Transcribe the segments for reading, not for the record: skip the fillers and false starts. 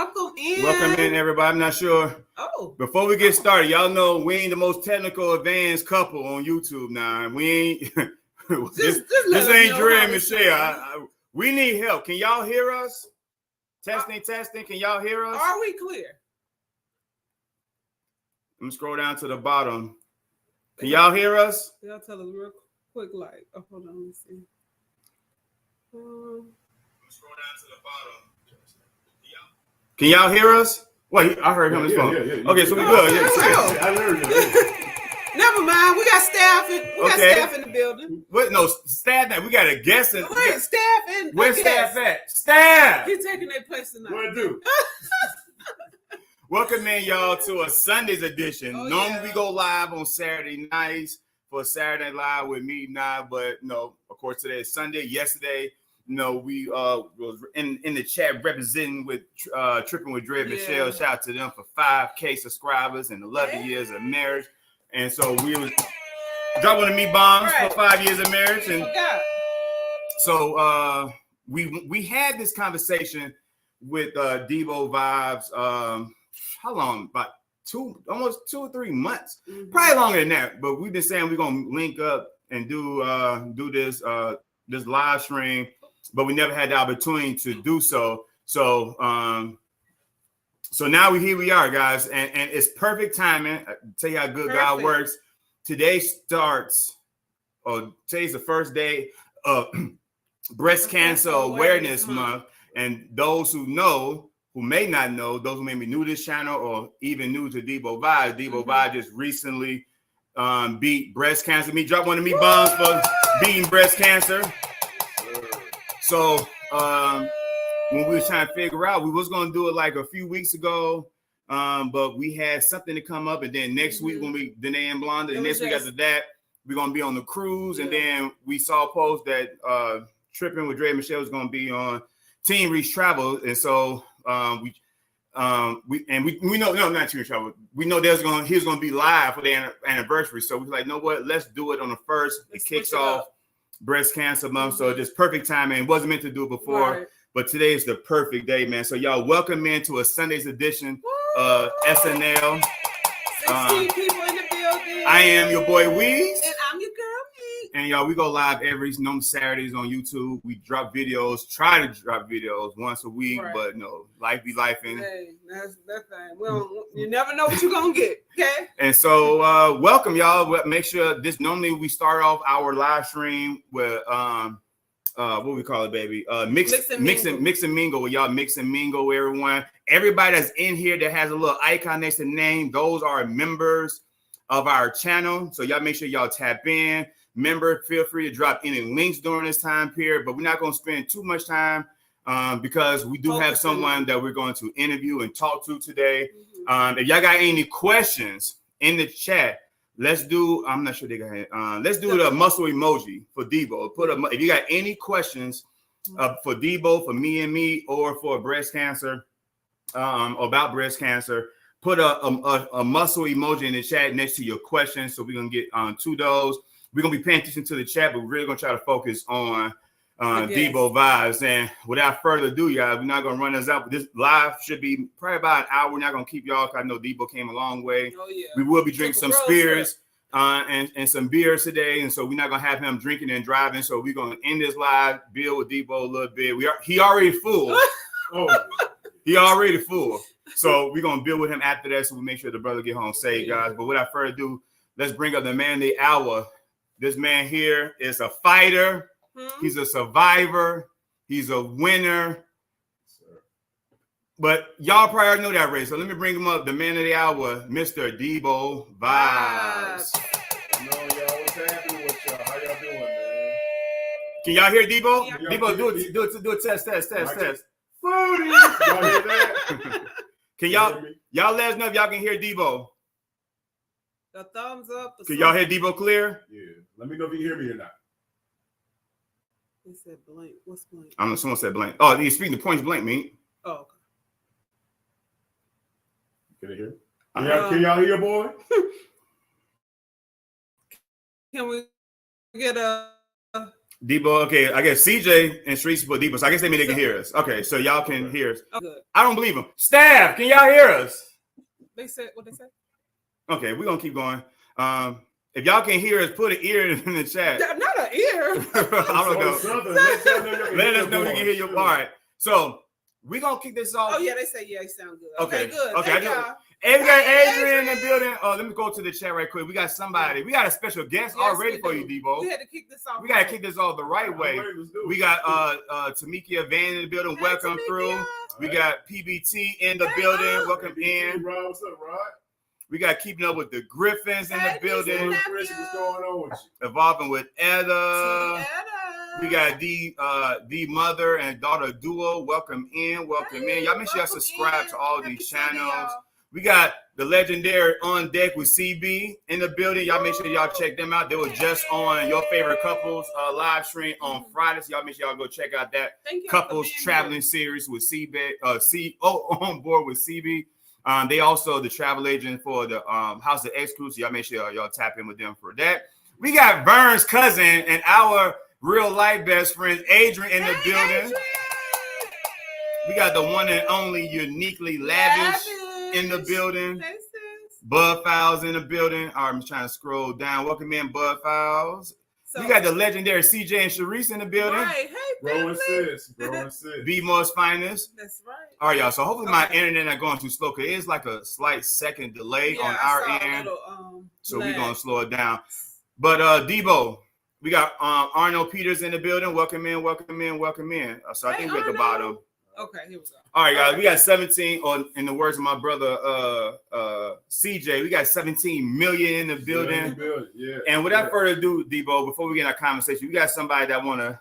Welcome in. Welcome in, everybody. I'm not sure. Oh. Before we get started, y'all know we ain't the most technical advanced couple on YouTube now. We ain't. this ain't Dre and Michelle. We need help. Can y'all hear us? Testing. Can y'all hear us? Are we clear? Let me scroll down to the bottom. Can y'all hear us? Y'all tell us real quick, like, oh, hold on, let me see. Scroll down to the bottom. Can y'all hear us? Wait, I heard him on his phone. Yeah. Okay, so we good. I heard you. Never mind. We got staff in the building. What? No, staff. We got a guest. Wait, staff in. Where's staff at? Staff. He's taking their place tonight. What do? Welcome in, y'all, to a Sunday's edition. Normally we go live on Saturday nights for Saturday Night Live with me now, but no, of course today is Sunday. Yesterday, we was in the chat representing with Tripping with Dre and Michelle. Shout out to them for 5K subscribers and 11 years of marriage. And so we was dropping the meat bombs for 5 years of marriage. And so we had this conversation with Debo Vibes. How long? About almost 2 or 3 months, probably longer than that. But we've been saying we're gonna link up and do this live stream, but we never had the opportunity to do so. So now here we are, guys, and it's perfect timing. I tell you how good God works. Today's the first day of Breast Cancer Awareness Month, and those who may not know, those who may be new to this channel or even new to Debo Vibes, Vibes just recently beat breast cancer. Me drop one of me bombs for beating breast cancer. So when we were trying to figure out, we was going to do it like a few weeks ago, but we had something to come up, and then next week when we Danae and Blonda, and next week after that, we're going to be on the cruise, and then we saw a post that Tripping with Dre and Michelle was going to be on Team Reach Travel, and so we know not Team Reach Travel. We know he was going to be live for the anniversary, so we were like, know what? Let's do it on the first. It kicks off Breast Cancer Month, so just perfect timing. It wasn't meant to do it before, but today is the perfect day, man. So y'all welcome into a Sunday's edition of SNL. 16 people in the building. I am your boy Weez. And I'm your girl Me. And y'all, we go live every Saturdays on YouTube. We try to drop videos once a week, but no, life be lifing. Hey, that's that thing. Well, you never know what you're gonna get, okay? And so welcome, y'all. Make sure normally we start off our live stream with what we call it, baby? Mix and mingle. Y'all mix and mingle, everyone. Everybody that's in here that has a little icon next to the name, those are members of our channel. So y'all make sure y'all tap in. Remember, feel free to drop any links during this time period, but we're not going to spend too much time because we do have someone that we're going to interview and talk to today. If y'all got any questions in the chat, let's do. I'm not sure they got it. Let's do the muscle emoji for Debo. If you got any questions for Debo, for me, or for breast cancer, about breast cancer, put a muscle emoji in the chat next to your question. So we're gonna get to those. We're gonna be paying attention to the chat, but we're really gonna try to focus on Debo Vibes. And without further ado, y'all, we're not gonna run this out. But this live should be probably about an hour. We're not gonna keep y'all, because I know Debo came a long way. Oh, yeah. We will be drinking some spirits and some beers today, and so we're not gonna have him drinking and driving. So we're gonna end this live, build with Debo a little bit. He already full. He already full. So we're gonna build with him after that, so we make sure the brother get home safe, guys. But without further ado, let's bring up the man of the hour. This man here is a fighter. He's a survivor. He's a winner. But y'all probably know that already. So let me bring him up. The man of the hour, Mr. Debo Vibes. Y'all, what's happening with y'all? How y'all doing, man? Can y'all hear Debo? Yeah. Debo, do a test. Foodie. Y'all hear that? Can y'all let us know if y'all can hear Debo? A thumbs up. Can y'all hear Debo clear? Yeah. Let me know if you hear me or not. He said blank. What's blank? I don't know. Someone said blank. Oh, he's speaking the points blank, me. Oh, okay. Can you hear? Can y'all hear, boy? Can we get a Debo, okay, I guess CJ and Sharice put Debo, so I guess they can hear us. Okay, so y'all can hear us. Oh, good. I don't believe them. Staff, can y'all hear us? They said what they said. Okay, we're gonna keep going. If y'all can hear us, put an ear in the chat. Not an ear. I don't know. Let us know we can hear your part. So we're gonna kick this off. Oh yeah, they say yeah, you sound good. Okay, good. Okay, Thank y'all. Hey, we got Adrian in the building. Oh, let me go to the chat right quick. We got somebody. We got a special guest already for you, Debo. We had to kick this off. We gotta kick this off the right way. We got Tamikia Van in the building. Hey, welcome Tamikia. through. We got PBT in the building. Welcome in. Rod, what's up, Rod? We got Keeping Up with the Griffins in the building. What's going on with you? Evolving with Etta. Etta. We got the mother and daughter duo. Welcome in. Y'all make sure y'all subscribe to all these channels. We got the legendary On Deck with CB in the building. Y'all make sure y'all check them out. They were just on Your Favorite Couples live stream on Friday. So y'all make sure y'all go check out that couples traveling series with CB. On board with CB. They also the travel agent for the House of X Crew. So y'all make sure y'all tap in with them for that. We got Vern's cousin and our real life best friend Adrian in the building. Adrian. We got the one and only Uniquely Lavish in the building. Bud Files in the building. All right, I'm trying to scroll down. Welcome in, Bud Files. So, we got the legendary CJ and Sharice in the building. Right. Hey, Growing sis. Be More's finest. That's right. All right, y'all. So hopefully my internet not going too slow because it is like a slight second delay on our end. So we're gonna slow it down. But Debo, we got Arnold Peters in the building. Welcome in. So I think we're at the bottom. Okay, here we go. All right, guys, we got 17, or in the words of my brother CJ, we got 17 million in the building. Yeah. And without further ado, Debo, before we get in our conversation, we got somebody that want to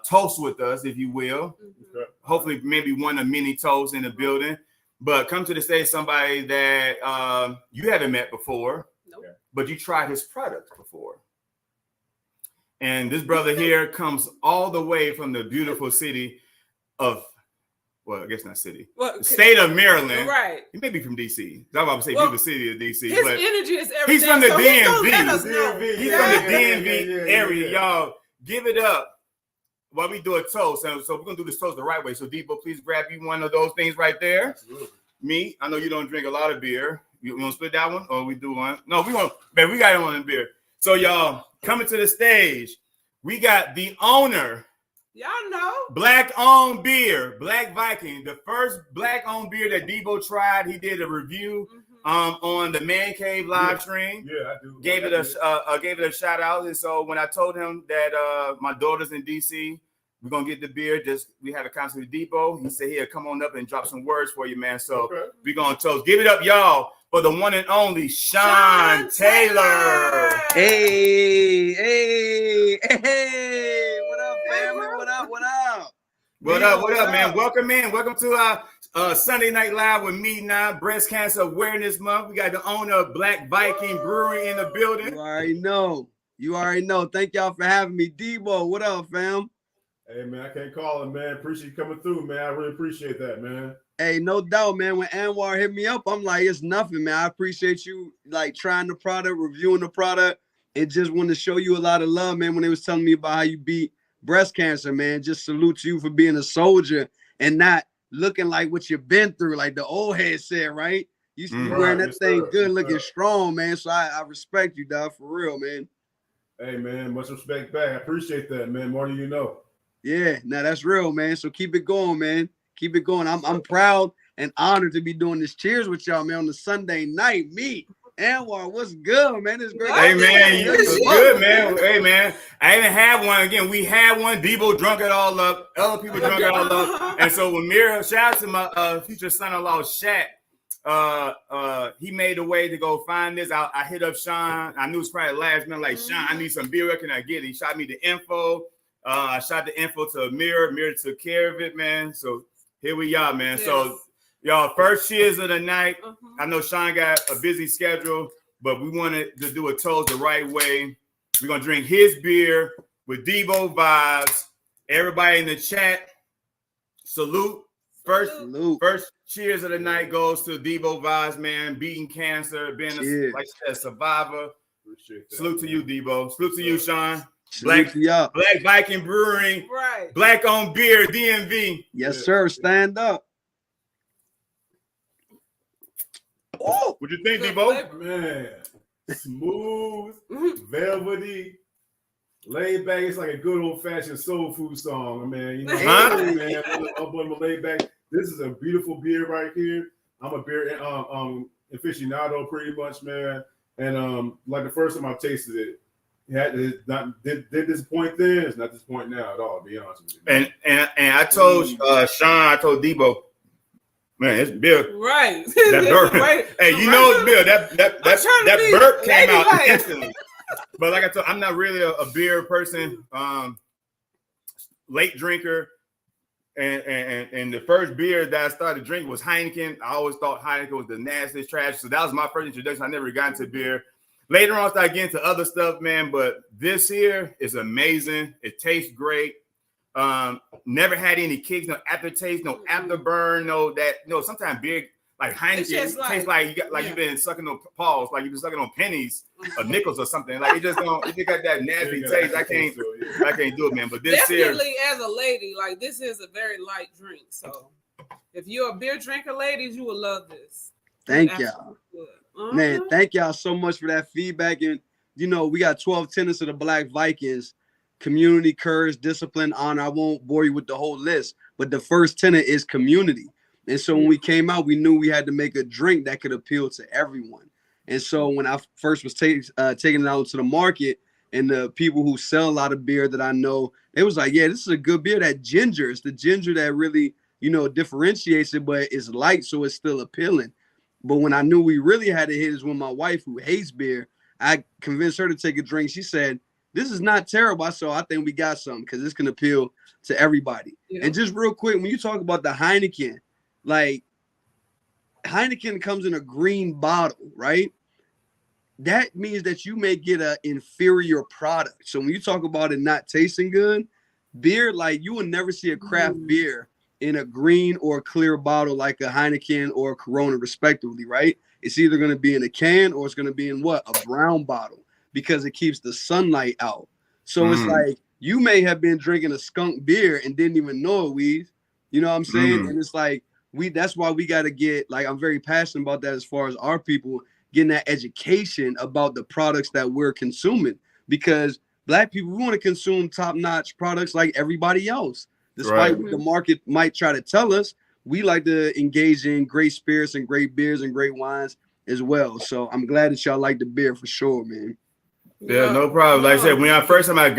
toast with us, if you will. Okay. Hopefully, maybe one of many toasts in the building. But come to the stage somebody that you haven't met before, but you tried his products before. And this brother here comes all the way from the beautiful city of, well, I guess not city, state of Maryland. Right. He may be from DC. I'm about to say beautiful city of DC. His but energy is everything. He's from the so DMV. He's from the DMV area. Y'all, give it up while we do a toast. And so we're going to do this toast the right way. So, Debo, please grab you one of those things right there. Absolutely. Me, I know you don't drink a lot of beer. You want to split that one? Or we do one? No, we got one in beer. So, y'all, coming to the stage, we got the owner. Y'all know. Black-owned beer, Black Viking. The first Black-owned beer that Debo tried. He did a review on the Man Cave live stream. Yeah, I do. Gave it a shout out. And so when I told him that my daughter's in DC, we're going to get the beer. We had a conversation with Debo. He said he'll come on up and drop some words for you, man. So we're going to toast. Give it up, y'all, for the one and only Sean Taylor. Hey. What up, man? Welcome in. Welcome to our Sunday Night Live with me now, Breast Cancer Awareness Month. We got the owner of Black Viking Brewery in the building. You already know. Thank y'all for having me. Debo, what up, fam? Hey, man, I can't call it, man. Appreciate you coming through, man. I really appreciate that, man. Hey, no doubt, man. When Anwar hit me up, I'm like, it's nothing, man. I appreciate you, like, trying the product, reviewing the product, and just want to show you a lot of love, man, when they was telling me about how you beat breast cancer, man. Just salute you for being a soldier and not looking like what you've been through, like the old head said, right? You should be wearing that thing good, looking strong, man. So I respect you, dog, for real, man. Hey, man, much respect back. I appreciate that, man. More than you know. Yeah, now that's real, man. So keep it going, man. Keep it going. I'm proud and honored to be doing this. Cheers with y'all, man, on the Sunday night. Me, Anwar, what's good, man? It's great. Hey, man, you good, man. Hey, man, I even had one. Again, we had one. Debo drunk it all up. Other people drunk it all up. And so when shout out to my future son-in-law, Shaq. He made a way to go find this. I hit up Sean. I knew it was probably last minute. Like, Sean, I need some beer. Where can I get it? He shot me the info. I shot the info to Amir. Amir took care of it, man. So here we are, man. Yes. So, y'all, first cheers of the night. I know Sean got a busy schedule, but we wanted to do a toast the right way. We're going to drink his beer with Debo vibes. Everybody in the chat, salute. First cheers of the night goes to Debo vibes, man. Beating cancer, being a survivor. Appreciate that. Salute to you, Debo. Salute to you, Sean. Black y'all. Black Viking Brewing, Right. Black owned beer, DMV. Yes, sir. Stand up. Oh, what you think, Good Debo? flavor. Man, smooth, Mhm. velvety, laid back. It's like a good old fashioned soul food song, man. You know, Huh? man. I'm laid back. This is a beautiful beer right here. I'm a beer aficionado, pretty much, man. And like the first time I tasted it, did disappoint then. It's not disappoint now at all. To be honest with you. And I told Sean, I told Debo, man, it's beer. Right. That burp. Hey, you know it's beer. That burp came out instantly. But like I told, I'm not really a beer person. Late drinker. And the first beer that I started drinking was Heineken. I always thought Heineken was the nastiest trash. So that was my first introduction. I never got into beer. Later on, I started getting into other stuff, man. But this here is amazing. It tastes great. Never had any kicks, no aftertaste, no afterburn, no. Sometimes beer like Heineken tastes like you got you've been sucking on paws, like you've been sucking on pennies or nickels or something. Like it just don't. It just got that nasty taste. I can't do it, man. But this definitely as a lady, like this is a very light drink. So if you're a beer drinker, ladies, you will love this. Thank y'all. Man, thank y'all so much for that feedback. And you know, we got 12 tenets of the Black Vikings: community, courage, discipline, honor. I won't bore you with the whole list, but the first tenet is community. And so when we came out, we knew we had to make a drink that could appeal to everyone. And so when I first was taking it out to the market, and the people who sell a lot of beer that I know, it was like, yeah, this is a good beer. That ginger, it's the ginger that really, differentiates it, but it's light, so it's still appealing. But when I knew we really had to hit is when my wife, who hates beer, I convinced her to take a drink. She said, this is not terrible. So I think we got something because this can appeal to everybody. Yeah. And just real quick, when you talk about the Heineken, like Heineken comes in a green bottle, right? That means that you may get an inferior product. So when you talk about it not tasting good, beer, like you will never see a craft beer in a green or clear bottle like a Heineken or a Corona, respectively, right? It's either going to be in a can or it's going to be in what? A brown bottle, because it keeps the sunlight out. So it's like you may have been drinking a skunk beer and didn't even know it, Weez. You know what I'm saying? And it's like, that's why we got to get, like, I'm very passionate about that as far as our people getting that education about the products that we're consuming, because Black people, we want to consume top-notch products like everybody else. Despite what the market might try to tell us, we like to engage in great spirits and great beers and great wines as well. So I'm glad that y'all like the beer for sure, man. Yeah, no problem. Like I said, when first time I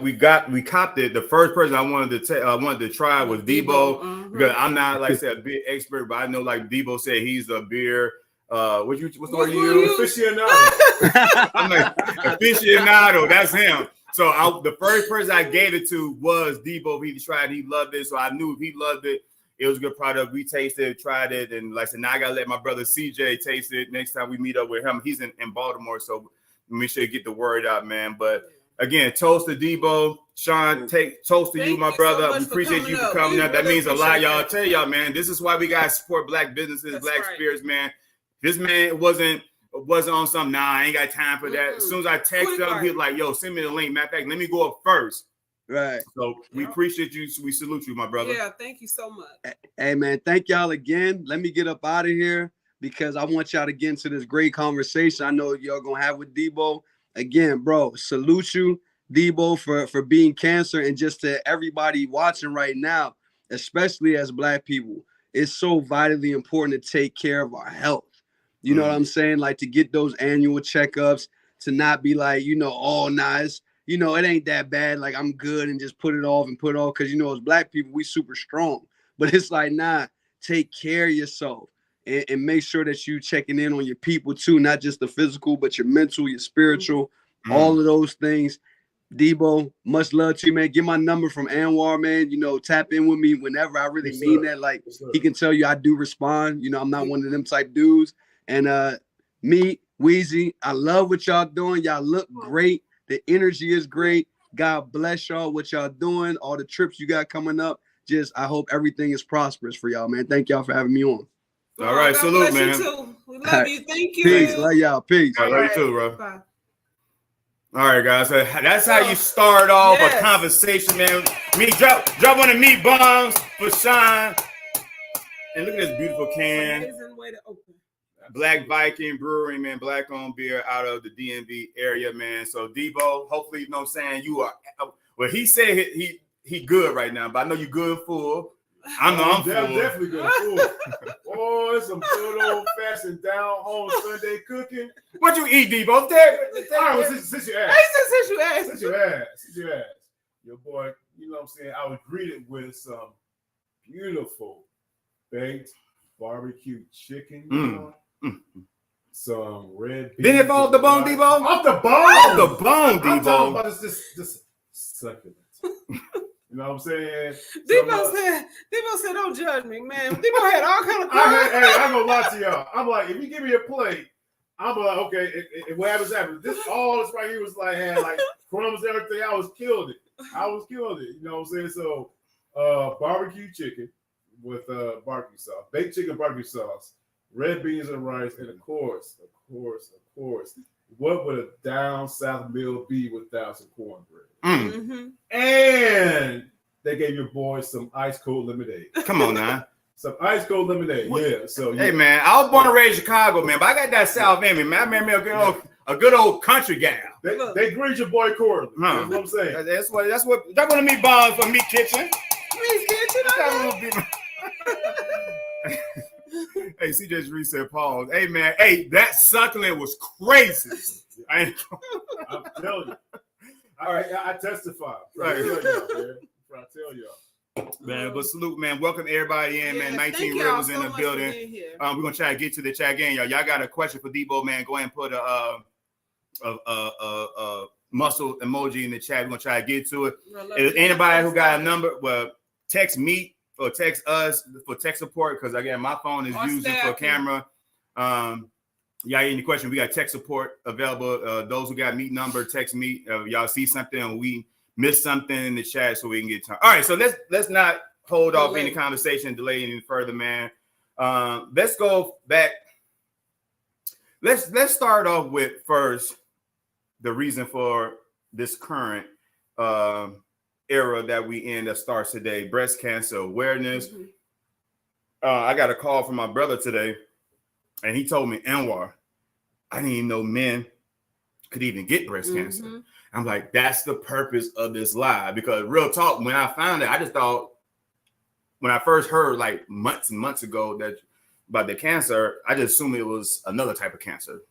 we copped it. The first person I wanted to try was Debo, because I'm not, like I said, a big expert, but I know, like Debo said, he's a beer. What's the word you use? Aficionado. I'm like aficionado. That's him. So the first person I gave it to was Debo. He tried, he loved it. So I knew if he loved it, it was a good product. We tasted it, tried it, and like I said, now I gotta let my brother CJ taste it next time we meet up with him. He's in Baltimore, so make sure you get the word out, man. But again, toast to Debo. Sean, toast to you, my brother. We appreciate you for coming up. That means a lot, y'all. I tell y'all, man, this is why we gotta support Black businesses, Black spirits, man. This man wasn't on some, I ain't got time for that. As soon as I text him, he was like, yo, send me the link. Matter of fact, let me go up first. Right. So we appreciate you. We salute you, my brother. Yeah, thank you so much. Hey, man, thank y'all again. Let me get up out of here because I want y'all to get into this great conversation I know y'all going to have with Debo. Again, bro, salute you, Debo, for being cancer, and just to everybody watching right now, especially as Black people, it's so vitally important to take care of our health. You know what I'm saying? Like, to get those annual checkups, to not be like, oh, nah, it's, it ain't that bad. Like, I'm good, and just put it off. Because, as Black people, we super strong. But it's like, nah, take care of yourself and make sure that you checking in on your people too, not just the physical, but your mental, your spiritual, all of those things. Debo, much love to you, man. Get my number from Anwar, man. Tap in with me whenever. I really mean that. Like, he can tell you I do respond. I'm not one of them type dudes. And me, Weezy, I love what y'all doing. Y'all look great. The energy is great. God bless y'all, what y'all doing, all the trips you got coming up. Just, I hope everything is prosperous for y'all, man. Thank y'all for having me on. All right, salute, man. You too. We love you. Thank you. Peace. Love y'all. Peace. I love you too, bro. Bye. All right, guys. So that's how you start off a conversation, man. Me drop one of the meat bombs for Sean. And look at this beautiful can. Amazing way to open. Black Viking Brewery, man. Black-owned beer out of the DMV area, man. So Debo, hopefully, you know what I'm saying, you are. Well, he said he good right now, but I know you good full. I know I'm full. I'm definitely good full. Oh, it's some good old-fashioned down-home Sunday cooking. What you eat, Debo? All right, well, sit your ass. Since you asked. Sit your ass. Sit your ass. Your boy, you know what I'm saying? I was greeted with some beautiful baked barbecue chicken. Some red beans. Didn't it fall off the bone, Debo? Off the bone. Off the bone, Debo. I'm talking about this succulent. You know what I'm saying? Debo said, don't judge me, man. Debo had all kind of I'm gonna lie to y'all. I'm like, if you give me a plate, I'm like, okay, what happens? This right here was like, had like crumbs and everything. I was killed it. You know what I'm saying? So barbecue chicken with barbecue sauce, baked chicken barbecue sauce, red beans and rice, and of course, what would a down south meal be without some cornbread? And they gave your boy some ice cold lemonade. Come on now. Some ice cold lemonade. Yeah. So hey man, I was born and raised in Chicago, man, but I got that South in me, man. I remember a good old country gal. They greet your boy Corley. You know what I'm saying? That's what that one of me bombs for Meat Kitchen. Meat Kitchen. Hey, CJ reset pause. Hey man, that succulent was crazy. I'm telling you. All right, I testify. Right. I tell y'all. Man, but salute, man. Welcome everybody in, man. 19 Rivers in the building. We're gonna try to get to the chat again, y'all. Y'all got a question for Debo, man? Go ahead and put a muscle emoji in the chat. We're gonna try to get to it. If anybody who got a number, well, text me or text us for tech support, because again, my phone is used for camera. Y'all any question? We got tech support available. Those who got meet number, text me. Y'all see something and we missed something in the chat so we can get time. All right, so let's not hold off any conversation, delay any further, man. Let's go back. Let's start off with first the reason for this current era that we in that starts today, breast cancer awareness. I got a call from my brother today, and he told me, Anwar, I didn't even know men could even get breast cancer. I'm like, that's the purpose of this live, because real talk, when I found it, I just thought, when I first heard like months and months ago that about the cancer, I just assumed it was another type of cancer.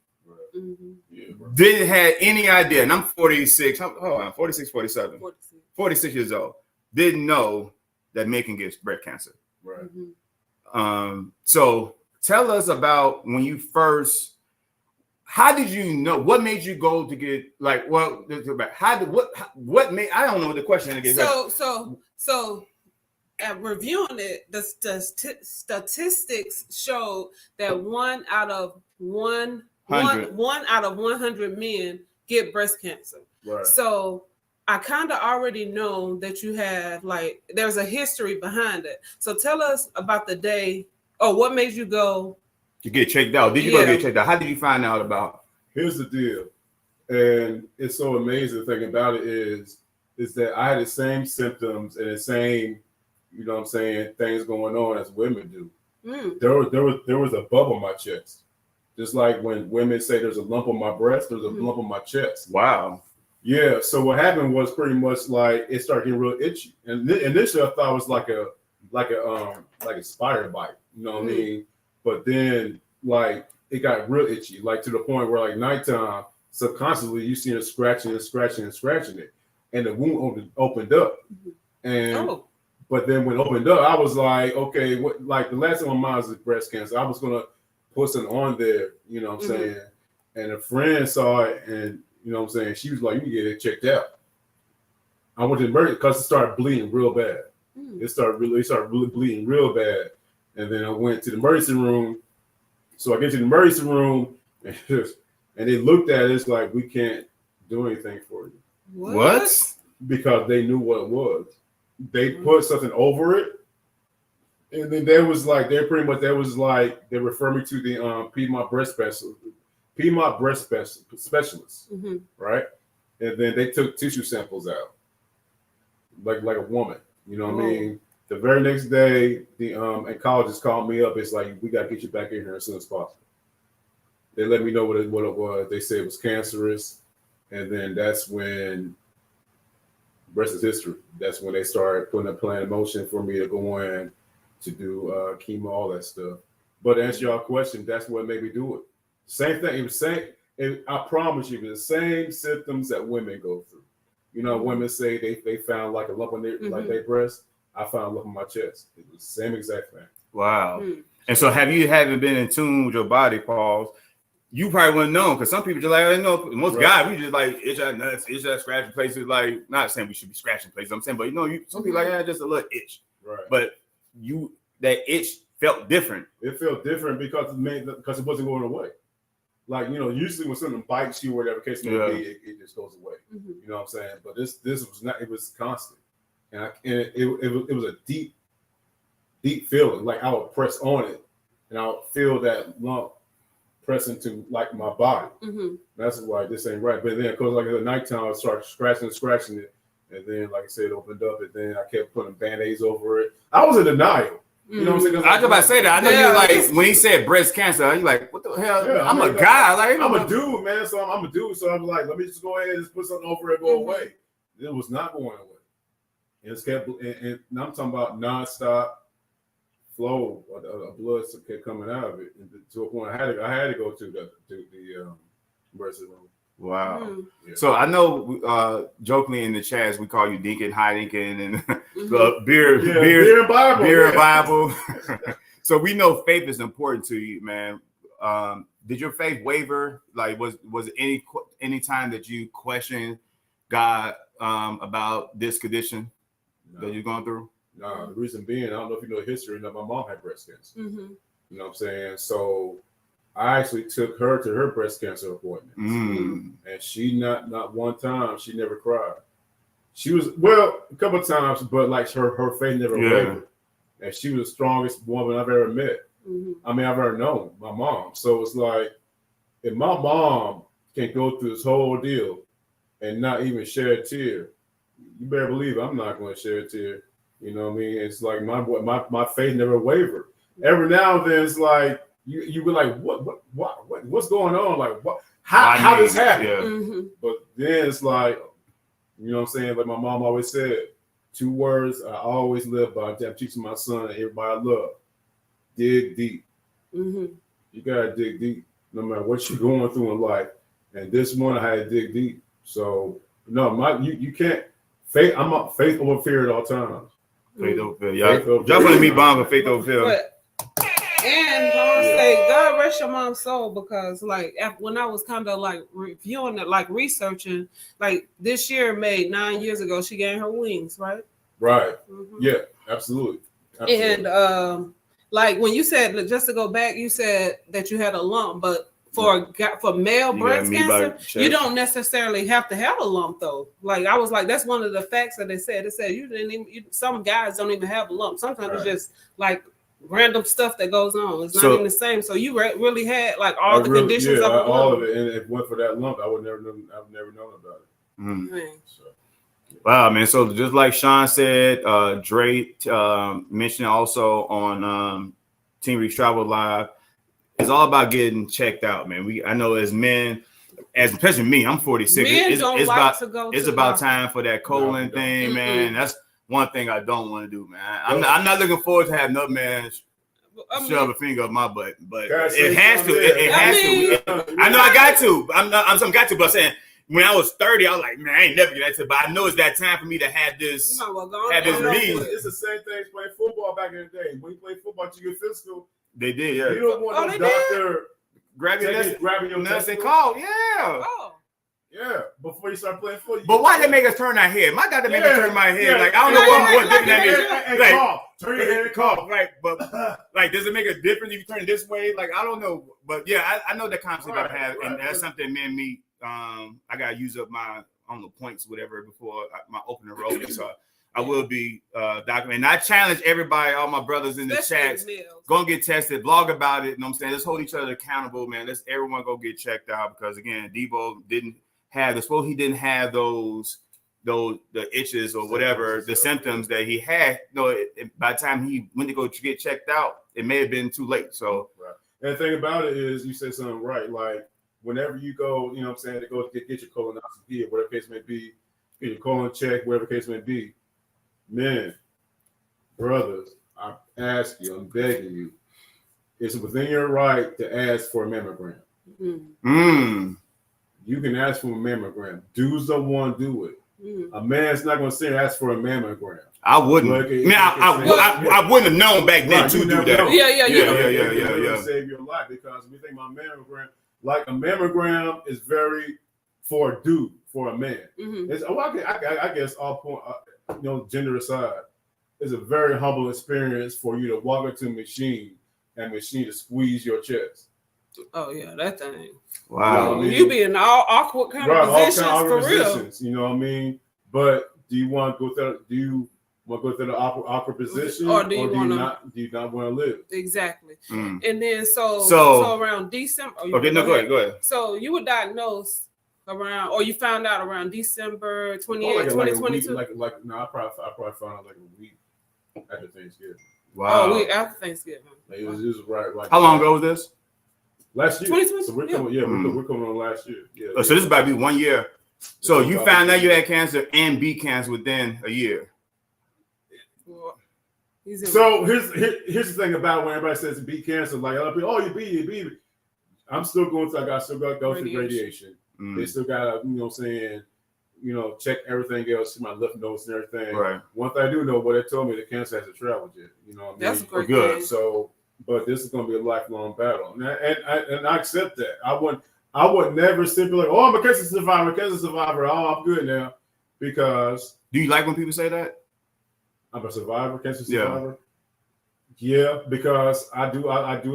Didn't have any idea. And I'm 46, 47, 46 years old. Didn't know that men can get breast cancer. So tell us about when you first, how did you know? What made you go to get what made? I don't know the question again. So at reviewing it, the statistics showed that one out of 100 men get breast cancer. So I kind of already know that you have there's a history behind it. So tell us about the day. Oh, what made you go to get checked out? Did you go get checked out? How did you find out about? Here's the deal, and it's so amazing. The thing about it is that I had the same symptoms and the same, you know what I'm saying, things going on as women do. There was a bump on my chest, just like when women say there's a lump on my breast, there's a lump on my chest. Wow. Yeah. So what happened was pretty much like it started getting real itchy, and initially I thought it was like a spider bite. You know what I mean? But then it got real itchy, to the point where nighttime, subconsciously you see it scratching it, and the wound opened up. And but then when it opened up, I was like, okay, what? The last thing on my mind was breast cancer. I was gonna put something on there, you know what I'm saying? And a friend saw it, and you know what I'm saying, she was like, you can get it checked out. I went to the emergency because it started bleeding real bad. It started really bleeding real bad. And then I went to the emergency room. So I get to the emergency room, and they looked at it. It's like, we can't do anything for you. What? Because they knew what it was. They put something over it, and then they refer me to the Piedmont breast specialist, right? and then they took tissue samples out, like a woman. You know what I mean? The very next day, the oncologist called me up. It's like, we got to get you back in here as soon as possible. They let me know what it was. They said it was cancerous, and then that's when the rest is history. That's when they started putting a plan in motion for me to go in to do chemo, all that stuff. But to answer y'all question, that's what made me do it. Same thing. It was same. I promise you, it was the same symptoms that women go through. You know, women say they found like a lump on their like their breast. I found a lump on my chest. It was the same exact thing. Wow. And so, have you haven't been in tune with your body, Paul? You probably wouldn't know, because some people just like, I know most guys, we just like itch our nuts, itch our scratching places. Like, not saying we should be scratching places, I'm saying, but some people like, just a little itch. Right. But that itch felt different. It felt different because it wasn't going away. Like, usually when something bites you or whatever case may be, it just goes away. You know what I'm saying? But this was not. It was constant, and it was a deep feeling. Like, I would press on it, and I would feel that lump press into like my body. That's why this ain't right. But then, of course, like at nighttime, I started scratching it, and then, like I said, it opened up, and then I kept putting Band-Aids over it. I was in denial. You know what I'm saying? I was about to say that. I know you like when he said breast cancer. You like, what the hell? Yeah, I'm a guy. Like, I'm a dude, man. So I'm a dude. So I'm like, let me just go ahead and just put something over it and go away. It was not going away. And it's kept, and I'm talking about nonstop flow of blood kept coming out of it, and to a point I had to go to the emergency room. Wow. Yeah. So I know jokingly in the chats we call you Deacon, High Deacon, and beer and Bible. So we know faith is important to you, man. Did your faith waver? Like, was it any time that you questioned God about this condition that you're going through? No, the reason being, I don't know if you know the history, my mom had breast cancer. You know what I'm saying? So I actually took her to her breast cancer appointments, and she not one time, she never cried. She was, well, a couple of times, but like her faith never wavered, and she was the strongest woman I've ever met. I mean, I've ever known, my mom. So it's like, if my mom can go through this whole deal and not even shed a tear, you better believe I'm not going to shed a tear. You know what I mean? It's like my faith never wavered. Every now and then, it's like you be like, what's going on? Like, what? How this happened? But then it's like, you know what I'm saying? Like my mom always said, 2 words I always live by. I'm teaching my son and everybody I love: dig deep. You gotta dig deep, no matter what you're going through in life. And this one, I had to dig deep. So no, you can't faith. I'm up faith over fear at all times. Faith over fear. Y'all want to meet Bomb with faith over fear. And I want to say, God rest your mom's soul, because like when I was kind of like reviewing it, like researching, like this year made 9 years ago, she gained her wings, right? Right. Yeah, absolutely. And like when you said, just to go back, you said that you had a lump, but for male breast cancer, you don't necessarily have to have a lump though. Like I was like, that's one of the facts that they said. It said you didn't even. Some guys don't even have a lump. Sometimes it's just like random stuff that goes on. It's not even the same. So you really had like all the conditions of all of it, and if it went for that lump, I would never known. I've never known about it. So. Wow, man. So just like Sean said, Drake mentioned also on Team Reach Travel Live. It's all about getting checked out, man. I know as men, especially me, I'm 46. It's about time for that colon thing, man. That's one thing I don't want to do, man. I'm not looking forward to have no man shove a finger up my butt, but it has to. It has to. I know I got to. I'm got to, but I'm saying when I was 30, I was like, man, I ain't never get that to. But I know it's that time for me to have this. Release. It's the same thing as playing football back in the day. When you play football, you get physical. They did, yeah. You don't want no doctor grabbing your nuts and call, yeah. Before you start playing football. But why they make us turn our head? My God, they make us turn my head. Like I don't know what different that means. Like, turn your head and call. Right, but like, does it make a difference if you turn this way? Like I don't know, but yeah, I know that concept I have, and that's something me and me. I gotta use up my points, whatever, before my opening roll. So I will be documenting. And I challenge everybody, all my brothers in the chats, go and get tested, blog about it. You know what I'm saying? Let's hold each other accountable, man. Let's everyone go get checked out, because again, Debo didn't have the suppose he didn't have those the itches or whatever the symptoms that he had. No, by the time he went to go get checked out, it may have been too late. So, right. And the thing about it is, you said something right. Like whenever you go, you know what I'm saying, to go get your colonoscopy or whatever case may be, get your colon check, whatever case may be, man, brothers, I ask you, I'm begging you, it's within your right to ask for a mammogram. You can ask for a mammogram. Dudes don't want to do it. A man's not going to sit and ask for a mammogram. I wouldn't. I wouldn't have known back then to do that. Yeah. Save your life, because when you think about mammogram, like a mammogram is very for a dude, for a man. It's, I guess all point, gender aside, it's a very humble experience for you to walk into a machine and machine to squeeze your chest. Oh yeah, that thing. Wow. You be in all awkward kind of positions for real. You know what I mean? But do you want to go through? Do you want to go through the awkward position, or do you not? Do you not want to live? Exactly. And then so around December. Go ahead. So you were diagnosed around, or you found out around December 28, 2022. I probably found out like a week after Thanksgiving. Wow. Oh, a week after Thanksgiving. Like, it was right. How long ago was this? Last year. 2020. So we're coming on last year. Yeah. So this is about to be 1 year. So you found out you had cancer and beat cancer within a year. So here's the thing about when everybody says beat cancer, like other people, oh, you beat it. I'm still going through. I still got to go through radiation. They still got to, check everything else, my lymph nodes and everything. Right. One thing I do know, what they told me, the cancer hasn't traveled yet. You know what I mean? That's great. Good. So, but this is going to be a lifelong battle, and I accept that. I would never simply like, oh, I'm a cancer survivor. Oh, I'm good now, because. Do you like when people say that? I'm a survivor, cancer survivor. Yeah, because I do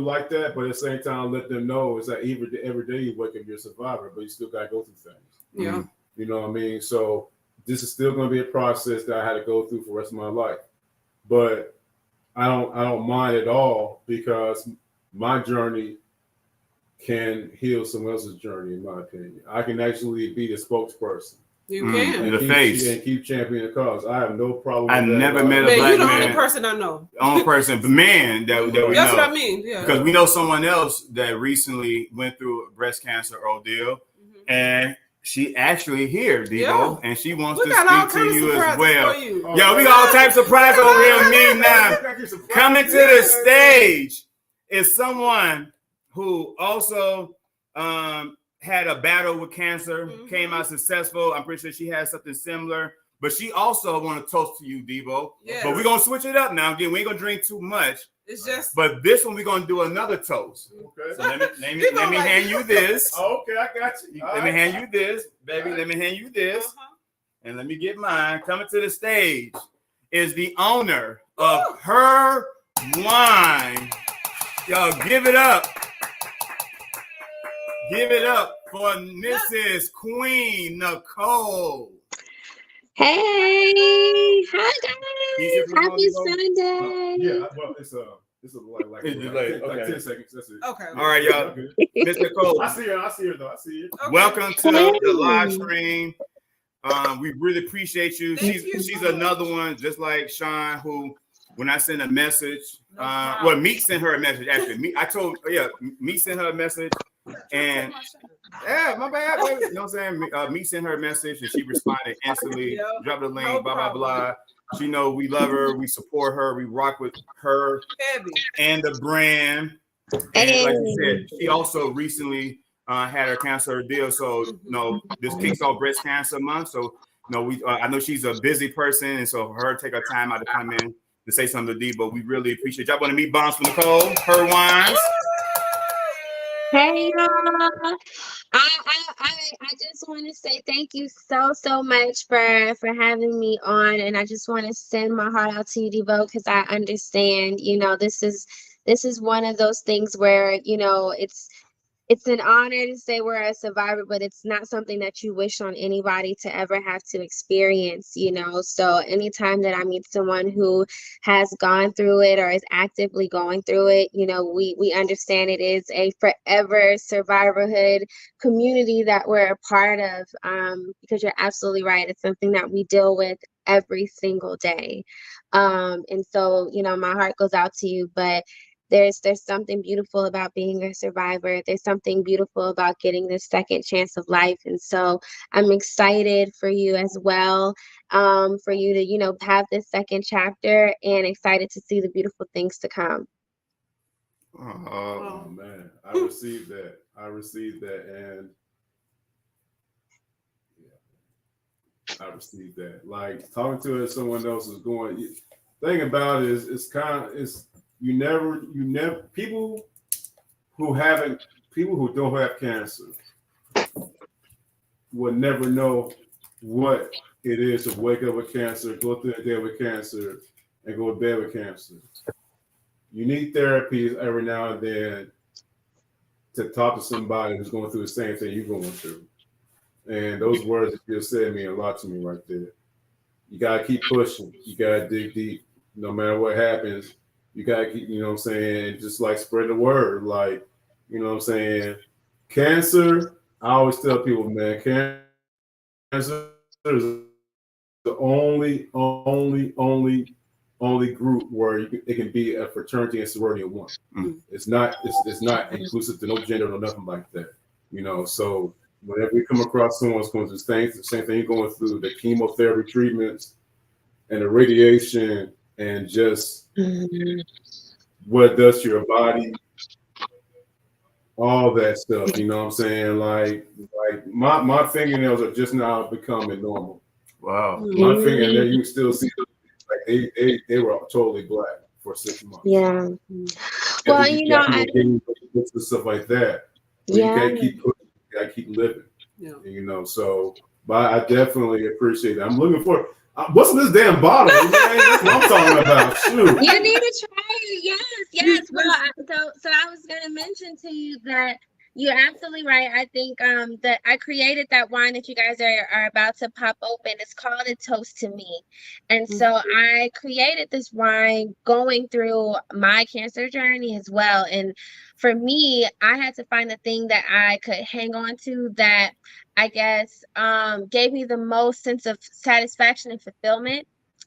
like that, but at the same time, let them know it's that every day you wake up, you're a survivor, but you still got to go through things. Yeah. You know what I mean? So this is still going to be a process that I had to go through for the rest of my life, but I don't mind at all, because my journey can heal someone else's journey. In my opinion, I can actually be the spokesperson. You can. In the face. And keep championing the cause. I have no problem with that. I never met a black man. You're the only person I know. Only person, but man, that we know. That's what I mean. Yeah. Because we know someone else that recently went through a breast cancer ordeal, and she actually here, Devo, and she wants to speak to you as well. Yo, we got all types of surprises over here. Me now. Coming to the stage is someone who also had a battle with cancer, came out successful. I'm pretty sure she has something similar, but she also want to toast to you, Devo. Yes. But we're gonna switch it up now. Again, we ain't gonna drink too much. It's just. But this one we're gonna do another toast. Okay. So let me hand you this. Okay, I got you. Let me hand you this, baby. Let me hand you this, and let me get mine. Coming to the stage is the owner of Her Wine. Yo, give it up. Give it up for Mrs. Queen Nicole. Hey, hi guys. Happy Sunday. Yeah, well, it's like 10 seconds. That's it. Okay. All right, y'all. Miss Nicole. I see her though. I see her. Okay. Welcome to the live stream. We really appreciate you. She's another one, just like Sean, who when I send a message, Meek sent her a message. Actually, Meek sent her a message. And my bad. You know what I'm saying? Me sent her a message and she responded instantly. Dropped the link, blah blah. She know we love her, we support her, we rock with her and the brand. And like you said, she also recently had her cancer deal. So this kicks off Breast Cancer Month. So I know she's a busy person, and so for her take her time out to come in to say something to Debo. We really appreciate y'all. Want to meet bombs from Nicole, Her Wines. Hey y'all! I just want to say thank you so much for having me on, and I just want to send my heart out to you, Devo, because I understand. This is one of those things where it's an honor to say we're a survivor, but it's not something that you wish on anybody to ever have to experience, you know. So anytime that I meet someone who has gone through it or is actively going through it, you know, we understand it is a forever survivorhood community that we're a part of, because you're absolutely right. It's something that we deal with every single day. And so, you know, my heart goes out to you, but there's something beautiful about being a survivor. There's something beautiful about getting this second chance of life. And so I'm excited for you as well, for you to, you know, have this second chapter, and excited to see the beautiful things to come. Oh man, I received that. And I received that. Like talking to it, someone else is going. Thing about it is, it's you never people who don't have cancer will never know what it is to wake up with cancer, go through a day with cancer, and go to bed with cancer. You need therapies every now and then to talk to somebody who's going through the same thing you're going through. And those words that you said mean a lot to me right there. You gotta keep pushing. You gotta dig deep. No matter what happens, you gotta keep, you know what I'm saying, just like spread the word. Like, you know what I'm saying? Cancer, I always tell people, man, cancer is the only group where it can be a fraternity and sorority in one. It's not inclusive to no gender or nothing like that. You know, so whenever we come across someone who's going through things, the same thing you're going through, the chemotherapy treatments and the radiation and just what it does to your body, all that stuff, you know what I'm saying? Like my fingernails are just now becoming normal. Wow. My fingernails, you can still see them, like they were totally black for 6 months. Yeah. Well, you know, stuff like that. But you can't keep pushing, you gotta keep living. Yeah. You know, so but I definitely appreciate it. I'm looking for what's in this damn bottle, man? That's what I'm talking about. Shoot. You need to try it. Yes. Well, so I was gonna mention to you that you're absolutely right. I think that I created that wine that you guys are about to pop open. It's called A Toast to Me. And so I created this wine going through my cancer journey as well. And for me, I had to find the thing that I could hang on to that I guess gave me the most sense of satisfaction and fulfillment.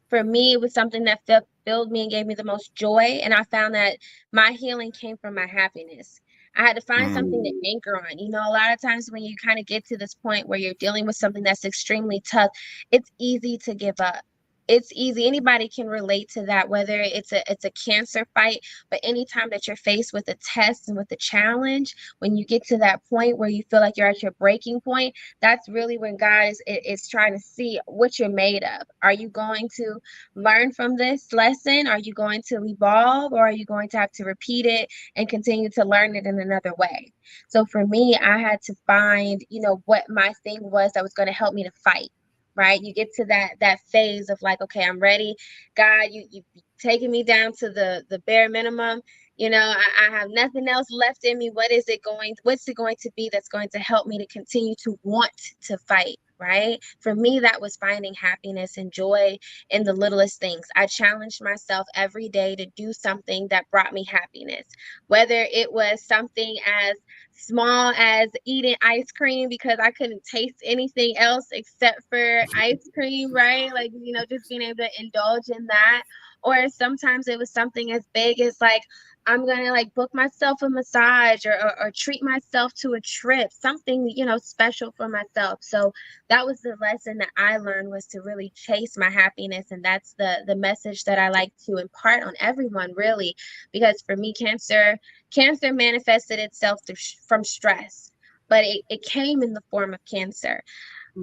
For me, it was something that filled me and gave me the most joy. And I found that my healing came from my happiness. I had to find something to anchor on. You know, a lot of times when you kind of get to this point where you're dealing with something that's extremely tough, it's easy to give up. It's easy. Anybody can relate to that, whether it's a cancer fight, but anytime that you're faced with a test and with a challenge, when you get to that point where you feel like you're at your breaking point, that's really when God is trying to see what you're made of. Are you going to learn from this lesson? Are you going to evolve, or are you going to have to repeat it and continue to learn it in another way? So for me, I had to find, you know, what my thing was that was going to help me to fight. Right? You get to that phase of like, okay, I'm ready. God, you taking me down to the bare minimum. You know, I have nothing else left in me. What's it going to be that's going to help me to continue to want to fight? Right? For me, that was finding happiness and joy in the littlest things. I challenged myself every day to do something that brought me happiness, whether it was something as small as eating ice cream because I couldn't taste anything else except for ice cream, right? Like, you know, just being able to indulge in that. Or sometimes it was something as big as like, I'm going to like book myself a massage or treat myself to a trip, something, you know, special for myself. So that was the lesson that I learned, was to really chase my happiness. And that's the message that I like to impart on everyone, really, because for me, cancer manifested itself from stress, but it came in the form of cancer.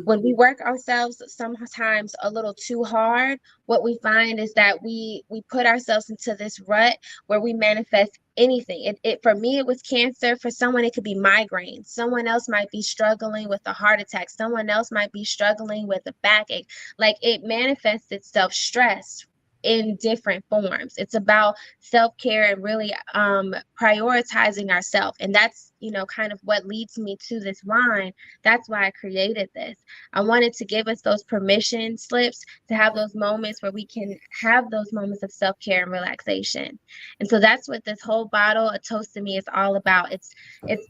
When we work ourselves sometimes a little too hard, what we find is that we put ourselves into this rut where we manifest anything. It for me, it was cancer. For someone, it could be migraine. Someone else might be struggling with a heart attack. Someone else might be struggling with a backache. Like, it manifests itself stress in different forms. It's about self-care and really prioritizing ourselves. And that's you know, kind of what leads me to this wine. That's why I created this. I wanted to give us those permission slips to have those moments where we can have those moments of self-care and relaxation. And so that's what this whole bottle, A Toast to Me, is all about. It's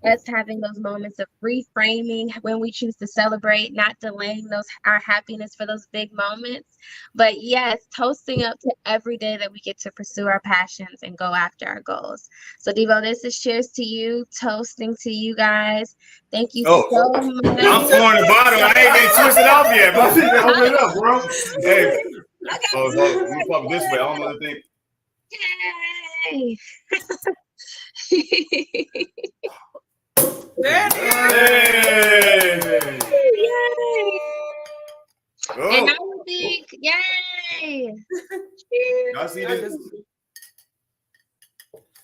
us having those moments of reframing when we choose to celebrate, not delaying our happiness for those big moments. But yes, toasting up to every day that we get to pursue our passions and go after our goals. So Devo, this is cheers to you, toasting to you guys. Thank you so much. I'm pouring the bottle. I ain't even twisted off yet, bro. Open it up, bro. Hey, Okay. we pop this way. I don't know the thing. Yay! Hey. Yay! Oh. And I would think, yay! Cheers. Y'all see this?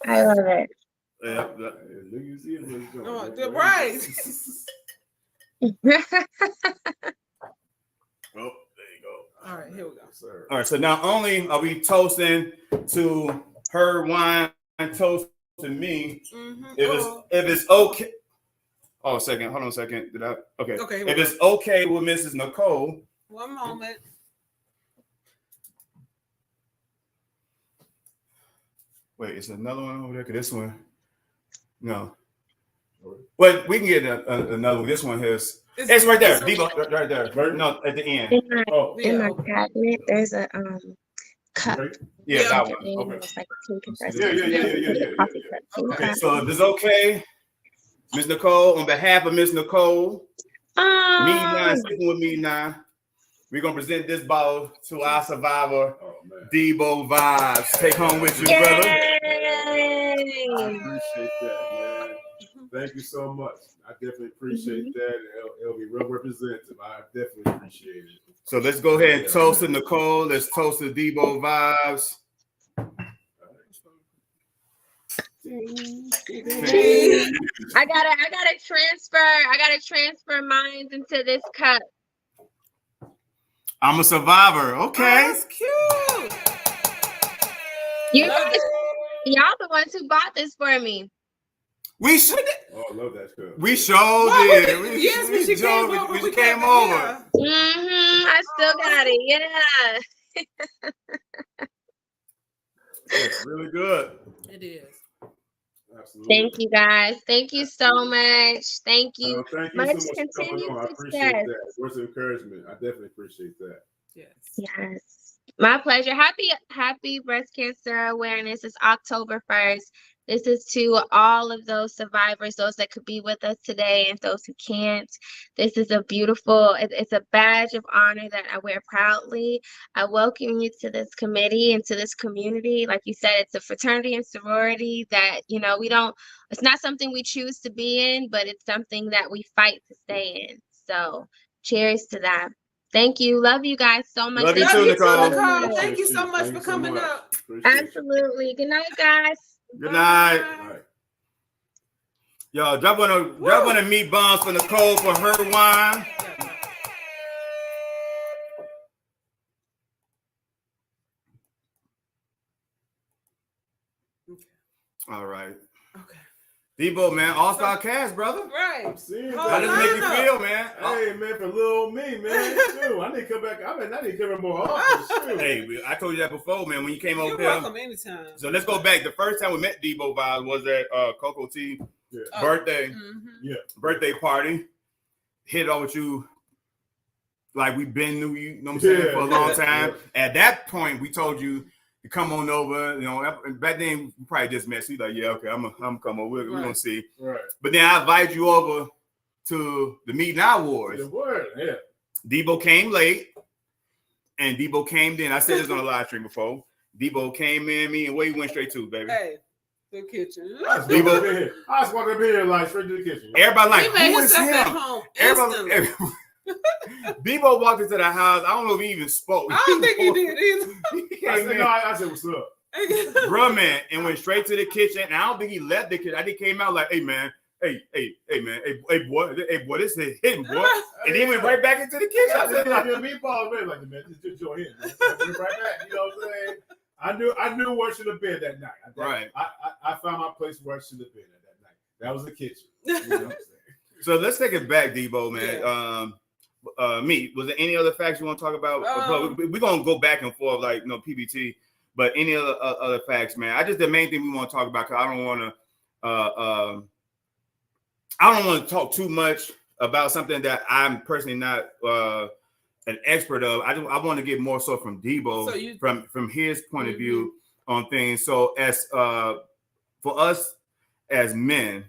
I love it. Yeah. You see it, Oh, right. Oh, there you go. All right, here we go. Sir. All right, so not only are we toasting to her wine, toast to me. Mm-hmm. If it's okay. Oh, a second. Hold on a second. Did I? Okay. Okay. If it's okay with Mrs. Nicole. One moment. Wait, is another one over there? Cause this one. No. Well, we can get another one. This one has. It's right there. Devo, right there. Right? No, at the end. In my cabinet, there's a cup. Yeah, that one. Okay. Okay. It's like a tea compressor. Yeah. Coffee cup. Okay, so if it's okay, Miss Nicole, on behalf of Miss Nicole, me now, sticking with me now, we're gonna present this bottle to our survivor, Debo Vibes. Take home with you, brother. I appreciate that, man. Thank you so much. I definitely appreciate that. It'll be real representative. I definitely appreciate it. So let's go ahead and toast to Nicole. Let's toast to Debo Vibes. I gotta transfer mine into this cup. I'm a survivor. Okay. Oh, that's cute. Y'all the ones who bought this for me. We should. Oh, I love that stuff. We showed it. Yes, when she came over. We came over. I still got it. Yeah. It's really good. It is. Absolutely. Thank you guys. Thank you so much. Thank you. Thank you Much so much for coming continued on. I appreciate success. that. Words of encouragement. I definitely appreciate that. Yes. Yes. My pleasure. Happy Breast Cancer Awareness. It's October 1st. This is to all of those survivors, those that could be with us today and those who can't. This is a beautiful, it's a badge of honor that I wear proudly. I welcome you to this committee and to this community. Like you said, it's a fraternity and sorority that, you know, it's not something we choose to be in, but it's something that we fight to stay in. So cheers to that. Thank you. Love you guys so much. Love you too, Nicole. Thank you so much for coming up. Absolutely. Good night, guys. Good night. Yo, drop one of meat bombs for Nicole for her wine. Okay. All right. Okay. Debo, man, all-star cast, brother. Right. I'm seeing How does it make you feel, man? Hey, man, for little old me, man. Shoot, I need to come back. I need to come in more often. Shoot. Hey, I told you that before, man, when you came over You're here. welcome anytime. So let's go back. The first time we met Debo Vibes was at Coco T birthday. Mm-hmm. Yeah. Birthday party. Hit it off with you like we've been knew you know what I'm saying, for a long time. Yeah. At that point, we told you to come on over. You know, back then we probably just met. So you're like, yeah, okay, I'm gonna come over. We're gonna see. Right. But then I invited you over to the Meet Now Awards. The word, yeah. Debo came late, and Debo came in. I said this on a live stream before. Debo came in, me and where you went straight to, baby. Hey, the kitchen. I just walked up here like straight to the kitchen. Everybody like, He made who is himself at him? home Everybody. Debo walked into the house. I don't know if he even spoke. I don't think he did either. I said, what's up? Bruh, man, and went straight to the kitchen. And I don't think he left the kitchen. I think he came out like, hey, man. Hey, man. Hey, boy, this is hitting, boy. And he went right back into the kitchen. I said, meatballs, man. Like, man, just join in. Right back. You know what I'm saying? I knew where I should have been that night. Right. I found my place where I should have been at that night. That was the kitchen. You know what I'm saying? So let's take it back, Debo, man. Yeah. Me, was there any other facts you want to talk about? We're gonna go back and forth like PBT, but any other facts, man. I just the main thing we want to talk about because I don't want to talk too much about something that I'm personally not an expert of. I want to get more so from Debo from his point of view on things. So as for us as men,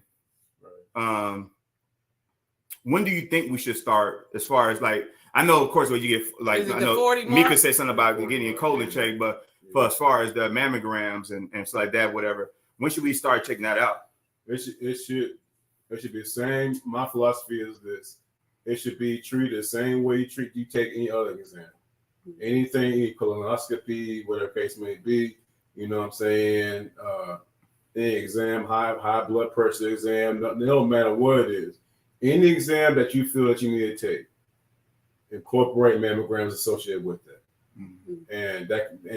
when do you think we should start? As far as like, I know, of course, when you get like, I know Mika said something about getting a colon check, but for as far as the mammograms and stuff like that, whatever, when should we start checking that out? It should be the same. My philosophy is this: it should be treated the same way you take any other exam, anything, any colonoscopy, whatever case may be. You know what I'm saying? Any exam, high blood pressure exam, no matter what it is. Any exam that you feel that you need to take, incorporate mammograms associated with that. And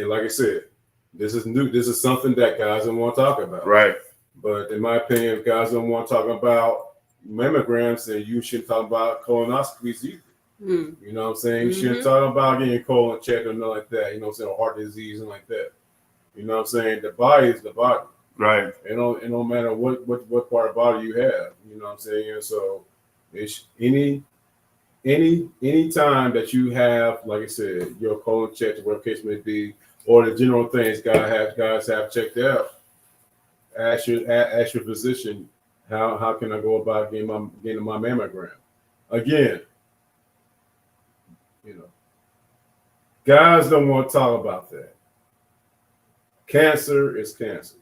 like I said, this is new. This is something that guys don't want to talk about. Right. But in my opinion, if guys don't want to talk about mammograms, then you shouldn't talk about colonoscopies either. You know what I'm saying? You shouldn't talk about getting your colon checked or nothing like that. You know what I'm saying? Or heart disease and like that. You know what I'm saying? The body is the body. Right. It don't matter what part of the body you have. You know what I'm saying? And so it's any time that you have, like I said, your colon checked, whatever case may be, or the general things guys have checked out, ask your physician, how can I go about getting my mammogram? Again, guys don't want to talk about that. Cancer is cancer.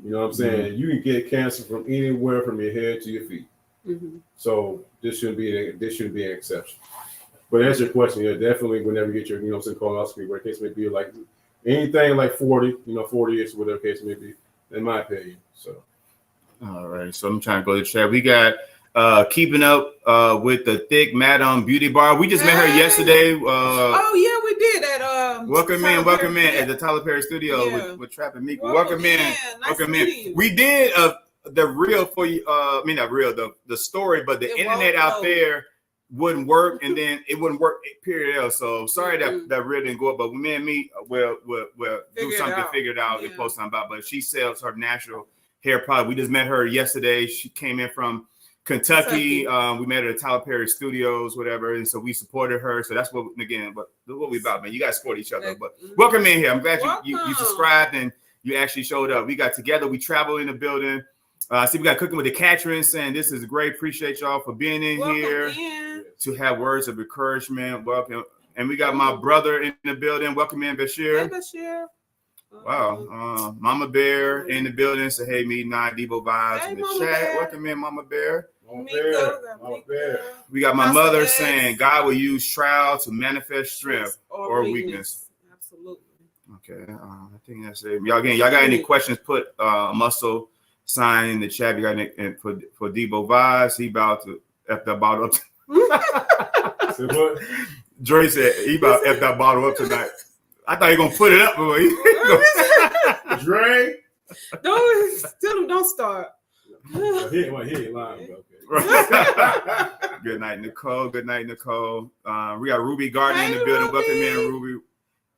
You know what I'm saying? You can get cancer from anywhere from your head to your feet. So this shouldn't be an exception. But answer your question, definitely whenever you get your, colonoscopy, whatever case may be, like anything like 40, 40-ish, whatever case may be, in my opinion. So all right. So I'm trying to go to the chat. We got keeping up with the thick Madam Beauty Bar. We just met her yesterday. We did at welcome in at the Tyler Perry Studio with Trap and Meek. Welcome in. We did the reel for you. Not real, the story, but the internet out there wouldn't work, and then it wouldn't work. Period. Else. So sorry that reel didn't go up, but me and me will do something, figure it out, and post something about. But she sells her natural hair product. We just met her yesterday. She came in from Kentucky. We met her at Tyler Perry Studios, whatever, and so we supported her. So that's what we about, man. You guys support each other. But welcome in here. I'm glad you subscribed and you actually showed up. We got together. We traveled in the building. I see we got Cooking with the Catherine saying this is great. Appreciate y'all for being in here to have words of encouragement. Welcome. And we got my brother in the building. Welcome in, Bashir. Hey, Bashir. Wow. Mama Bear in the building. So hey, me, Nine Debo Vibes in the chat. Bear. Welcome in, Mama Bear. Mama Bear. We got my mother saying God will use trial to manifest strength or weakness. Absolutely. Okay. I think that's it. Y'all got any questions? Put muscle sign in the chat. You got any for Debo Vibes. He about to F that bottle up. Say what? Dre said he about to F that bottle up tonight. I thought you were gonna put it up, boy. Dre. Don't start. He ain't lying. Okay. Good night, Nicole. We got Ruby Gardner in the building. Welcome in, Ruby.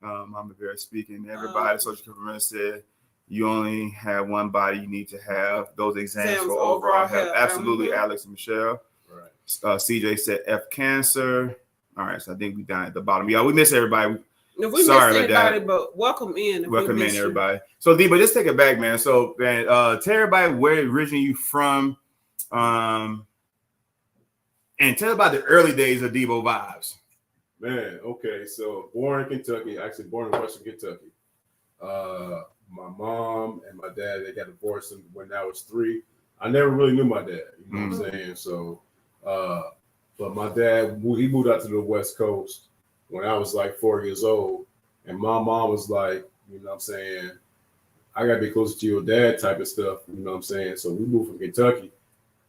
Mama Bear speaking. Everybody, Social Career said you only have one body. You need to have those exams for overall health. Absolutely, Alex and Michelle. Right. CJ said F cancer. All right, so I think we down at the bottom. Yeah, we miss everybody. If we Sorry miss about anybody, that. but welcome in. Welcome in, everybody. So, D, but just take it back, man. So, man, tell everybody where originally you from, and tell about the early days of Debo Vibes. Man, okay. So, born in Kentucky, actually born in Western Kentucky. My mom and my dad, they got divorced when I was 3. I never really knew my dad. You know what I'm saying? So, but my dad, he moved out to the West Coast when I was like 4 years old. And my mom was like, you know what I'm saying, I got to be closer to your dad type of stuff. You know what I'm saying? So we moved from Kentucky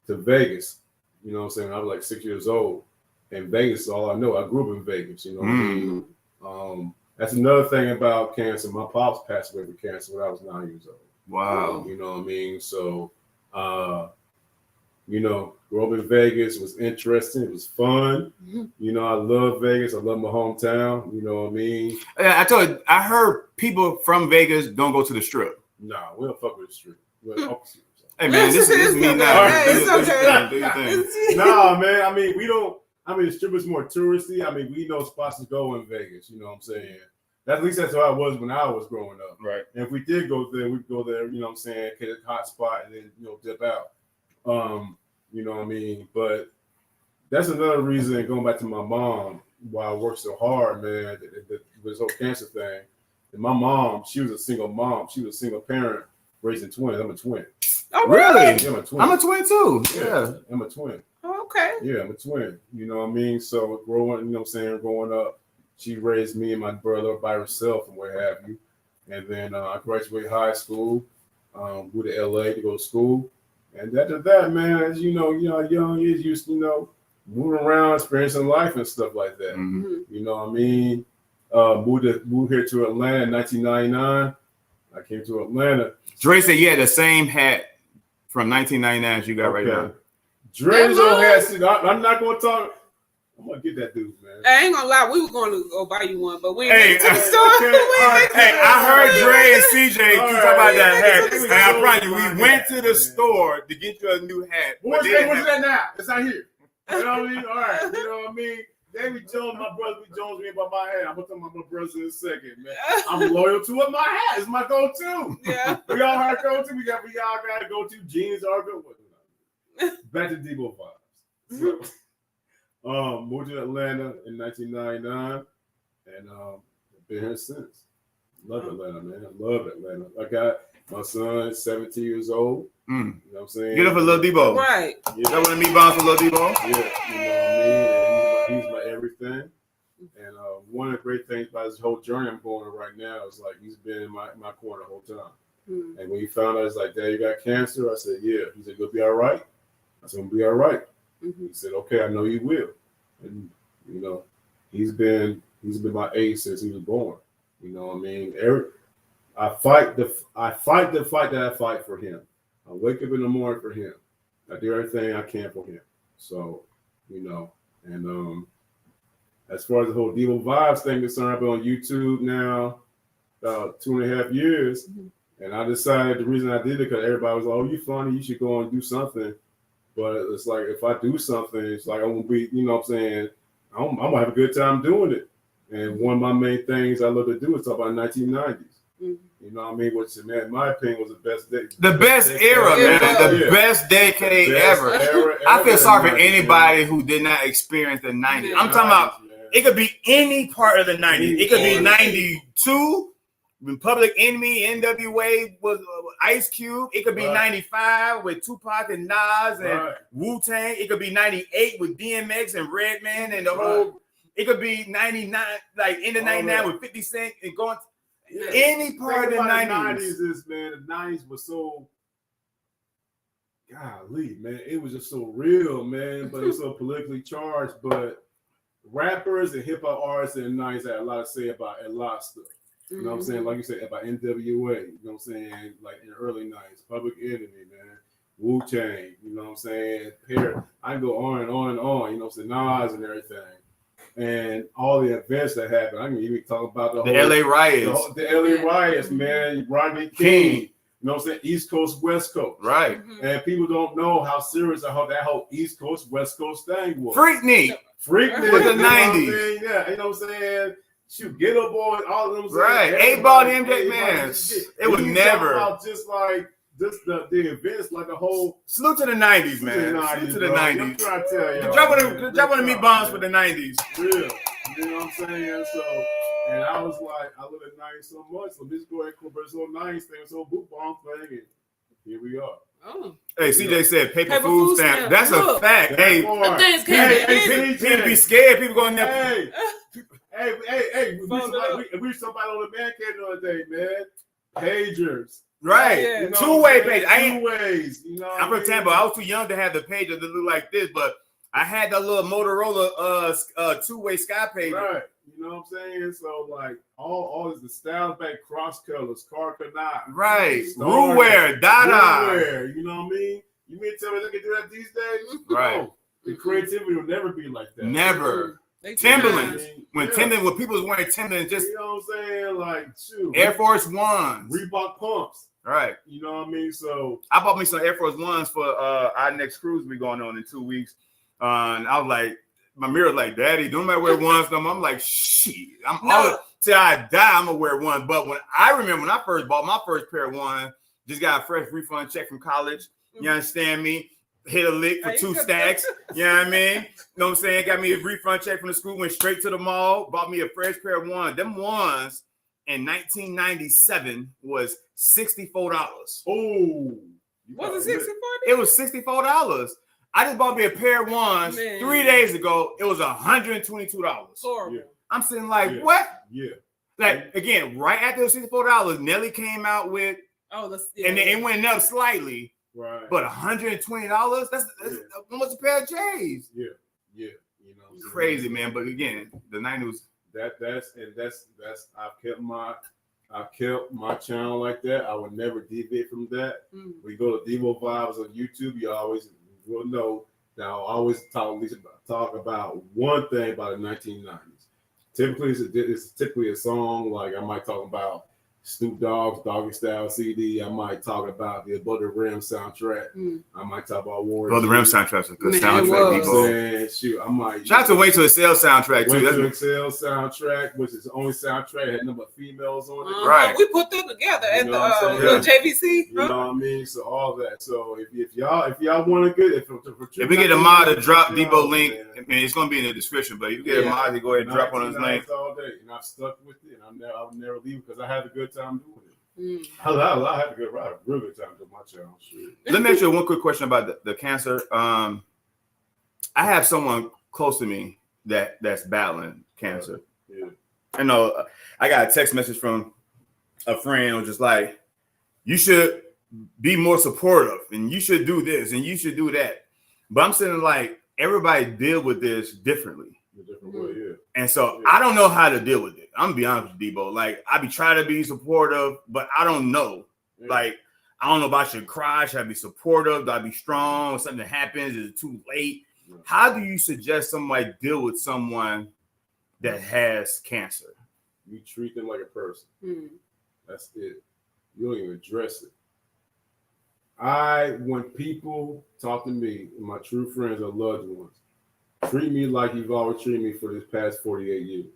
to Vegas. You know what I'm saying? I was like 6 years old. And Vegas is all I know. I grew up in Vegas. You know what I mean? That's another thing about cancer. My pops passed away from cancer when I was 9 years old. Wow. You know what I mean? So You know, growing up in Vegas was interesting. It was fun. You know, I love Vegas. I love my hometown. You know what I mean? Yeah, I heard people from Vegas don't go to the Strip. Nah, we don't fuck with the Strip. Hey man, this is me now. It's okay. Nah, man. I mean, we don't. I mean, the Strip is more touristy. I mean, we know spots to go in Vegas. You know what I'm saying? At least that's how I was when I was growing up. Right. And if we did go there, we'd go there. You know what I'm saying? Get a hot spot and then dip out. You know what I mean? But that's another reason, going back to my mom, why I worked so hard, man, this whole cancer thing. And my mom, she was a single mom. She was a single parent raising twins. I'm a twin. Oh, really? Yeah, I'm a twin. I'm a twin too. Yeah. I'm a twin. Oh, okay. Yeah, I'm a twin. You know what I mean? So growing up, she raised me and my brother by herself and what have you. And then I graduated high school, moved to LA to go to school. And after that, man, as you know, young is used to, moving around, experiencing life and stuff like that. Mm-hmm. You know what I mean? Moved here to Atlanta in 1999. I came to Atlanta. Dre said you had the same hat from 1999 as you got right now. Dre's old hat. I'm not going to talk. I'm going to get that dude, man. I ain't gonna lie, we were going to go buy you one, but we Hey, ain't to the store. Hey, I heard Dre and CJ talk about that hat. Hey, And I promise you, we went to the store to get you a new hat. What's that now? It's not here. You know what I mean? All right. You know what I mean? David Jones, my brother Jones, me about my hat. I'm going to talk about my brothers in a second, man. I'm loyal to what my hat is my go-to. Yeah. We all have go-to. We all got to go-to. Jeans are good. Back to Debo vibes. So, moved to Atlanta in 1999, and been here since. Love Atlanta, man. I love Atlanta. I got my son, 17 years old. You know what I'm saying? Get up for Lil Debo. Right. Yeah. That one of me bombs for Lil Debo. Yeah, you know what I mean? And he's my everything. And one of the great things about this whole journey I'm going on right now is like he's been in my corner the whole time. And when he found out, he's like, Dad, you got cancer? I said, yeah. He said, you'll be all right. I said, I'm gonna be all right. He said, okay, I know you will. And he's been my ace since he was born. You know what I mean? I fight the fight that I fight for him. I wake up in the morning for him. I do everything I can for him. So, and as far as the whole Devo Vibes thing concerned, I've been on YouTube now about 2.5 years. And I decided the reason I did it because everybody was like, oh, you funny, you should go and do something. But it's like, if I do something, it's like, I'm going to be, you know what I'm saying, I'm going to have a good time doing it. And one of my main things I love to do is talk about 1990s. You know what I mean? Which, man, in my opinion, was the best day. The best era, man. The best decade ever. I feel sorry for anybody who did not experience the 90s. I'm talking about, it could be any part of the 90s. It could be 92. When Public Enemy, NWA was Ice Cube. It could be 95 with Tupac and Nas and Wu-Tang. It could be 98 with DMX and Redman and the whole. It could be 99, like in the 99 with 50 Cent and going any part of the 90s. Is, man, the 90s was so, golly, man, it was just so real, man, but it was so politically charged. But rappers and hip hop artists in the 90s had a lot to say about a lot of stuff. You know what I'm saying? Like you said, about NWA, you know what I'm saying? Like in the early 90s, Public Enemy, man, Wu-Tang, you know what I'm saying? I can go on and on and on, you know what I'm saying? Nas and everything. And all the events that happened. I can even talk about the LA riots. The LA riots, man, Rodney King. You know what I'm saying? East Coast, West Coast. Right. And people don't know how serious that whole East Coast, West Coast thing was. Freaknik. With the 90s. Yeah, you know what I'm saying? Shoot, Ghetto Boys, all of them. Right. 8-Ball, MJ, man. It was never. Just like just the events, like the whole. Salute to the 90s, man. Salute to the 90s. I'm trying to tell you. Drop one of me bombs for the 90s. Real. You know what I'm saying? So, and I was like, I love the 90s so much. So let's go ahead and convert this whole 90s thing, this whole boot bomb thing, and here we are. Oh. Hey, CJ said paper food stamp. That's a fact. Hey, people be scared. People going there. Hey, we were somebody on the man cave the other day, man. Pagers. Right. You know, two-way page. Two ways. You know I'm from Tampa. I was too young to have the pager that look like this, but I had that little Motorola two-way sky pager. Right. You know what I'm saying? So like all the styles back, cross colors, car canal. Right. Ruwear, Dada. Ruwear, you know what I mean? You mean to tell me they can do that these days? Right. No. The creativity will never be like that. Never. They Timberlands. I mean, When people was wearing Timberlands, just you know what I'm saying? Like, shoot. Air Force Ones. Reebok pumps. Right. You know what I mean? So I bought me some Air Force Ones for our next cruise we going on in 2 weeks. And I was like, my mirror like, Daddy, don't matter wear ones no more. I'm like, shit. Till I die, I'm gonna wear one. But when I first bought my first pair of ones, just got a fresh refund check from college. You understand me? Hit a lick for 2 stacks. You know what I mean? You know what I'm saying? Got me a refund check from the school, went straight to the mall, bought me a fresh pair of ones. Them ones in 1997 was $64. oh, Was it 64? It was $64. I just bought me a pair of ones 3 days ago. It was $122. Horrible. Yeah. I'm sitting like, what? Yeah. Like, again, right after the $64, Nelly came out with, and then it went up slightly. Right. But $120? That's almost a pair of J's. Yeah. You know, Crazy, man. But again, the 90s. That's I've kept my channel like that. I would never deviate from that. We go to Devo Vibes on YouTube. You always will know that I'll always talk about one thing about the 1990s. Typically, it's typically a song. Like I might talk about Snoop Dogg's Doggy Style CD. I might talk about the Above the Rim soundtrack. I might talk about Warren. Above the Rim soundtrack's a good soundtrack. Shoot, I might. Shout out to Wait to Excel soundtrack too. Wait to Excel soundtrack, which is the only soundtrack that had number of females on it. Right. We put them together at the JVC. You know what I mean? So all that. So if y'all want to get if we get a mod to drop Debo link, it's gonna be in the description. But you get a mod to go ahead and drop on his link all day, and I've stuck with it, and I'll never leave it because I had a good time doing it. I had a real good time doing my channel. Let me ask you one quick question about the cancer. I have someone close to me that's battling cancer. Yeah. I know I got a text message from a friend who was just like, you should be more supportive and you should do this and you should do that. But I'm saying like everybody deal with this differently. A different way, yeah. And so I don't know how to deal with it. I'm gonna be honest with Debo. Like I be trying to be supportive, but I don't know. Yeah. Like I don't know if I should cry. Should I be supportive? Do I be strong? If something happens, is it too late? Yeah. How do you suggest somebody deal with someone that has cancer? You treat them like a person. That's it. You don't even address it. When people talk to me, my true friends or loved ones, treat me like you've always treated me for this past 48 years.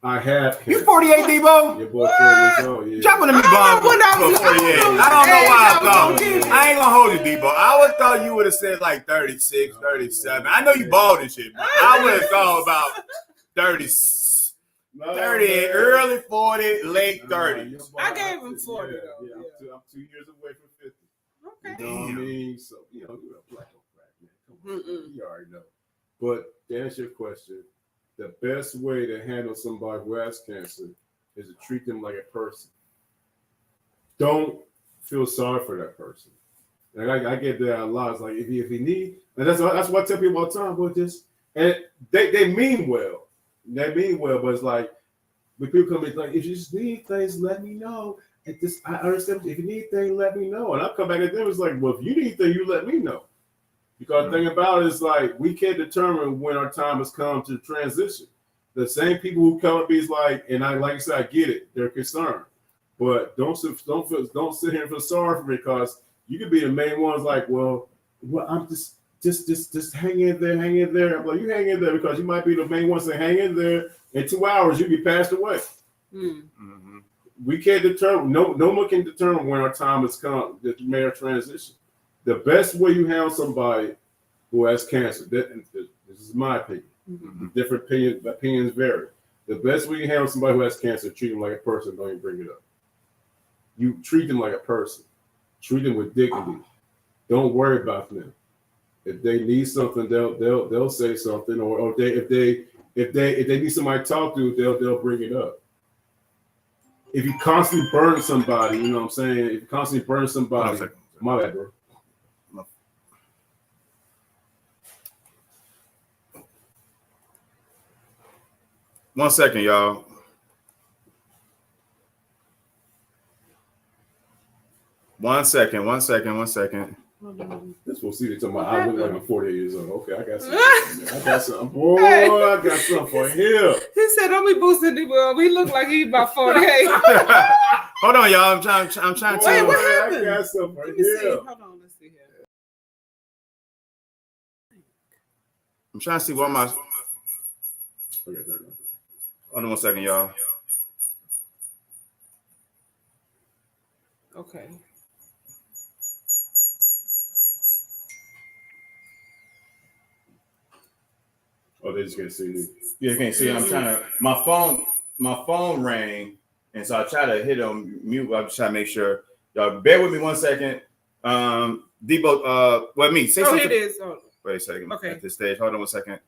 I have cancer. You 48, Debo? You're both 40 years old. Yeah. Jumping in me bomb for 48. I don't know why I thought. I ain't gonna hold you, Debo. I would thought you would have said like 36, 37. I know you bald and shit, but I would have thought about 30, 30, early 40, late 30. I gave him 40. Yeah, I'm 2 years away from 50. Okay. You know what I mean? So, you're a black on black, man. Come on. You already know. But to answer your question, the best way to handle somebody who has cancer is to treat them like a person. Don't feel sorry for that person. And I get that a lot. It's like if you need, and that's what I tell people all the time. But and they mean well. They mean well, but it's like when people come in, like if you just need things, let me know. I understand. If you need things, let me know. And I come back at them. It's like, well, if you need things, you let me know. Because the thing about it is like we can't determine when our time has come to transition. The same people who come up is like, and I said, I get it. They're concerned, but don't sit here and feel sorry for me because you could be the main ones. Like, well, I'm just hang in there, hang in there. I'm like, you hang in there because you might be the main ones that hang in there. In 2 hours, you'll be passed away. We can't determine. No one can determine when our time has come to make a transition. The best way you handle somebody who has cancer, this is my opinion. Different opinions vary. The best way you handle somebody who has cancer, treat them like a person. Don't even bring it up. You treat them like a person. Treat them with dignity. Don't worry about them. If they need something, they'll say something, or if they need somebody to talk to, they'll bring it up. If you constantly burn somebody, you know what I'm saying? If you constantly burn somebody, my bad, bro. One second, y'all. One second. This will see they talking about I look like I'm 48 years old. Okay, I got something. I got something. Boy, I got something for him. He said, "Don't be boosting the world. He look like he about 48." Hold on, y'all. I'm trying to. Wait, what happened? I got something for him. Hold on, let's see here. I'm trying to see what my. Okay, Hold on 1 second, y'all. Okay. oh, they just can't see me. Yeah, you can't see. I'm trying to. My phone rang, and so I try to hit on mute. I'm trying to make sure. Y'all bear with me 1 second. Debo, me say something. Here it is. Oh. Wait a second. Okay. At this stage, hold on 1 second.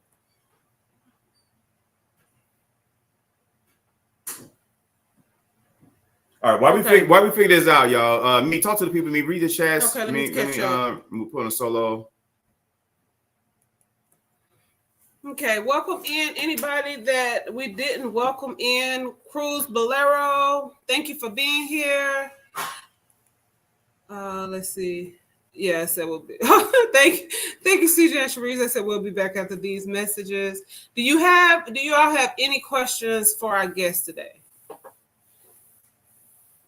All right, why we figure this out, y'all? Me talk to the people. Me read the chats. Okay, let me put on a solo. Okay, welcome in anybody that we didn't welcome in. Cruz Bolero, thank you for being here. Let's see. Yeah, I said we'll be. thank you, CJ and Sharice. I said we'll be back after these messages. Do you all have any questions for our guest today?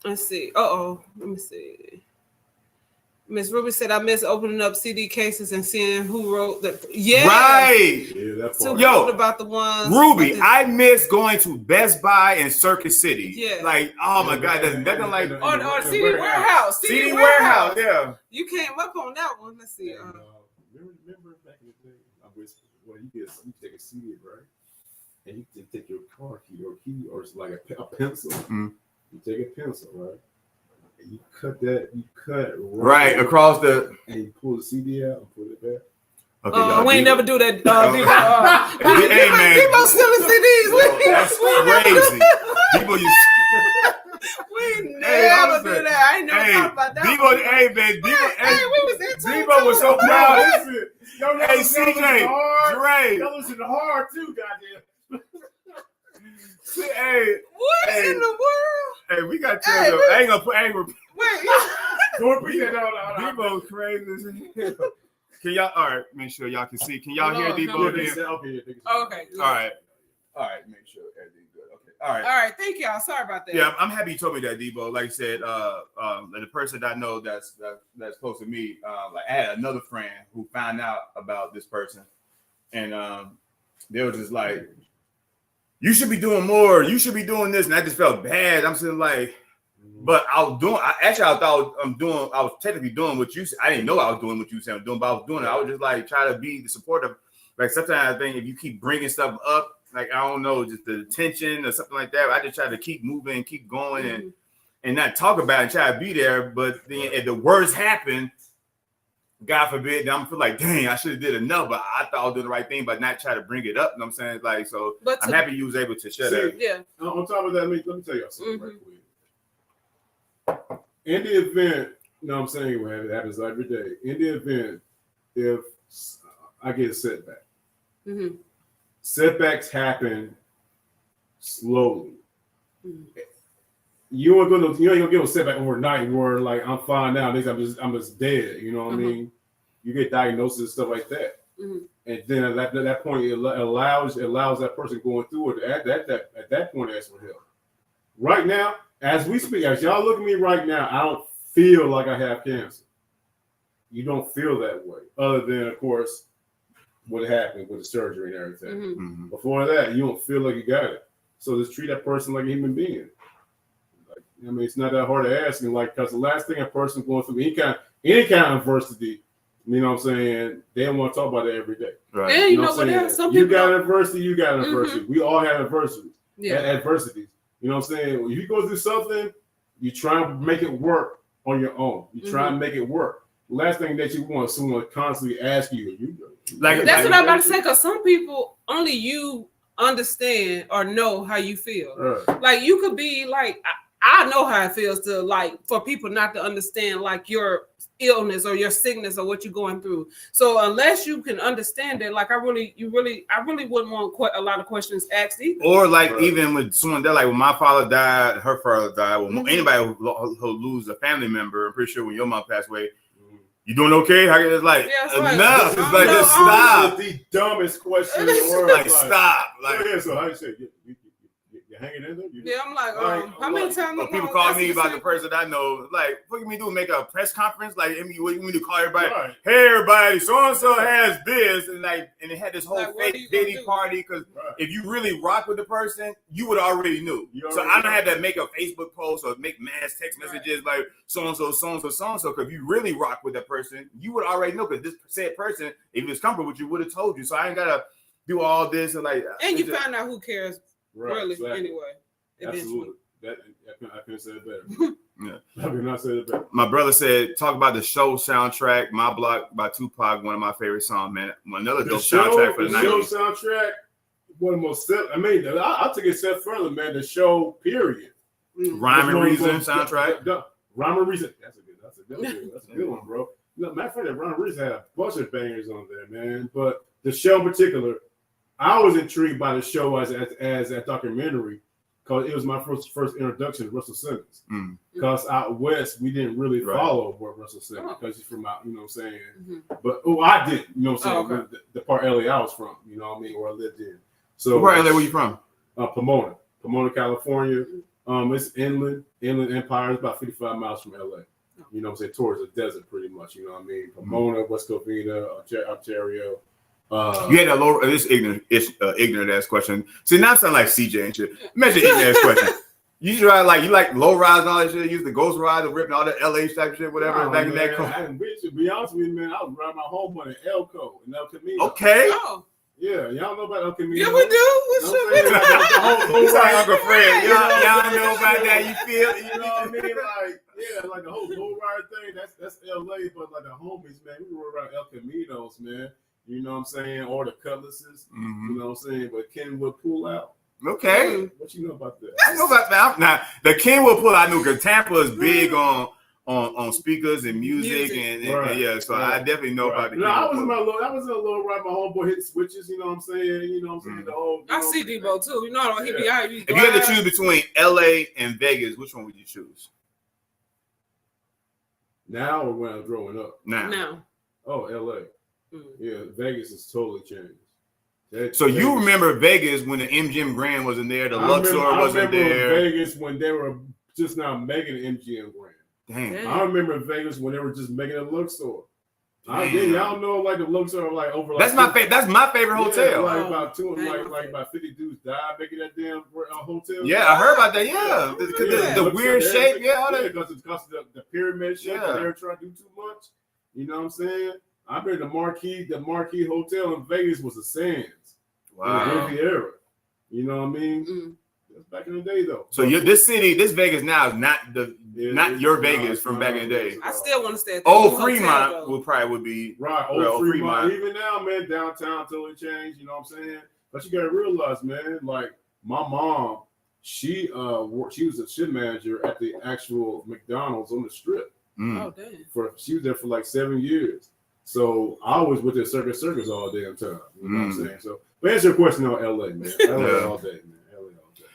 Let's see. Let me see. Miss Ruby said, "I miss opening up CD cases and seeing who wrote the." Yeah, right. Yeah, that part. Yo, about the ones. Ruby, I miss going to Best Buy in Circus City. Yeah, like oh my God, there's nothing like or CD Warehouse. CD Warehouse, yeah. You came up on that one. Let's see. And, remember back in the day, I was you take a CD, right? And you take your car key or it's like a pencil. Mm. You take a pencil, right? And you cut right across the, and you pull the CD out and put it back. Okay, we ain't never do that. Hey man, people stealing CDs. That's crazy. People used. We never do that. I ain't never thought about that. Debo, hey man, Debo was so proud. Hey CJ, Dre, y'all listen to hard too, goddamn. Hey, what in the world? Hey, we got to tell you. I ain't gonna wait. Don't put that out. Debo crazy as hell. Can y'all? All right, make sure y'all can see. Can y'all hear Debo again? Okay. All right. Make sure everything's good. Okay. All right. Thank y'all. Sorry about that. Yeah, I'm happy you told me that, Debo. Like I said, the person that I know that's close to me, like I had another friend who found out about this person, and they were just like, "You should be doing more. You should be doing this," and I just felt bad. I'm sitting like. But I thought I was technically doing what you said. I didn't know I was doing what you said I'm doing, but I was doing it. I was just like try to be the supportive. Like sometimes I think if you keep bringing stuff up, like I don't know, just the tension or something like that. I just try to keep moving, keep going, and not talk about it and try to be there. But then if the worst happen, God forbid, then I'm feel like, dang, I should have did enough, but I thought I was doing the right thing, but not try to bring it up. You know what I'm saying? Like, so I'm happy you was able to share that. Yeah. On top of that, let me tell y'all something right quick. In the event, you know what I'm saying, it happens every day. In the event, if I get a setback, setbacks happen slowly. You ain't gonna get a setback overnight where like I'm fine now. I'm just dead. You know what I mean? You get diagnosis and stuff like that, and then at that point, it allows that person going through it at that point ask for help. Right now. As we speak, as y'all look at me right now, I don't feel like I have cancer. You don't feel that way, other than, of course, what happened with the surgery and everything. Before that, you don't feel like you got it. So just treat that person like a human being. Like, I mean, it's not that hard to ask. And like, because the last thing a person going through any kind of adversity, you know what I'm saying, they don't want to talk about it every day. Right. And you know what else? Some you people got adversity, you got adversity. We all have adversity. Yeah. Adversities. You know what I'm saying? When you go through something, you try and make it work on your own. You try and make it work. The last thing that you want is someone to constantly ask you. Like that's what I'm about to say. Because some people, only you understand or know how you feel. Right. Like you could be like, I know how it feels to like for people not to understand like your illness or your sickness or what you're going through. So unless you can understand it, like I really wouldn't want a lot of questions asked either. Or like even with someone that like when my father died, her father died, well, anybody who lose a family member, I'm pretty sure when your mom passed away, You doing okay? It's like enough. It's like just stop. The dumbest question in the world. Like stop. Like so how you say you hanging in there? Yeah, I'm like, how many times? People call me about the person I know. Like, what you mean do? Make a press conference? Like, what you mean to call everybody? Right. Hey, everybody, so and so has this, and it had this whole fake pity party. Because if you really rock with the person, you would already knew. So I don't have to make a Facebook post or make mass text messages like so and so, so and so, so and so. Because if you really rock with that person, you would already know. Because this said person, if he was comfortable with you, would have told you. So I ain't gotta do all this and like. And you find out who cares. Right, really, exactly. Anyway. Absolutely. I couldn't say it better. Yeah. I could not say it better. My brother said, talk about the show soundtrack, My Block by Tupac, one of my favorite songs, man. Another dope soundtrack for the 90s. The show soundtrack, one of the most, I'll take it a step further, man. The show, period. Rhyme and Reason soundtrack. Rhyme and Reason. That's a good one, bro. Matter of fact, Rhyme and Reason had a bunch of bangers on there, man. But the show in particular, I was intrigued by the show as a documentary because it was my first introduction to Russell Simmons. Because out west, we didn't really follow Russell Simmons because he's from out, you know what I'm saying? But I did, you know what I'm saying? The part LA I was from, you know what I mean, where I lived in. So what part LA were you from? Pomona, California. It's inland Empire. It's about 55 miles from LA. You know what I'm saying? Towards the desert, pretty much. You know what I mean? Pomona, West Covina, Ontario. You had a low ignorant ass question. See, now I sound like CJ and shit. Imagine ignorant ass question. You try you like low rise and all that shit. You used the ghost ride and ripping all that LA type shit, whatever. Back in that to be honest with you, man, I was riding my homeboy in Elko in El Camino. Okay. Yeah, y'all know about El Camino. Yeah, we do. What's like Uncle Fred? Y'all know about that? You feel? You know what I mean? Like the whole low ride thing. That's LA, but like the homies, man, we were around El Caminos, man. You know what I'm saying? Or the Cutlasses. You know what I'm saying? But Kenwood pull out. Okay. What you know about that? I know about that. Now, the Kenwood pull out, I knew because Tampa is big on speakers and music. And yeah, so I definitely know about the Kenwood. I was in a little ride. My homeboy hit switches, you know what I'm saying? You know what I'm saying? The whole, I see Debo too. You know, he be out. If you had to choose between LA and Vegas, which one would you choose? Now or when I was growing up? Now. Oh, LA. Yeah, Vegas has totally changed. So you remember Vegas when the MGM Grand wasn't there, the Luxor wasn't there. Vegas when they were just now making the MGM Grand. Damn. I remember Vegas when they were just making a Luxor. Y'all know like the Luxor like over. Like that's my favorite hotel. Like about about 50 dudes died making that damn hotel. Yeah, I heard about that. Yeah, the weird shape. Yeah, because the pyramid shape. They were trying to do too much. You know what I'm saying? I remember the Marquee Hotel in Vegas was the Sands. Wow. Riviera. You know what I mean? That's back in the day, though. So this Vegas now is not your Vegas from back in the day. I still want to stay at the Old Fremont would be right. Old Fremont. Even now, man, downtown totally changed. You know what I'm saying? But you gotta realize, man, like my mom, she was a shift manager at the actual McDonald's on the Strip. Oh damn! She was there for like 7 years. So I was with the circus all damn time. You know what I'm saying? So, but answer your question on LA, man. LA all day, man. LA all day.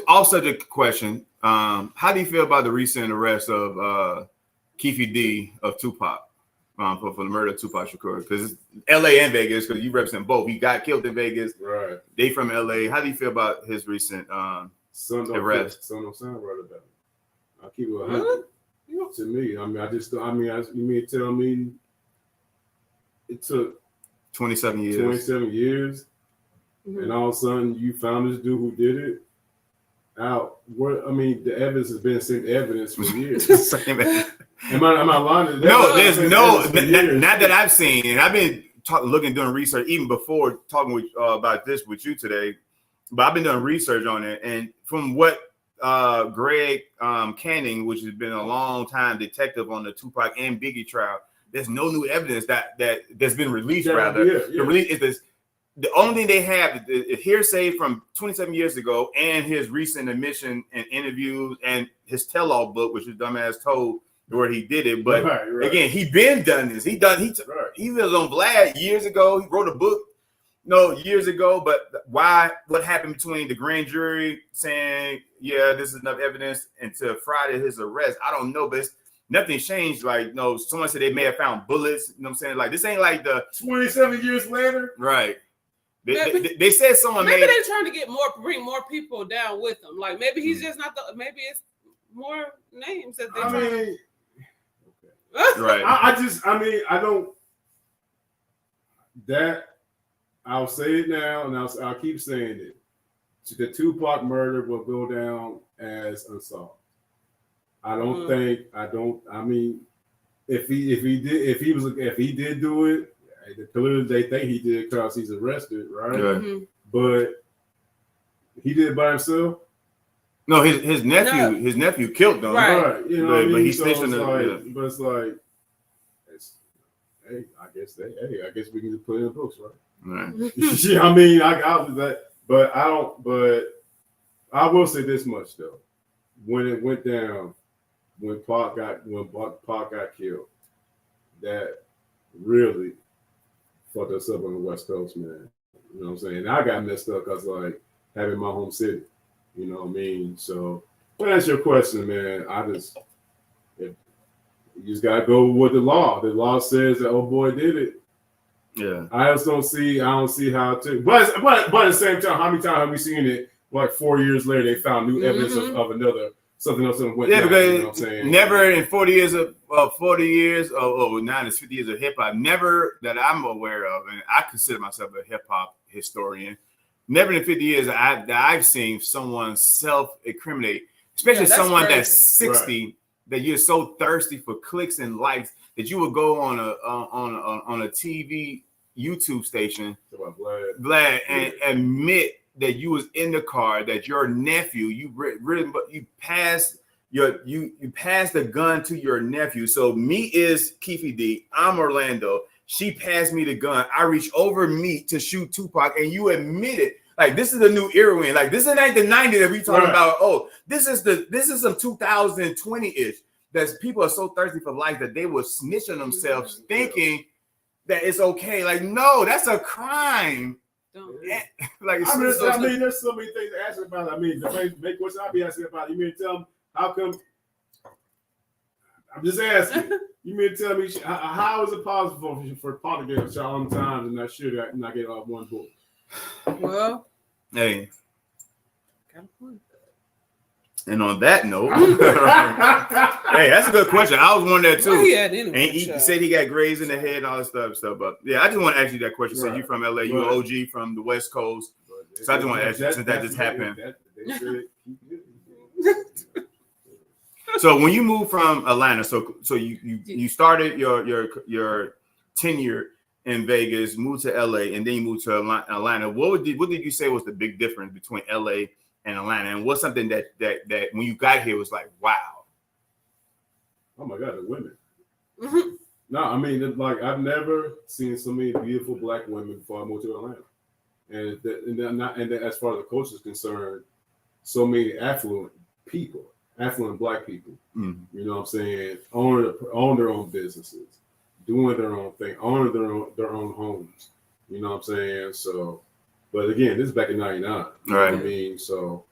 Off subject question. How do you feel about the recent arrest of Keefe D of Tupac for the murder of Tupac Shakur? Because it's LA and Vegas, because you represent both. He got killed in Vegas. Right. They from LA. How do you feel about his recent arrest? Son don't sound right about it. I'll keep it 100. To me, you mean tell me it took 27 years. 27 years, and all of a sudden you found this dude who did it out. The evidence has been same evidence for years. Am I lying? No, there's not that I've seen, and I've been doing research even before talking about this with you today. But I've been doing research on it, and from what Greg Canning, which has been a long time detective on the Tupac and Biggie trial, there's no new evidence that's been released. The only thing they have is hearsay from 27 years ago and his recent admission and interviews and his tell-all book, which his dumbass told where he did it. But again, he been done this. He was on Vlad years ago. He wrote a book years ago. But what happened between the grand jury saying, yeah, this is enough evidence, until Friday his arrest, I don't know. But nothing changed. Like, someone said they may have found bullets. You know what I'm saying? Like, this ain't like the 27 years later. Right. They said someone maybe they're trying to bring more people down with them. Like maybe he's just not maybe it's more names that they. Okay. Right. I don't. That I'll say it now, and I'll keep saying it. The Tupac murder will go down as unsolved. I don't think. I mean, if he did do it. Clearly, they think he did because he's arrested, right? Mm-hmm. But he did it by himself. No, his nephew killed them. Right. You know what I mean? But he's so snitching. But it's like, I guess we can just put it in the books, right? Yeah, I mean, I was that, but I don't. But I will say this much though: when it went down, when Pac got killed, that really fucked us up on the West Coast, man. You know what I'm saying? And I got messed up because like having my home city. You know what I mean? So, to answer your question, man, you just gotta go with the law. The law says that old boy did it. Yeah. I don't see how to. But at the same time, how many times have we seen it? Like 4 years later, they found new evidence of another something else that went down. Because you know what I'm saying? never in 40 years now it's 50 years of hip hop, never that I'm aware of, and I consider myself a hip hop historian. Never in 50 years that I've seen someone self-incriminate, especially someone crazy. That's 60, right. That you're so thirsty for clicks and likes that you would go on a TV YouTube station, Vlad, and admit that you was in the car, that your nephew, you passed the gun to your nephew. So me is Keefe D, I'm Orlando. She passed me the gun. I reached over me to shoot Tupac, and you admitted, like, this is the new era when, like, this is not the 90s that we talking about. Oh, this is some 2020-ish. That people are so thirsty for life that they will snitch on themselves, thinking that it's okay. Like, no, that's a crime. Like, there's so many things to ask about. I mean, the main question I'll be asking about. You mean to tell them how come? I'm just asking. You mean to tell me how is it possible for Pac to get a shot on time and not get off one book? Well, hey, and on that note, hey, that's a good question. I was wondering that too. And he said he got grazed in the head and all this stuff. But yeah, I just want to ask you that question. So you from LA, you an OG from the West Coast. So I just want to ask you since that just happened. So when you moved from Atlanta, so you started your tenure in Vegas, moved to LA, and then you moved to Atlanta. What did you say was the big difference between LA and Atlanta, and what's something that when you got here was like, wow? Oh my God, the women. Mm-hmm. No, I mean, like, I've never seen so many beautiful black women before I moved to Atlanta, and as far as the culture is concerned, so many affluent black people. Mm-hmm. You know what I'm saying? Own their own businesses, doing their own thing, owning their own homes. You know what I'm saying? So. But again, this is back in '99. Right. You know what I mean? So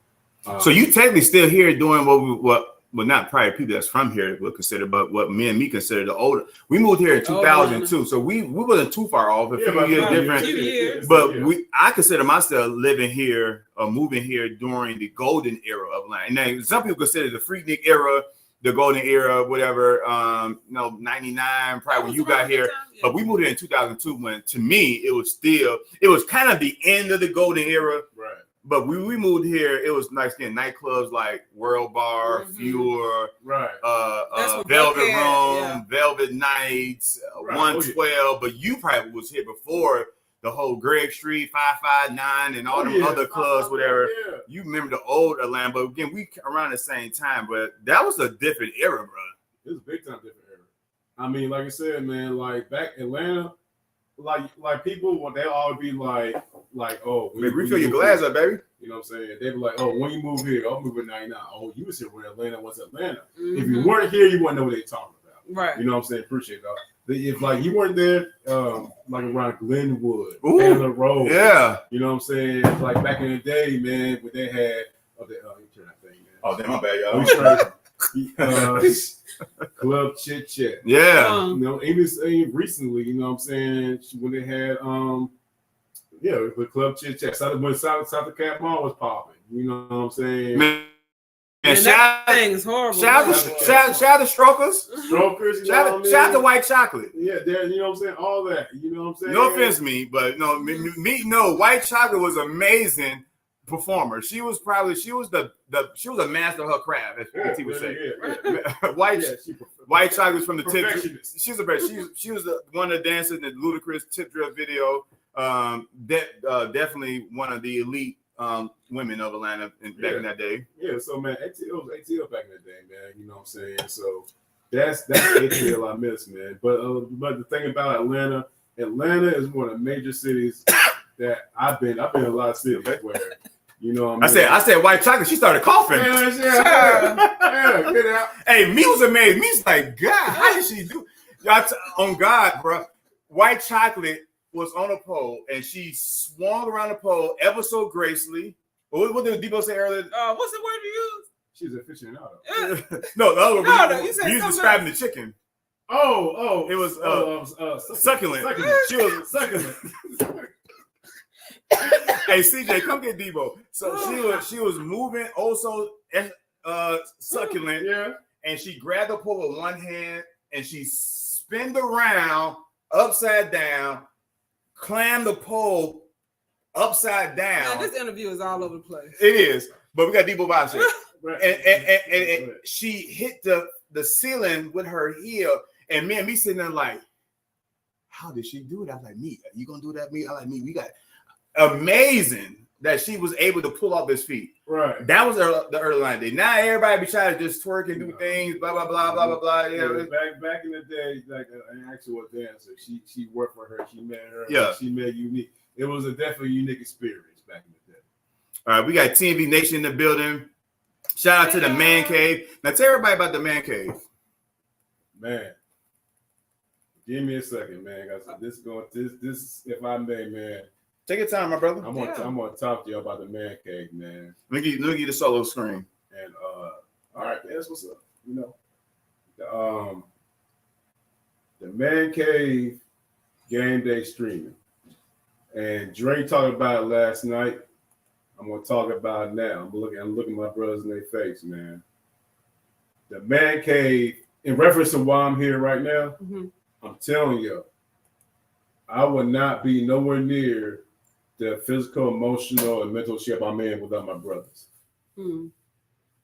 you technically still here doing what not probably people that's from here would consider, but what me and me consider the older. We moved here in 2002, so we wasn't too far off. A few years different. But I consider myself living here or moving here during the golden era of Atlanta. And now some people consider the Freaknik era, the golden era, whatever, 99, probably when you got here. But we moved here in 2002 when, to me, it was kind of the end of the golden era. Right. But we moved here, it was nice getting nightclubs like World Bar, Fuhrer, Velvet Room, Velvet Nights, 112. But you probably was here before the whole Greg Street, 559, and all them other clubs, whatever. Yeah. You remember the old Atlanta, but again, we around the same time. But that was a different era, bro. It was a big time different era. I mean, like I said, man, like back in Atlanta, like people, they'll all be like, oh, refill your glass up, baby. You know what I'm saying? They'd be like, oh, when you move here, I'll move in '99. Oh, you was here when Atlanta was Atlanta. Mm-hmm. If you weren't here, you wouldn't know what they talking about. Right. You know what I'm saying? Appreciate that. If like you weren't there, like around Glenwood, Taylor Road, you know what I'm saying? Like back in the day, man, when they had, turn that thing, man. Oh, damn, my bad, y'all. Club Chit Chat. Yeah. You know, even recently, you know what I'm saying, when they had the Club Chit Chat. When South Cat Mall was popping, you know what I'm saying? Man, that thing is horrible. Shout out to Strokers. Strokers, shout out to White Chocolate. Yeah, you know what I'm saying? All that. You know what I'm saying? No offense me, but no, White Chocolate was amazing performer. She was a master of her craft, as PT would say. Yeah. White Chocolate from the tip. She was one of the dancers in the Ludacris Tip Drill video. Definitely one of the elite women of Atlanta back in that day. Yeah, so man, ATL back in the day, man. You know what I'm saying? So that's ATL I miss, man. But the thing about Atlanta is one of the major cities that I've been in a lot of cities where, you know what I mean? I said White Chocolate, she started coughing. Yeah, get out. Hey, me was amazed. Me was like, God, how did she do? On God, bro. White Chocolate was on a pole and she swung around the pole ever so gracefully. What did Debo say earlier? What's the word you use? She's a aficionado. No, the other one. You said you describing the chicken. Oh, it was succulent. She was succulent. Hey, CJ, come get Debo. So she was moving also succulent. Yeah. And she grabbed the pole with one hand and she spinned around upside down, climb the pole upside down. Man, this interview is all over the place. It is, but we got Debo Bosh here. Right. And she hit the ceiling with her heel, and me sitting there like, how did she do it? I was like, me, are you gonna do that? Me, I like me. We got amazing that she was able to pull off his feet. Right. That was the early line day. Now everybody be trying to just twerk and do things, blah blah blah blah blah blah. Yeah, back in the day, like an actual dancer, she worked for her. She made her. Yeah. She made unique. It was a definitely unique experience back in the day. All right, we got TNV Nation in the building. Shout out to the Man Cave. Now tell everybody about the Man Cave. Man, give me a second, man. This if I may, man. Take your time, my brother. I'm gonna talk to you about the Man Cave, man. Let me give you the solo screen. And all right, that's what's up. You know, the Man Cave game day streaming, and Dre talked about it last night. I'm gonna talk about it now. I'm looking my brothers in their face, man. The Man Cave, in reference to why I'm here right now, I'm telling you, I would not be nowhere near the physical, emotional, and mental shape I'm in without my brothers.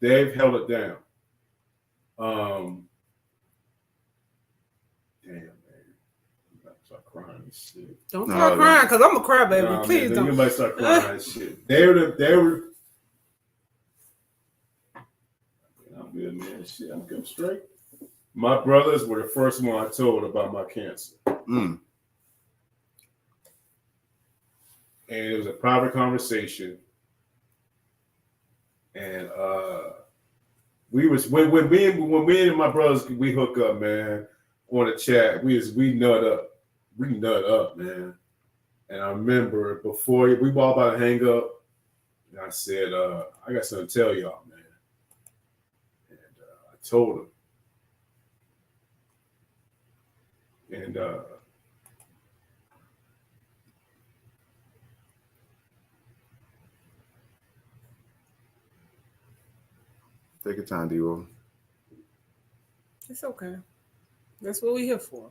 They've held it down. Damn, man. I'm about to start crying and shit. Don't start crying, because I'm a crybaby. Nah, please man, don't. You might start crying and shit. They were. I'm good, man. Shit, I'm good straight. My brothers were the first one I told about my cancer. And it was a private conversation. And when me and my brothers we hook up, man, on the chat, we nut up. We nut up, man. And I remember before we were all about to hang up, and I said, I got something to tell y'all, man. And I told him. And take your time, D-Roll. It's okay. That's what we're here for.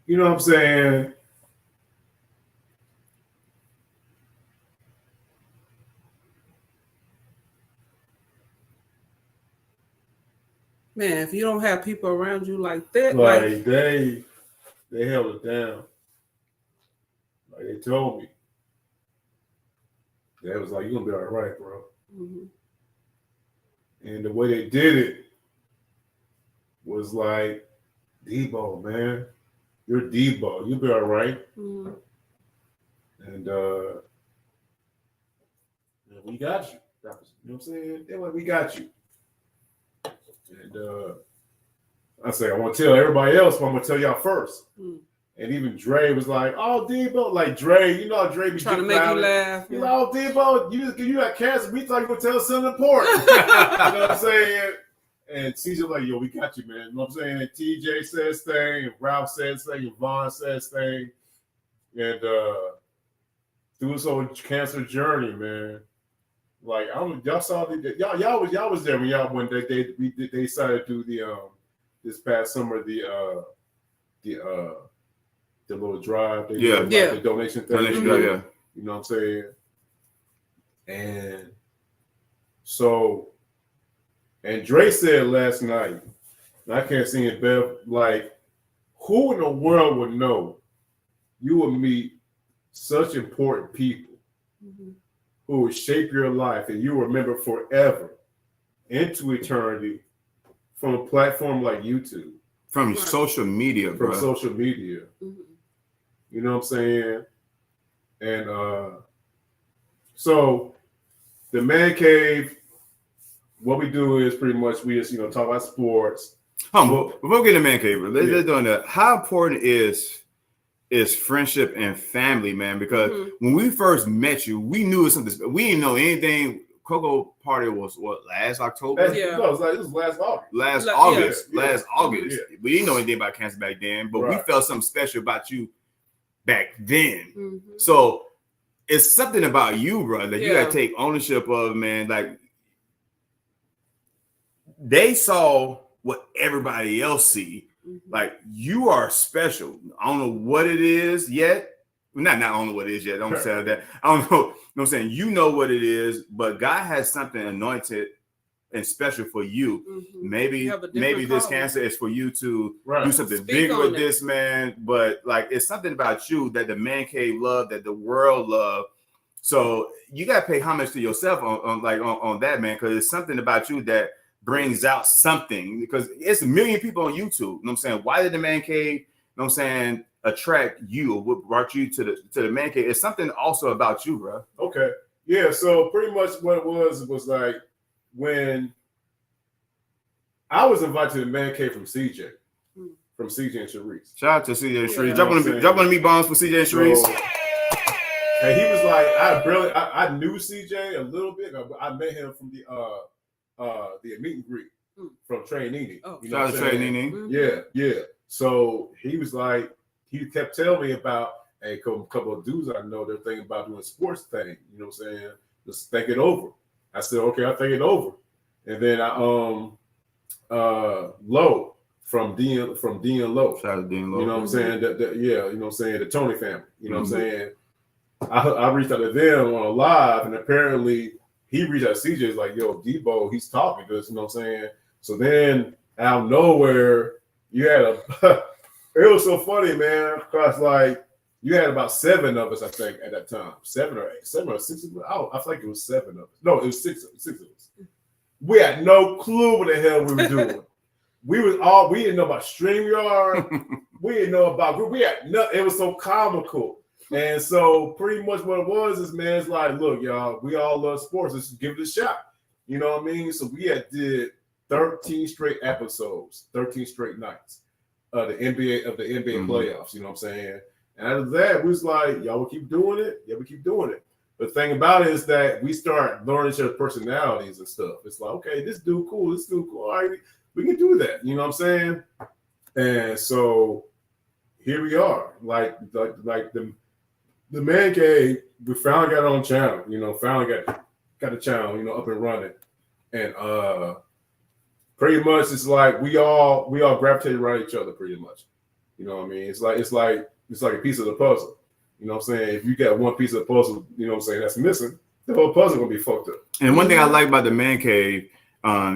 You know what I'm saying? Man, if you don't have people around you like that, like they held it down. Like they told me. They was like, you're gonna be all right, bro. And the way they did it was like, Debo, man, you're Debo. You'll be all right. And we got you. You know what I'm saying? They're like, we got you. And I say, I want to tell everybody else, but I'm gonna tell y'all first. And even Dre was like, "Oh, Debo, like Dre, you know how Dre be trying to make you laugh." He's like, "Oh, Debo, you got cancer. We thought you were gonna tell us something important." You know what I'm saying? and CJ like, yo, we got you, man. You know what I'm saying? And TJ says thing, and Ralph says thing, and Vaughn says thing, and through this whole cancer journey, man. Like y'all saw y'all was there when they decided to do the this past summer the little drive. They did, like, the donation thing. You know what I'm saying? And so, and Dre said last night, and I can't see it, Bev, like, who in the world would know you would meet such important people who would shape your life and you remember forever into eternity from a platform like YouTube. From social media, bro. From social media. You know what I'm saying? And so the Man Cave, what we do is pretty much we just, talk about sports. Before we get to Man Cave, let's doing that. How important is friendship and family, man? Because when we first met you, we knew it was something. We didn't know anything. Cocoa Party was what, last October? No, it was last August. Last August. We didn't know anything about cancer back then, but we felt something special about you back then. So it's something about you, bro, that you gotta take ownership of, man. Like, they saw what everybody else see. Like, you are special. I don't know what it is yet. Not I don't know what it is yet. Don't say that. I don't know. You know what I'm saying? You know what it is, but God has something anointed and special for you. Maybe this cancer is for you to do something bigger with this, man. But like, it's something about you that the Man Cave love, that the world love. So you gotta pay homage to yourself on that, man, because it's something about you that brings out something, because it's a million people on YouTube. You know what I'm saying? Why did the Man Cave, you know what I'm saying, attract you, or what brought you to the Man Cave? It's something also about you, bro. Okay. Yeah, so pretty much what it was like when I was invited to the Man Cave from CJ. From CJ and Sharice. Shout out to CJ and Sharice. Drop one of me bombs for CJ and Sharice. So, and he was like, I knew CJ a little bit. I met him from the meet and greet from Trey Nene. Shout out to Trey Nene. Yeah. So he was like, he kept telling me about a couple of dudes I know they're thinking about doing a sports thing. You know what I'm saying? Just think it over. I said, okay, I'll think it over. And then Lowe from D and Lowe. Shout out to D and Lowe. You know what I'm saying? You know what I'm saying? The Tony family. You know what I'm saying? I reached out to them on a live, and apparently he reached out to CJ, like, yo, Debo, he's talking to us, you know what I'm saying? So then out of nowhere, you had it was so funny, man, because like you had about 7 of us, I think, at that time. 7 or 6 of us. I think it was 7 of us. No, it was 6 of us. We had no clue what the hell we were doing. We didn't know about StreamYard. We didn't know about, we had nothing. It was so comical. And so pretty much what it was is, man, it's like, look, y'all, we all love sports. Let's give it a shot. You know what I mean? So we did 13 straight episodes, 13 straight nights of the NBA playoffs. You know what I'm saying? And after that, we was like, y'all will keep doing it. Yeah, we keep doing it. The thing about it is that we start learning each other's personalities and stuff. It's like, okay, this dude cool. All right, we can do that. You know what I'm saying? And so here we are. Like the Man Cave, we finally got on channel, finally got the channel, up and running. And pretty much it's like we all gravitate around each other pretty much. You know what I mean? It's like a piece of the puzzle. You know what I'm saying? If you got one piece of the puzzle, you know what I'm saying, that's missing, the whole puzzle gonna be fucked up. And one thing I like about the Man Cave,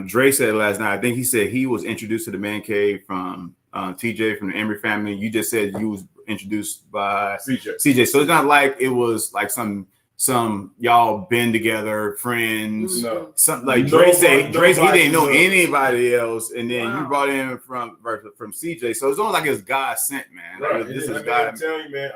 Dre said last night, I think he said he was introduced to the Man Cave from TJ from the Emery family. You just said you was introduced by CJ. So it's not like it was like some y'all been together friends. No. Something like Dre said he didn't know anybody else, and then you brought in from CJ. So it's almost like it's God sent, man. Right. Like, this is God. I'm telling you, man,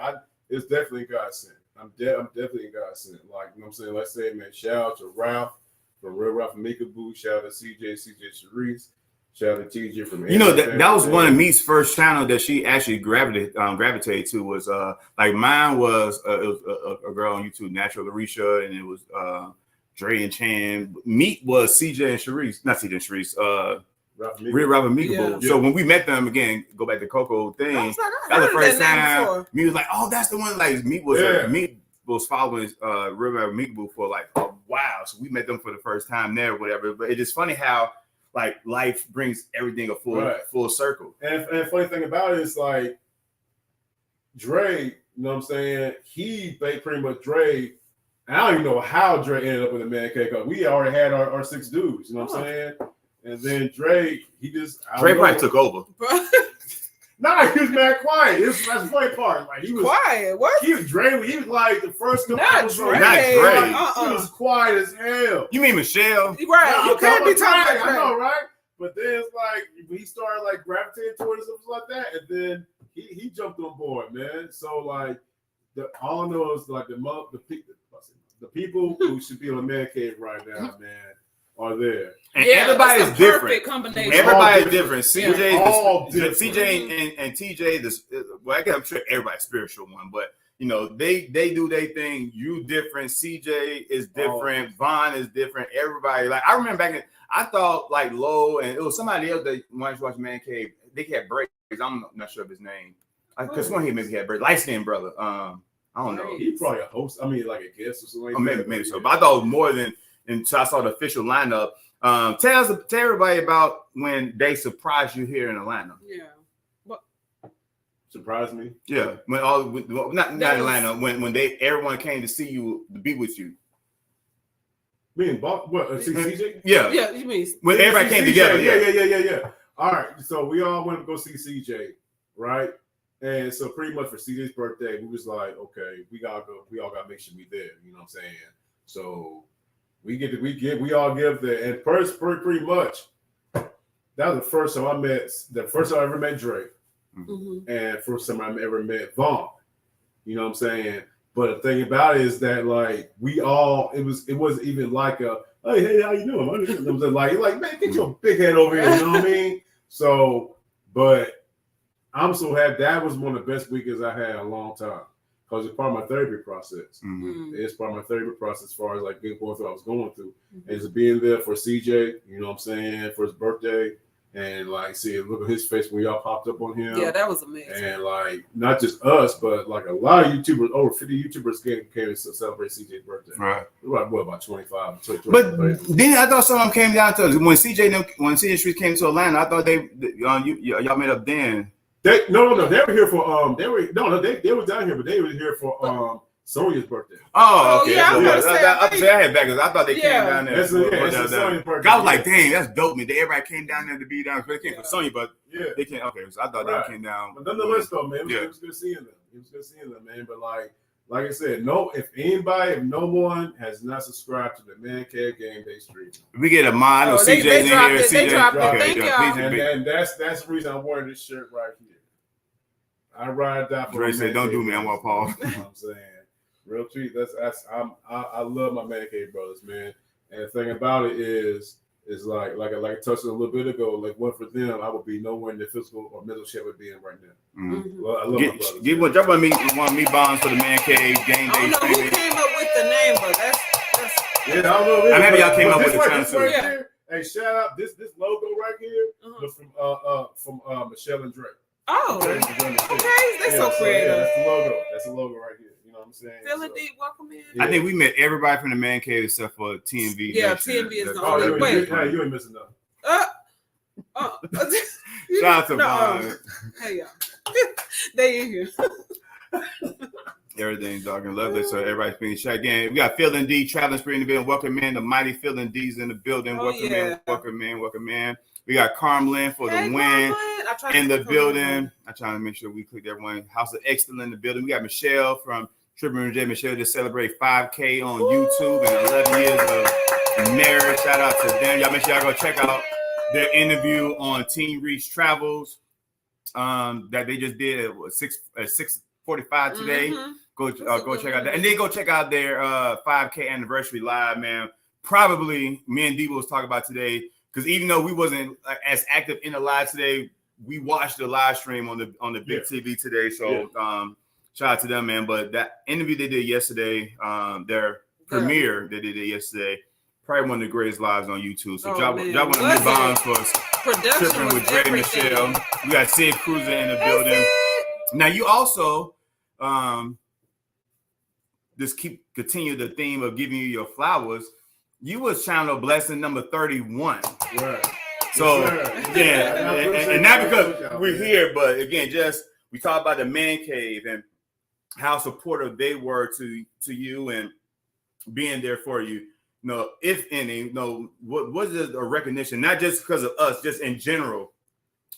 it's definitely God sent. I'm definitely God sent. Like, you know what I'm saying? Let's say, man, shout out to Ralph from Real Ralph and Boo. Shout out to CJ Sharice. Shout out to TJ from that was one of Meat's first channel that she actually gravitated to was like mine was it was a girl on YouTube, Natural Larisha, and it was Dre and Chan. Meat was CJ and Sharice, not CJ and Sharice. Rapper Meekable. Yeah. So when we met them again, go back to Coco thing. I was like, that was the first that time. Me was like, oh, that's the one. Like Meek was following Real Rapper Meekable for like a while. So we met them for the first time there, or whatever. But it's just funny how like life brings everything a full circle. And funny thing about it is like Dre, you know what I'm saying? He pretty much Dre. And I don't even know how Dre ended up in the man cave because we already had our 6 dudes, you know what I'm saying? And then Dre, Dre probably took over. Nah, he was mad quiet. That's the funny part. Like he was quiet. What? He was like the first couple Dre. Not Dre. He was quiet as hell. You mean Michelle? Right. You can't be talking about I know, right? But then it's like he started like gravitating towards something like that, and then he jumped on board, man. So like all I know is like the people who should be on the man cave right now, man, are there. And everybody's different. Everybody's different. CJ and TJ, well, I guess I'm sure everybody's spiritual one, but you know, they do their thing. You different. CJ is different. Vaughn is different. Everybody, like I remember back in, I thought like Low and it was somebody else that wanted to watch Man Cave. They had braids. I'm not sure of his name. Because one he maybe had braids. Light skinned brother. I don't know. He's probably a host. I mean, like a guest or something. Maybe so. But I thought it was more than until I saw the official lineup. Tell everybody about when they surprised you here in Atlanta. Yeah. What? Surprised me? Yeah. When not Atlanta. When everyone came to see you, to be with you. What? CJ? Yeah. Yeah. You mean when everybody came together? Yeah. All right. So we all went to go see CJ, right? And so pretty much for CJ's birthday, we was like, okay, we all gotta make sure we there. You know what I'm saying? So we all give there. And first, pretty much, that was the first time I ever met Dre. Mm-hmm. And first time I ever met Vaughn. You know what I'm saying? But the thing about it is that like it wasn't even like a hey, how you doing? It was like man, get your big head over here, you know what I mean? So, but I'm so happy. That was one of the best weekends I had in a long time because it's part of my therapy process. Mm-hmm. It's part of my therapy process as far as like going through what I was going through. Mm-hmm. And just being there for CJ, you know what I'm saying, for his birthday, and like look at his face when y'all popped up on him. Yeah, that was amazing. And like not just us, but like a lot of YouTubers, over 50 YouTubers came to celebrate CJ's birthday. Right. About 25. But then I thought some of them came down to when CJ Street came to Atlanta. I thought y'all met up then. No. They were here for they were down here, but they were here for Sonya's birthday. Oh, okay. Yeah, I had backers. I thought they came down there. It's Sonya's birthday. I was like, dang, that's dope. Man, everybody came down there to be down. They came for Sonya, but they came. Okay, so I thought they came down. But nonetheless, though, man, it was good seeing them. It was good seeing them, man. But like I said, if no one has not subscribed to the Man Cave Game Day stream, we get a mod. CJ's in here. They dropped it. Thank y'all. And that's the reason I'm wearing this shirt right here. I ride that. Dre said, "Don't do me, I'm Paul." You know what I'm saying, real treat. I love my Man Cave brothers, man. And the thing about it is like I touched on a little bit ago. Like, what for them, I would be nowhere in the physical or mental shape I'd be in right now. Mm-hmm. Well, I love my brothers. Drop one of me bonds for the Man Cave Game Day. I don't know who came up with the name, but that's yeah. I don't know. And maybe y'all came up with the term too. Yeah. Hey, shout out this logo right here was from Michelle and Dre. Oh, okay. That's so creative. Yeah, that's the logo. That's the logo right here. You know what I'm saying? Feeling deep, welcome in. I think we met everybody from the Man Cave except for TMV. Yeah, TMV is the only way. Hey, you ain't missing nothing. Shout out to Vaughn. Hey, y'all. They in here. Everything's dark and lovely, so everybody's being shot again. We got Phil and D traveling spree in the building. Welcome in. The mighty Phil and D's in the building. Welcome in. We got Carmelin for the win in the building. I'm trying to make sure we click everyone. House of Excellence in the building. We got Michelle from Triple and J. Michelle just celebrate 5K on YouTube and 11 years of marriage. Shout out to them. Y'all make sure y'all go check out their interview on Team Reach Travels that they just did at 6:45 today. Mm-hmm. Go check out that, and then go check out their 5K anniversary live, man. Probably me and Debo was talking about today. Because even though we wasn't as active in the live today, we watched the live stream on the big TV today. So shout out to them, man. But that interview they did yesterday, their premiere they did yesterday, Probably one of the greatest lives on YouTube. So Oh, drop man. one of the bombs for Production Tripping was with Dre everything. Michelle. We got Sid Cruiser in the building. Now you also just continue the theme of giving you your flowers. You was channel blessing number 31. Right. So Yes, and not because we're here, but again, just we talk about the man cave and how supportive they were to you and being there for you. You know, if any, you know, what was a recognition, not just because of us, just in general,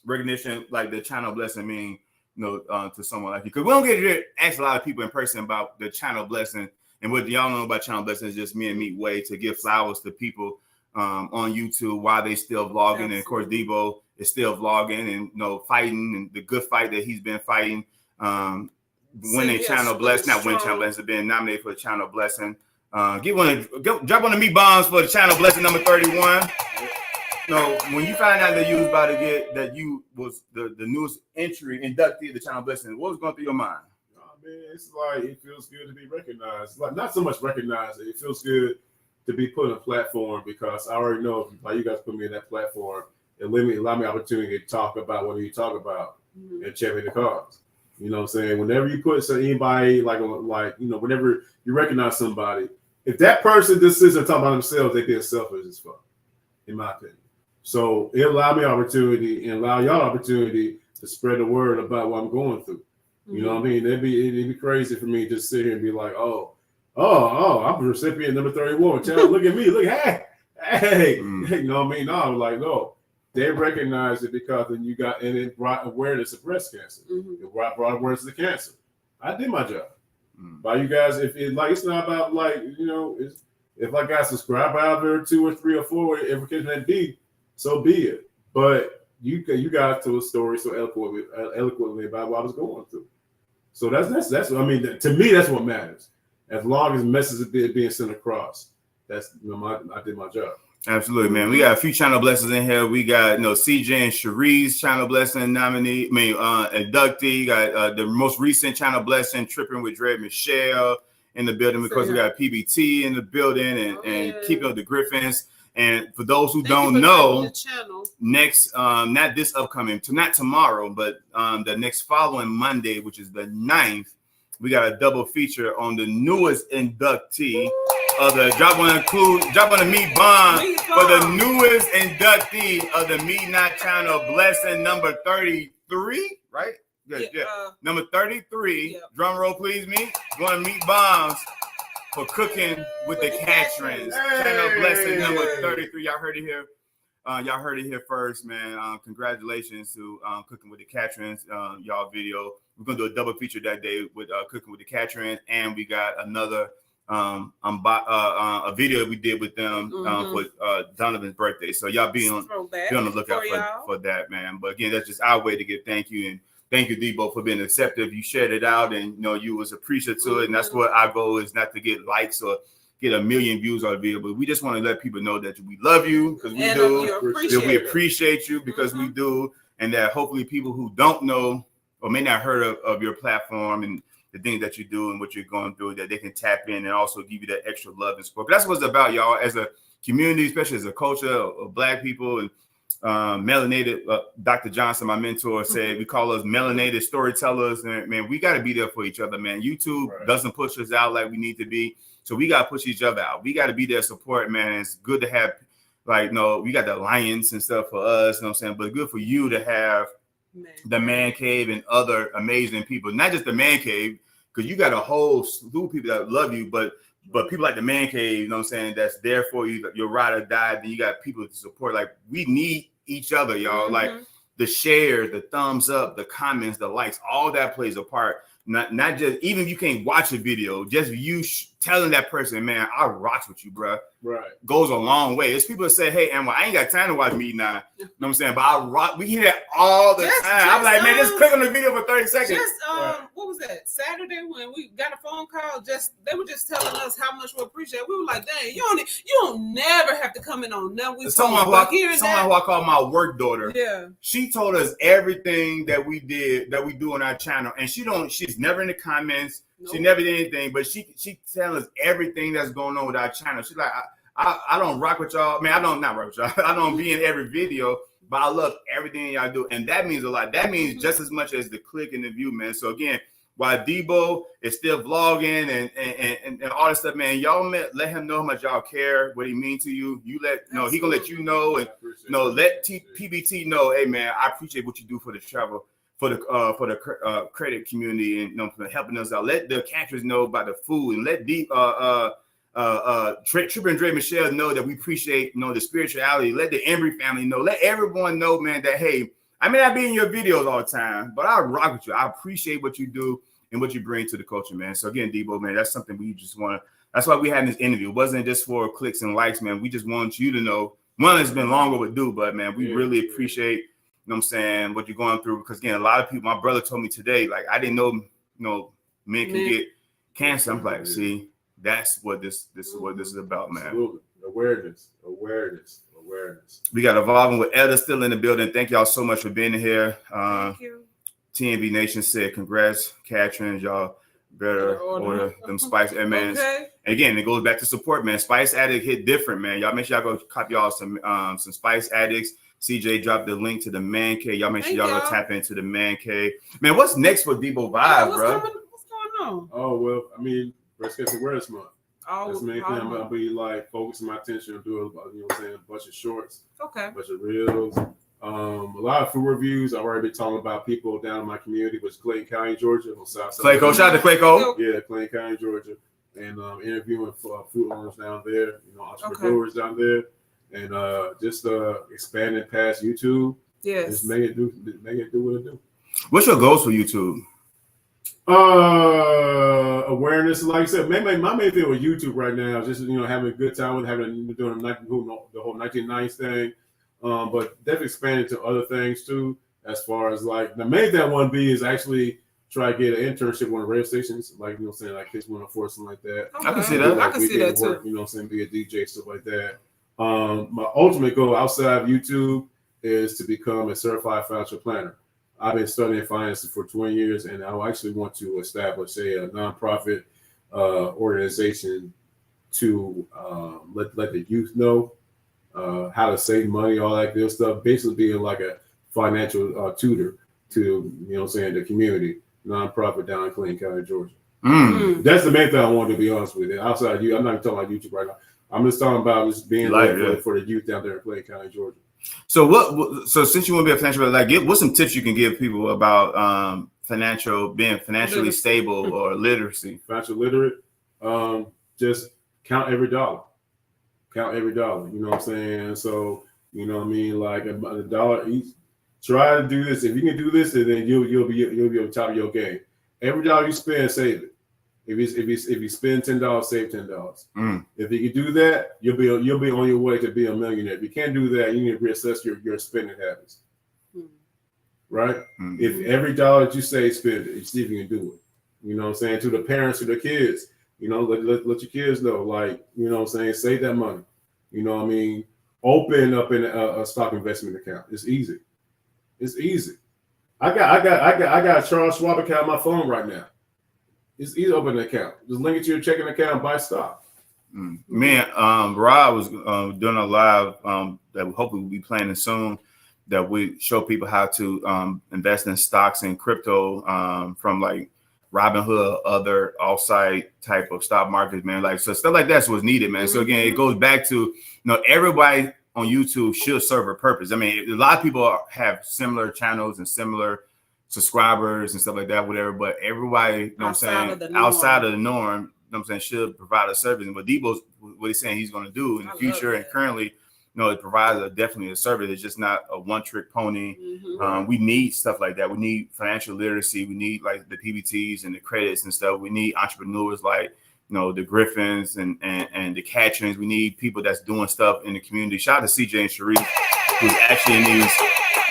recognition like the channel blessing mean, you know, to someone like you. Because we don't get to ask a lot of people in person about the channel blessing. And what y'all know about channel blessing is just me and Meet Way to give flowers to people on YouTube while they still vlogging. Absolutely. And of course, Debo is still vlogging and, you know, fighting and the good fight that he's been fighting. Winning channel blessing, not winning channel blessing, being nominated for the channel blessing. Drop one of me bombs for the channel blessing number 31. No, when you find out that you was about to get that you was the newest entry inductee of the channel blessing, what was going through your mind? Oh man, it's like it feels good to be recognized. Like not so much recognized, it feels good to be put on a platform because I already know like you guys put me in that platform and allow me opportunity to talk about what you talk about and champion the cause. You know what I'm saying? Whenever you put anybody like you know, whenever you recognize somebody, if that person just sits and talk about themselves, they feel selfish as fuck, in my opinion. So it allowed me opportunity and allow y'all opportunity to spread the word about what I'm going through. You know what I mean? It'd be crazy for me to just sit here and be like, oh, I'm a recipient number 31. Look at me, look, hey. You know what I mean? No, I was like, no. They recognized it because then it brought awareness of breast cancer. It brought awareness of the cancer. I did my job. By you guys, if it like it's not about like, you know, if I got subscribed out there 2 or 3 or 4, whatever it may be, so be it. But you guys told a story so eloquently about what I was going through. So that's what I mean. To me, that's what matters. As long as the message is being sent across, that's I did my job. Absolutely, man. We got a few channel blessings in here. We got CJ and Cherie's channel blessing nominee. Inductee. You got the most recent channel blessing, Tripping with Dre Michelle in the building because we got PBT in the building and Keeping Up the Griffins. And for those who don't know, next, not this upcoming, not tomorrow, but the next following Monday, which is the 9th, we got a double feature on the newest inductee of the drop on the meat bomb for the newest inductee of the Meat Not Channel blessing number 33, right? Yeah. Number 33. Yeah. Drum roll, please, me. One meat bombs for cooking with the Catrins. Channel blessing number 33. Y'all heard it here. Y'all heard it here first, man. Congratulations to Cooking with the Catrins, y'all video. We're gonna do a double feature that day with Cooking with the Catrins, and we got another a video we did with them for Donovan's birthday. So y'all be on the lookout for that, man. But again, that's just our way to give thank you, and thank you, Debo, for being receptive. You shared it out, and you was appreciative to it, and that's what our goal is, not to get likes or get 1 million views on the video, but we just want to let people know that we love you because we do, that we appreciate you because we do, and that hopefully people who don't know or may not heard of your platform and the things that you do and what you're going through, that they can tap in and also give you that extra love and support. But that's what it's about, y'all, as a community, especially as a culture of Black people and melanated. Dr. Johnson, my mentor, said we call us melanated storytellers, and man, we got to be there for each other, man. YouTube doesn't push us out like we need to be, so we got to push each other out. We got to be there support, man. It's good to have, we got the Alliance and stuff for us, you know what I'm saying, but good for you to have the Man Cave and other amazing people, not just the Man Cave, because you got a whole slew of people that love you, but people like the Man Cave, you know what I'm saying, that's there for you, your ride or die. Then you got people to support. Like, we need each other, y'all. Like the share, the thumbs up, the comments, the likes, all that plays a part. Not just, even if you can't watch a video, just you telling that person, man, I rocks with you, bro. Right. Goes a long way. It's people that say, hey, Amwell, I ain't got time to watch Me Now. You know what I'm saying? But I rock. We hear that all the time. I'm like, man, just click on the video for 30 seconds. What was that? Saturday when we got a phone call, they were just telling us how much we appreciate it. We were like, dang, you don't never have to come in on nothing. Someone who I call my work daughter. Yeah. She told us everything that we did, that we do on our channel. And she's never in the comments. Nope. She never did anything, but she tells us everything that's going on with our channel. She's like, I don't rock with y'all. Man, I don't not rock with y'all. I don't be in every video, but I love everything y'all do, and that means a lot. That means just as much as the click and the view, man. So again, while Debo is still vlogging and all this stuff, man, y'all let him know how much y'all care, what he means to you. You let he gonna let you know, and let PBT know, hey man, I appreciate what you do for the travel, for the credit community, and for helping us out. Let the campers know about the food, and let Trip and Dre Michelle know that we appreciate the spirituality. Let the Embry family know. Let everyone know, man, that hey, I may not be in your videos all the time, but I rock with you. I appreciate what you do and what you bring to the culture, man. So again, Debo, man, that's something we just want to. That's why we had this interview. It wasn't just for clicks and likes, man. We just want you to know. One, it's been long overdue, but man, we really appreciate, what I'm saying, what you're going through. Because again, a lot of people. My brother told me today, like I didn't know, men can get cancer. I'm like, see, that's what this is what this is about, man. Absolutely. Awareness. We got Evolving with Elder still in the building. Thank y'all so much for being here. Thank you. TNB Nation said, congrats, Katrin. Y'all better order them Spice M&Ms. Okay. And again, it goes back to support, man. Spice Addict hit different, man. Y'all make sure y'all go copy y'all some Spice Addicts. CJ dropped the link to the Man Cave. Y'all make sure y'all go tap into the Man Cave. Man, what's next for Debo Vibe, bro? What's going on? Oh, well, I mean, Breast Cancer Awareness Month. That's the main thing. I'm gonna be like focusing my attention on doing, a bunch of shorts, a bunch of reels, a lot of food reviews. I've already been talking about people down in my community, which is Clayton County, Georgia, on South Side. Clayco, shout out to Clayco. Yeah, Clayton County, Georgia, and interviewing food owners down there, entrepreneurs down there, and just expanding past YouTube. Yes, just make it do what it do. What's your goals for YouTube? Awareness, like I said, my main thing with YouTube right now is just having a good time with doing the whole 1990s thing, but definitely expanding to other things too. As far as like the main thing I want to be is actually try to get an internship on radio stations, like like Kids 104, something like that. Okay. I can see that. I can see that too. Be a DJ, stuff like that. My ultimate goal outside of YouTube is to become a certified financial planner. I've been studying finance for 20 years, and I actually want to establish a nonprofit organization to let the youth know how to save money, all that good stuff. Basically, being like a financial tutor to the community nonprofit down in Clayton County, Georgia. That's the main thing I wanted to be honest with you. Outside of you, I'm not even talking about YouTube right now. I'm just talking about just being there for the youth down there in Clayton County, Georgia. So So since you want to be a financial, what's some tips you can give people about being financially stable or literacy? Financial literate, just count every dollar. Count every dollar. You know what I'm saying? So like a dollar each. Try to do this. If you can do this, then you'll be on top of your game. Every dollar you spend, save it. If you spend $10, save $10. If you can do that, you'll be on your way to be a millionaire. If you can't do that, you need to reassess your spending habits. Right? If every dollar that you save, spend it. See if you can do it. You know what I'm saying? To the parents, to the kids, let your kids know, like, save that money. Open up in a stock investment account. It's easy. It's easy. I got a Charles Schwab account on my phone right now. It's easy to open an account. Just link it to your checking account and buy stock. Man, Rob was doing a live that we hopefully will be planning soon, that we show people how to invest in stocks and crypto from like Robinhood, other off-site type of stock markets, man. Like, so stuff like that's what's needed, man. So again, it goes back to, everybody on YouTube should serve a purpose. I mean, a lot of people have similar channels and similar subscribers and stuff like that, whatever, but everybody, outside of the norm, should provide a service. And what Debo's, what he's saying he's going to do in the future and currently, it provides definitely a service. It's just not a one-trick pony. We need stuff like that. We need financial literacy. We need like the PBTs and the credits and stuff. We need entrepreneurs like, the Griffins and the Catrins. We need people that's doing stuff in the community. Shout out to CJ and Sharif, who's actually in these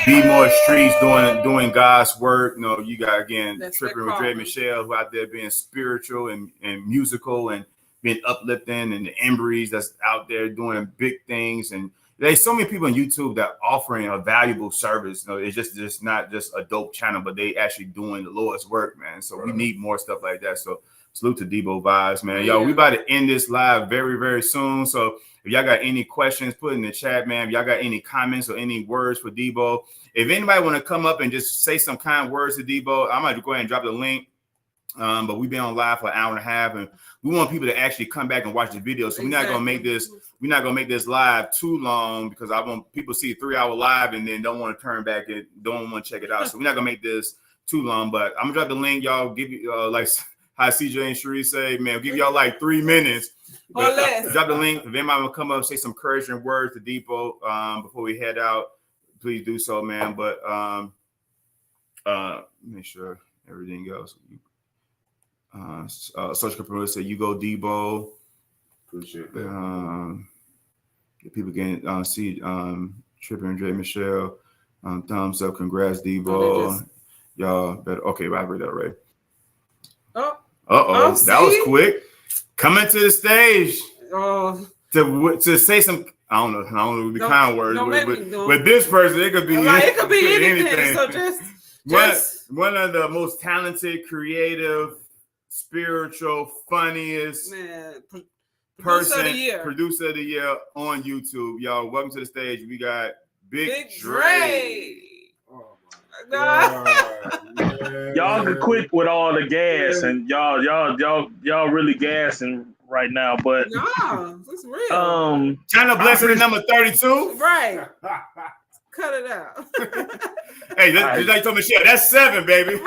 Be More Streets doing God's work. You got, again, Tripping with Dre Michelle, who out there being spiritual and musical and being uplifting, and the Embries that's out there doing big things. And there's so many people on YouTube that are offering a valuable service. You know, it's just not just a dope channel, but they actually doing the Lord's work, man. So we need more stuff like that. So salute to Debo Vibes, man. Yo, we about to end this live very, very soon. So if y'all got any questions, put in the chat, man. If y'all got any comments or any words for Debo, if anybody want to come up and just say some kind words to Debo, I might go ahead and drop the link. But we've been on live for an hour and a half, and we want people to actually come back and watch the video. So we're not gonna make this live too long, because I want people to see a 3-hour live and then don't want to turn back and don't want to check it out. So we're not gonna make this too long. But I'm gonna drop the link, y'all. Give you like how CJ and Sheree say, man, give y'all like 3 minutes. But, drop the link. If anybody will come up, say some encouraging words to Debo before we head out, please do so, man. But make sure everything else. Social promoter said, "You go, Debo." Appreciate that. People can see Tripper and Dre Michelle. Thumbs up. Congrats, Debo. Y'all better. Okay, I read that already. That was quick. Coming to the stage to say some. I don't know the kind words. With this person, it could be anything. So just one of the most talented, creative, spiritual, funniest producer of the year on YouTube. Y'all, welcome to the stage. We got Big Dre. Oh my God, y'all can quit with all the gas, and y'all really gassing right now. But no, it's real. China Blessing number 32. Right. Cut it out. Hey, just like told Michelle, that's 7, baby.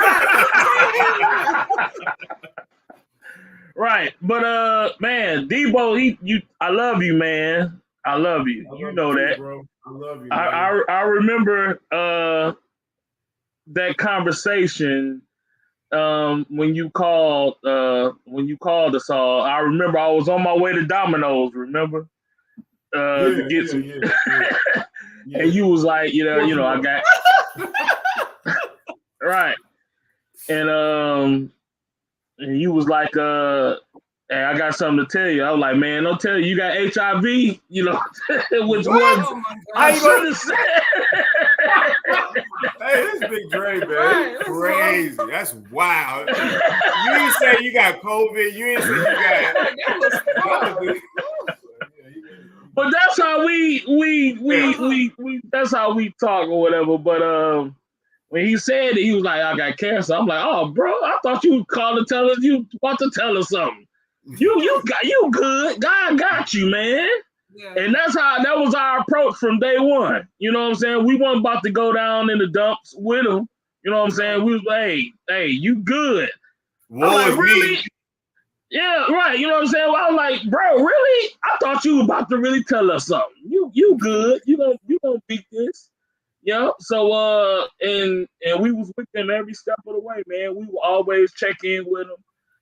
Right, but man, Debo, I love you, man. I love you. You know that, bro. I love you. I remember that conversation when you called us all. I remember I was on my way to Domino's. Remember to get some. Yeah. And you was like, you know, I got right, and you was like, hey, I got something to tell you. I was like, man, don't tell you got HIV, you know, which was I should have said. Hey, this Big Dre, man. Right, crazy. That's wild. You didn't say you got COVID. You didn't say you got. But that's how we that's how we talk or whatever. But when he said it, he was like, I got cancer. I'm like, oh, bro, I thought you would call to tell us you want to tell us something. You good. God got you, man. Yeah. And that was our approach from day one. You know what I'm saying? We weren't about to go down in the dumps with him. You know what I'm saying? We was like, hey, you good. Like, really? Me. Yeah, right. You know what I'm saying? Well, I was like, bro, really? I thought you were about to really tell us something. You good. You don't beat this. Yeah. So and we was with him every step of the way, man. We would always check in with him.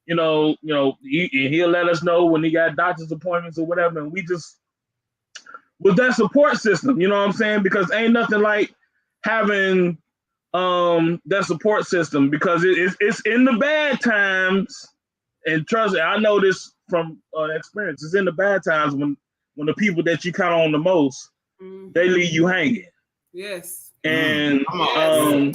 You know, he'll let us know when he got doctor's appointments or whatever, and we just with that support system, you know what I'm saying? Because ain't nothing like having that support system, because it's in the bad times, and trust me, I know this from experience. It's in the bad times when the people that you count on the most, they leave you hanging. Yes. And I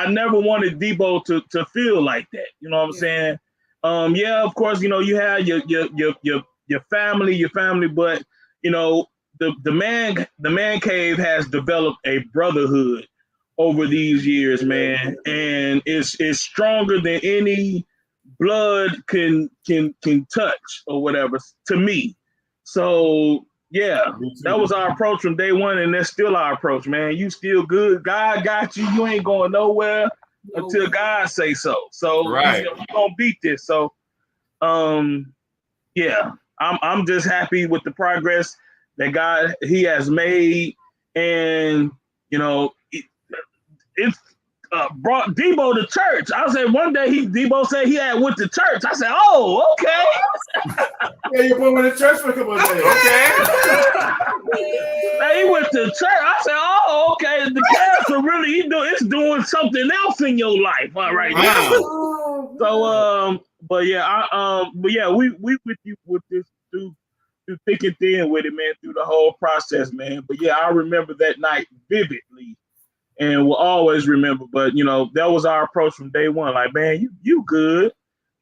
never wanted Debo to feel like that. You know what I'm saying? Yeah, of course, you know, you have your family, but you know, the man cave has developed a brotherhood over these years, man, and it's stronger than any blood can touch or whatever, to me. So yeah, that was our approach from day one, and that's still our approach, man. You still good. God got you. You ain't going nowhere until God say so. So right, we're gonna beat this. So yeah, I'm just happy with the progress that he has made, and you know, it's brought Debo to church. I said one day Debo said he had went to church. I said, oh, okay. Yeah, your boy went to church for a couple of days. Okay. He went to church. I said, oh, okay. The cancer really it's doing something else in your life right now. So but yeah, we with you with this dude through thick and thin with it, man, through the whole process, man. But yeah, I remember that night vividly and will always remember. But you know, that was our approach from day one. Like, man, you good,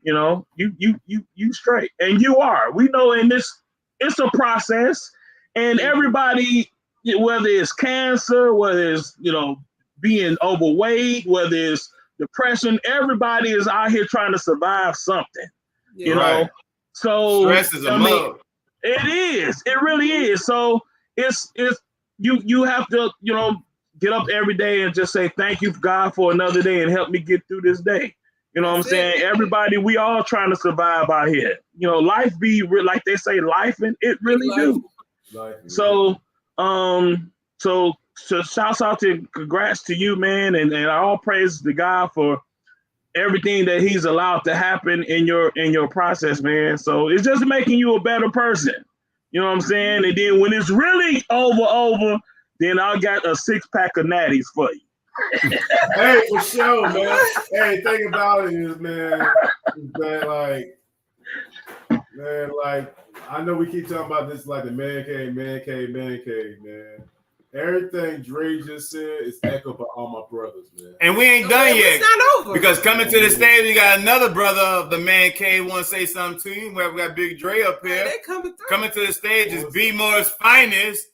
you know, you straight. And you are. We know in this it's a process, and everybody, whether it's cancer, whether it's, you know, being overweight, whether it's depression, everybody is out here trying to survive something. You know, so stress is a mug. It is. It really is. So it's you have to, you know, get up every day and just say thank you, God, for another day and help me get through this day. You know what I'm saying? Everybody, we all trying to survive out here. You know, life be like they say, life, and it really do. So, so shouts out to congrats to you, man, and all praise to God for everything that He's allowed to happen in your process, man. So it's just making you a better person. You know what I'm saying? And then when it's really over, then I got a 6-pack of natties for you. Hey, for sure, man. Hey, thing about it is, man, like, I know we keep talking about this like the man cave, man. Everything Dre just said is echoed by all my brothers, man. And we ain't done yet. It's not over. Because coming to the stage, we got another brother of the man cave want to say something to you. We got Big Dre up here. They coming through. Coming to the stage is B-Moore's finest.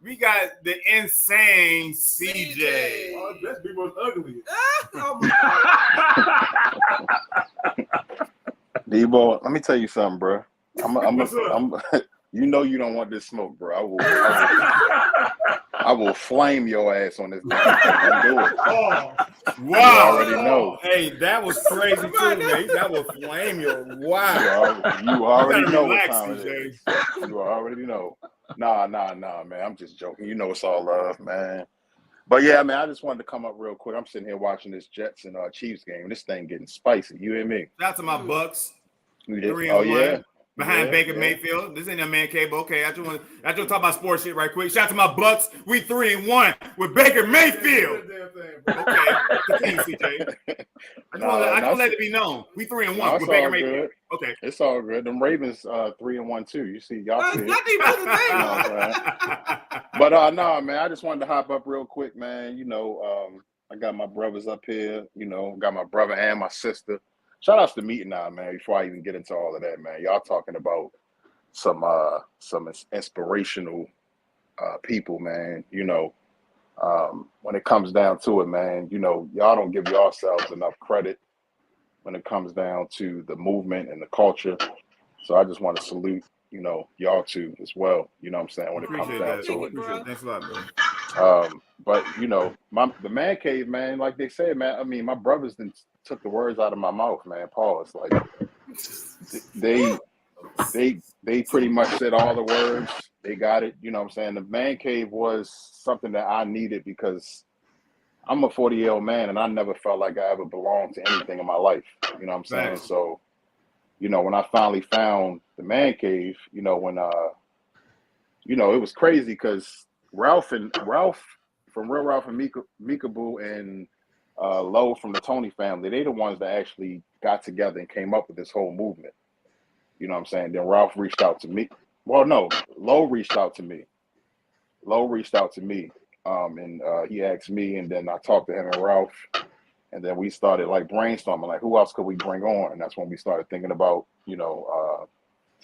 We got the insane CJ. Oh, that's B-Moore's ugly. Oh my God. Debo, let me tell you something, bro. You know you don't want this smoke, bro. I will flame your ass on this. Don't do it. Oh, wow! You already know. Hey, that was crazy too, man. That will flame your. Wow! You already know relax, what time it is. You already know. Nah, man. I'm just joking. You know it's all love, man. But yeah, man, I just wanted to come up real quick. I'm sitting here watching this Jets and Chiefs game. This thing getting spicy. You hear me? Shout out to my Bucks. 3-1. Yeah. Behind Baker Mayfield. This ain't a man cave, but okay. I just want to talk about sports shit right quick. Shout out to my Bucks. We 3-1 with Baker Mayfield. Okay. Continue, CJ. I just let it be known. We 3-1 with Baker Mayfield. Okay. It's all good. Them Ravens 3-1 too. You see, y'all see But no, man, I just wanted to hop up real quick, man. You know, I got my brothers up here, you know, got my brother and my sister. Shout outs to Meeting Now, man, before I even get into all of that, man. Y'all talking about some inspirational people, man. You know, when it comes down to it, man, you know, y'all don't give yourselves enough credit when it comes down to the movement and the culture. So I just want to salute, you know, y'all too as well. You know what I'm saying? When it comes down to it. Thanks a lot, bro. But you know, the man cave, man, like they said, man, I mean, my brothers took the words out of my mouth, man. Pause. Like they pretty much said all the words. They got it. You know what I'm saying? The man cave was something that I needed because I'm a 40-year-old man and I never felt like I ever belonged to anything in my life. You know what I'm saying? Thanks. So, you know, when I finally found the man cave, you know, when you know, it was crazy because Ralph from Real Ralph and Meekaboo and Lowe from the Tony family, they the ones that actually got together and came up with this whole movement. You know what I'm saying? Then Ralph reached out to me. Well, no, Lowe reached out to me. And he asked me, and then I talked to him and Ralph, and then we started like brainstorming, like who else could we bring on? And that's when we started thinking about, you know,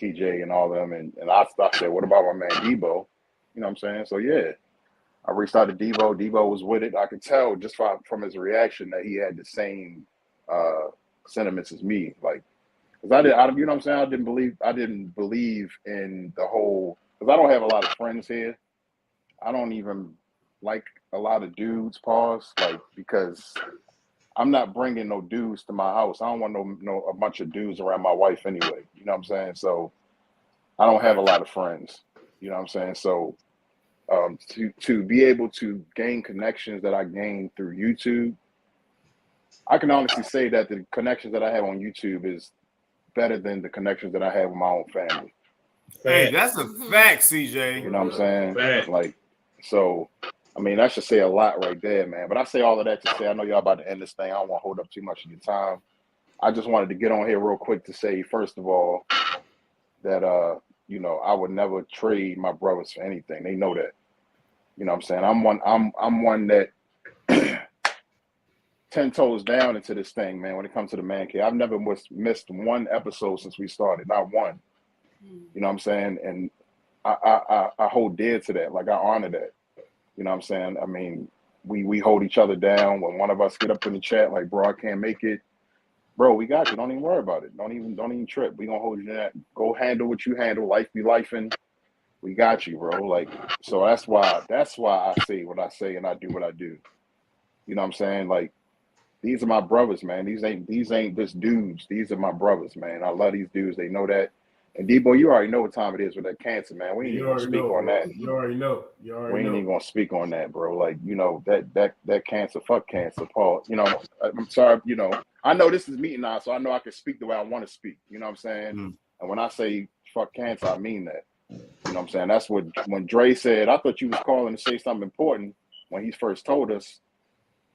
TJ and all of them. And I said, what about my man Debo? You know what I'm saying? So yeah, I reached out to Debo. Debo was with it. I could tell just from his reaction that he had the same sentiments as me. Like, cause you know what I'm saying? I didn't believe in the whole, cause I don't have a lot of friends here. I don't even like a lot of dudes, like, because I'm not bringing no dudes to my house. I don't want a bunch of dudes around my wife anyway. You know what I'm saying? So I don't have a lot of friends. You know what I'm saying? So to be able to gain connections that I gained through YouTube, I can honestly say that the connections that I have on YouTube is better than the connections that I have with my own family. Hey, that's a fact, CJ. You know what I'm saying? Like, so, I mean, that should say a lot right there, man. But I say all of that to say, I know y'all about to end this thing. I don't want to hold up too much of your time. I just wanted to get on here real quick to say, first of all, that you know, I would never trade my brothers for anything. They know that. You know what I'm saying? I'm one that 10 toes down into this thing, man, when it comes to the man cave. I've never missed one episode since we started, not one. You know what I'm saying? And I hold dear to that. Like, I honor that. You know what I'm saying? I mean, we hold each other down. When one of us get up in the chat, like, bro, I can't make it. Bro, we got you. Don't even worry about it. Don't even trip. We gonna hold you that. Go handle what you handle. Life be lifing. We got you, bro. Like, so that's why I say what I say and I do what I do. You know what I'm saying? Like, these are my brothers, man. These ain't just dudes. These are my brothers, man. I love these dudes. They know that. And Debo, you already know what time it is with that cancer, man. We ain't even gonna speak on that. You already know. We ain't even gonna speak on that, bro. Like, you know, that cancer, fuck cancer, Paul. You know, I'm sorry, you know, I know this is meeting now, so I know I can speak the way I want to speak. You know what I'm saying? And when I say fuck cancer, I mean that. You know what I'm saying? That's what when Dre said, I thought you was calling to say something important when he first told us.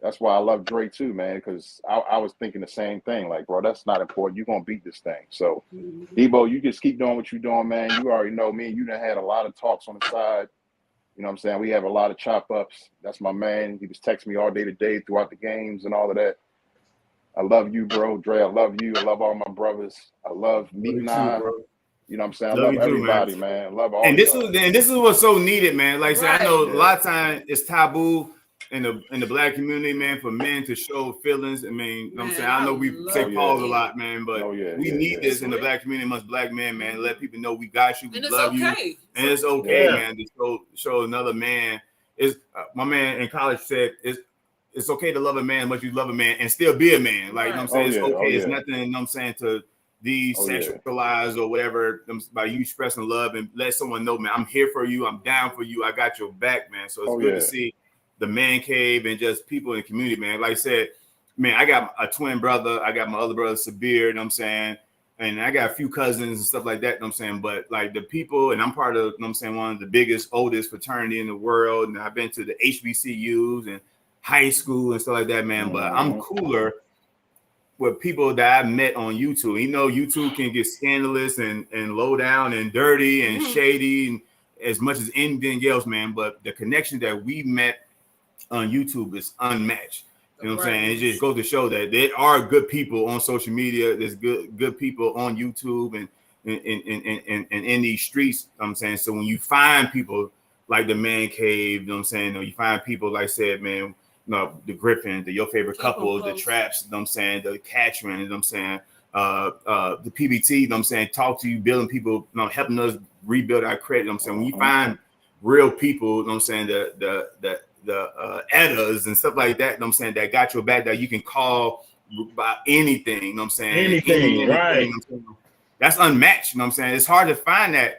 That's why I love Dre too, man, because I was thinking the same thing. Like, bro, that's not important. You're going to beat this thing. So, Debo, you just keep doing what you're doing, man. You already know me and you done had a lot of talks on the side. You know what I'm saying? We have a lot of chop-ups. That's my man. He was texting me all day today throughout the games and all of that. I love you, bro. Dre, I love you. I love all my brothers. I love Meat Nine. You know what I'm saying? I love everybody, man. I love all and this is what's so needed, man. Like I said, I know a lot of times it's taboo in the black community, man, for men to show feelings. I mean, you know what I'm saying? I know we say pause a lot, man, but we need this in the black community amongst black men, man. Let people know we got you, we love you. And it's okay, man, to show another man. Is my man in college said it's okay to love a man as much as you love a man and still be a man. Like, you know what I'm saying? It's okay. It's nothing, you know what I'm saying, to desexualize or whatever by you expressing love and let someone know, man, I'm here for you. I'm down for you. I got your back, man. So it's good to see the man cave and just people in the community, man. Like I said, man, I got a twin brother. I got my other brother, Sabir, you know what I'm saying? And I got a few cousins and stuff like that, you know what I'm saying? But like the people, and I'm part of, you know what I'm saying, one of the biggest, oldest fraternity in the world. And I've been to the HBCUs and high school and stuff like that, man. But I'm cooler with people that I met on YouTube. You know, YouTube can get scandalous and low down and dirty and shady and as much as anything else, man. But the connection that we met on YouTube is unmatched. You know what I'm saying? It just goes to show that there are good people on social media. There's good people on YouTube and in these streets. You know what I'm saying? So when you find people like the Man Cave, you know what I'm saying? Or you find people, like I said, man, you know, the Griffins, your favorite couples, the Traps, you know what I'm saying? The Catchman, you know what I'm saying? The PBT, you know what I'm saying? Talk to you, building people, you know, helping us rebuild our credit. You know what I'm saying? When you find real people, you know what I'm saying? The editors and stuff like that, you know what I'm saying, that got your back, that you can call about anything, you know what I'm saying? Anything, right. You know what I'm saying? That's unmatched, you know what I'm saying? It's hard to find that.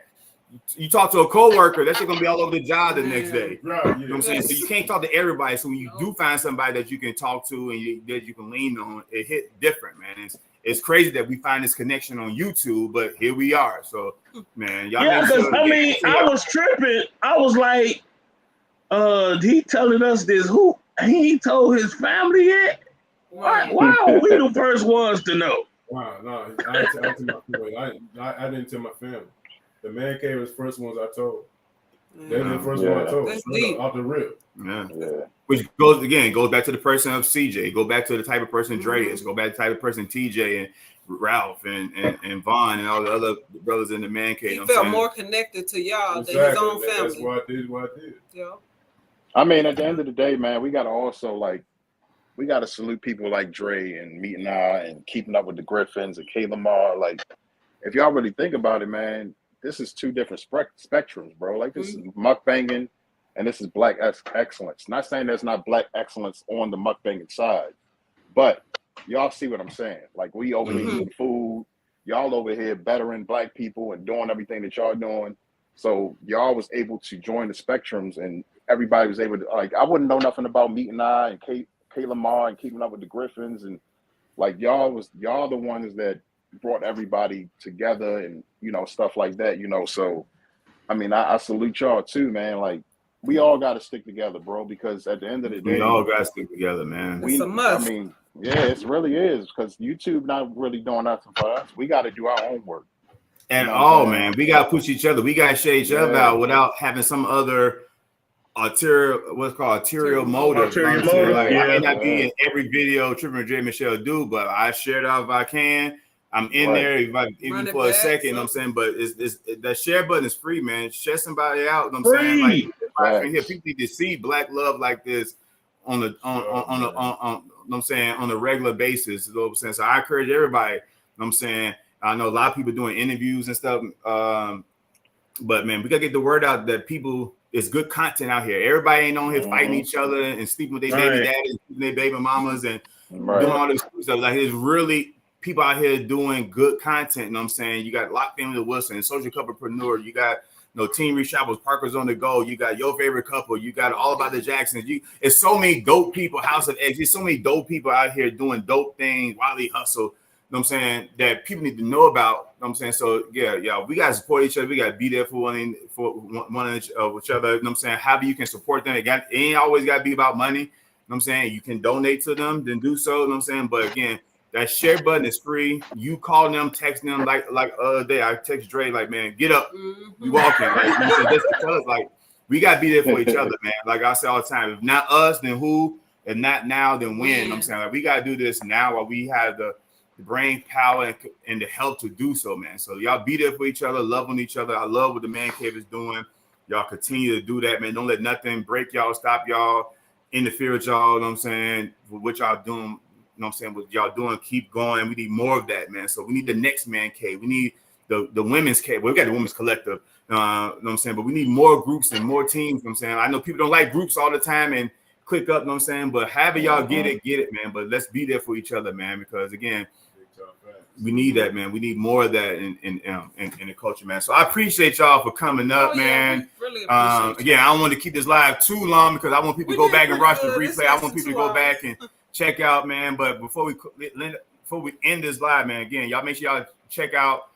You talk to a coworker, that's gonna be all over the job the next day. You know what I'm saying? So you can't talk to everybody. So when you do find somebody that you can talk to and that you can lean on, it hit different, man. It's crazy that we find this connection on YouTube, but here we are. So, man, y'all. Yeah, because I mean, I was tripping. I was like, he telling us this. Who he ain't told his family yet? Why are we the first ones to know? Wow, no, I didn't tell my family. The Man Cave was the first ones I told. They're the first one I told. That's deep. Off the rip. Yeah. Which goes back to the person of CJ. Go back to the type of person Dre is. Go back to the type of person TJ and Ralph and Vaughn and all the other brothers in the Man Cave. He felt more connected to y'all than his own family. That's why I did what I did. Yeah. I mean, at the end of the day, man, we got to also we got to salute people like Dre and Meat and I and Keeping Up with the Griffins and K. Lamar. Like, if y'all really think about it, man, this is two different spectrums, bro. Like, this is mukbanging and this is black excellence. Not saying there's not black excellence on the mukbanging side, but y'all see what I'm saying. Like, we over here eating food. Y'all over here bettering black people and doing everything that y'all doing. So y'all was able to join the spectrums and everybody was able to, like, I wouldn't know nothing about Meat and I and K. Lamar and Keeping Up with the Griffins. And like, y'all the ones that brought everybody together and, you know, stuff like that, you know. So, I mean, I salute y'all too, man. Like, we all got to stick together, bro, because at the end of the day, we all got to stick together, man. It's a must. I mean, yeah, it really is, because YouTube not really doing nothing for us. We got to do our own work. And man, we gotta push each other. We gotta share each other out without having some other arterial motive. Like, I may not be in every video Triple and J Michelle do, but I share it out if I can. I'm in there even for a second, you know what I'm saying? But it's that share button is free, man. Share somebody out, you know what I'm saying? Like here, people need to see black love like this on the what I'm saying, on a regular basis. You know what I'm saying? So I encourage everybody, you know what I'm saying. I know a lot of people doing interviews and stuff. But man, we gotta get the word out that people, it's good content out here. Everybody ain't on here fighting each other and sleeping with their baby daddies, their baby mamas, and doing all this stuff. Like, it's really people out here doing good content. You know what I'm saying? You got Locked In with Wilson, Social Couplepreneur, you got Team Reach Travels, Parker's on the Go, you got Your Favorite Couple, you got All About the Jacksons. It's so many dope people, House of Eggs. There's so many dope people out here doing dope things, Wildly Hustle. You know what I'm saying, that people need to know about. You know what I'm saying? So yeah, we gotta support each other. We gotta be there for one of each other. You know what I'm saying? However you can support them. It ain't always gotta be about money. You know what I'm saying? You can donate to them, then do so. You know what I'm saying? But again, that share button is free. You call them, text them, like other day. I text Dre, like, man, get up. We walking. Like, just tell us, like, we gotta be there for each other, man. Like I say all the time, if not us, then who? If not now, then when? You know what I'm saying? Like, we gotta do this now while we have the brain power and the help to do so, man. So y'all be there for each other, love on each other. I love what the Man Cave is doing. Y'all continue to do that, man. Don't let nothing break y'all, stop y'all, interfere with y'all. You know what I'm saying? With what y'all doing, you know what I'm saying? What y'all doing, keep going. We need more of that, man. So we need the next Man Cave. We need the women's cave. Well, we got the women's collective, you know what I'm saying? But we need more groups and more teams, you know what I'm saying? I know people don't like groups all the time and click up, you know what I'm saying? But however y'all get it, man. But let's be there for each other, man, because again, we need that, man. We need more of that in the culture, man. So I appreciate y'all for coming up, man. Really appreciate again, I don't want to keep this live too long because I want people to go back and watch the replay. I want people to go back and check out, man. But before we end this live, man, again, y'all make sure y'all check out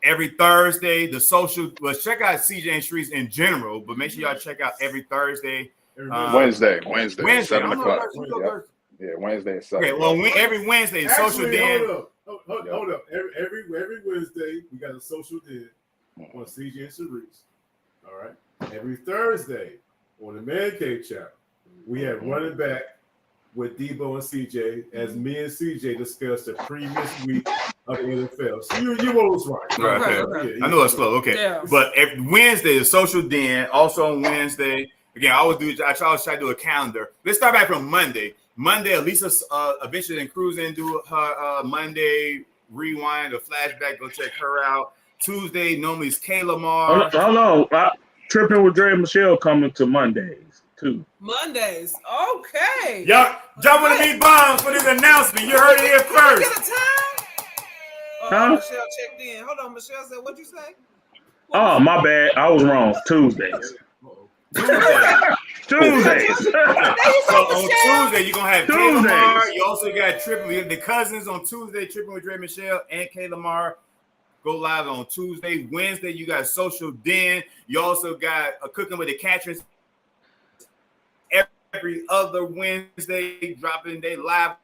every Thursday the social. Well, check out CJ and Sharice in general, but make sure y'all check out every Thursday. Wednesday, 7 o'clock. Yeah, Wednesday at 7. Okay, well, every Wednesday, social den. Hold up. Every Wednesday, we got a social den on CJ and Sharice. All right. Every Thursday on the Man Cave channel, we have running back with Debo and CJ as me and CJ discuss the previous week of the NFL. So you was right. Right. Yeah, I know it's slow. Okay. Yeah. But every Wednesday, the social den. Also on Wednesday, again, I try to do a calendar. Let's start back from Monday. Monday, Alisa eventually cruising, do her Monday rewind or flashback. Go check her out. Tuesday, normally it's Kayla Mar. Hold on. Tripping with Dre and Michelle coming to Mondays, too. Mondays. Okay. Y'all want to meet bombs for this announcement. You heard it here first. Get a time? Michelle checked in. Hold on. Michelle said, what'd you say? My bad. I was wrong. Tuesdays. Tuesdays. So on Tuesday, you're gonna have Kayla Mar. You also got the cousins on Tuesday, Tripping with Dre Michelle and Kayla Mar. Go live on Tuesday. Wednesday, you got Social Den. You also got Cooking with the Catrins every other Wednesday, dropping they live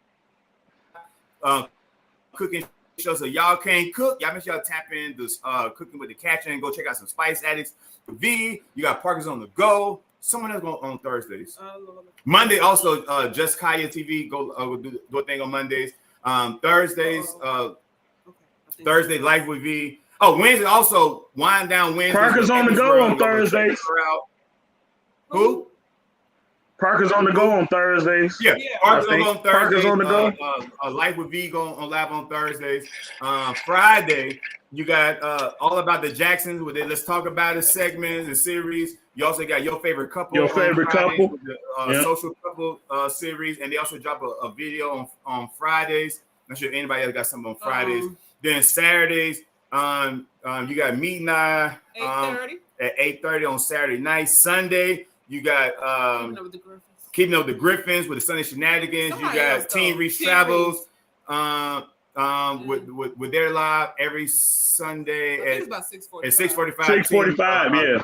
cooking show. So y'all can't cook. Y'all make sure y'all tap in this Cooking with the Catrin and go check out some Spice Addicts. V, you got Parker's on the Go. Someone else going on Thursdays. Monday also Just Kaya TV. Go do a thing on Mondays. Thursdays. Thursday Life with V. Oh, Wednesday also Wind Down Wednesday. Parker's on the Go on Thursdays. Who? Parker's on the Go on Thursdays. Yeah. Parker's on Thursdays. Parker's on the Go. Life with V going on live on Thursdays. Friday, you got All About the Jacksons with it. Let's Talk About It segments and series. You also got Your Favorite Couple. Your Favorite Couple. With the, Social Couple series. And they also drop a video on Fridays. Not sure if anybody else got something on Fridays. Then Saturdays, you got Meet and I at 8:30 on Saturday night. Sunday, you got Keeping Up with the Griffins with the Sunday Shenanigans. You got Team Reach Travels with their live every Sunday at 6:45. 6:45, yeah.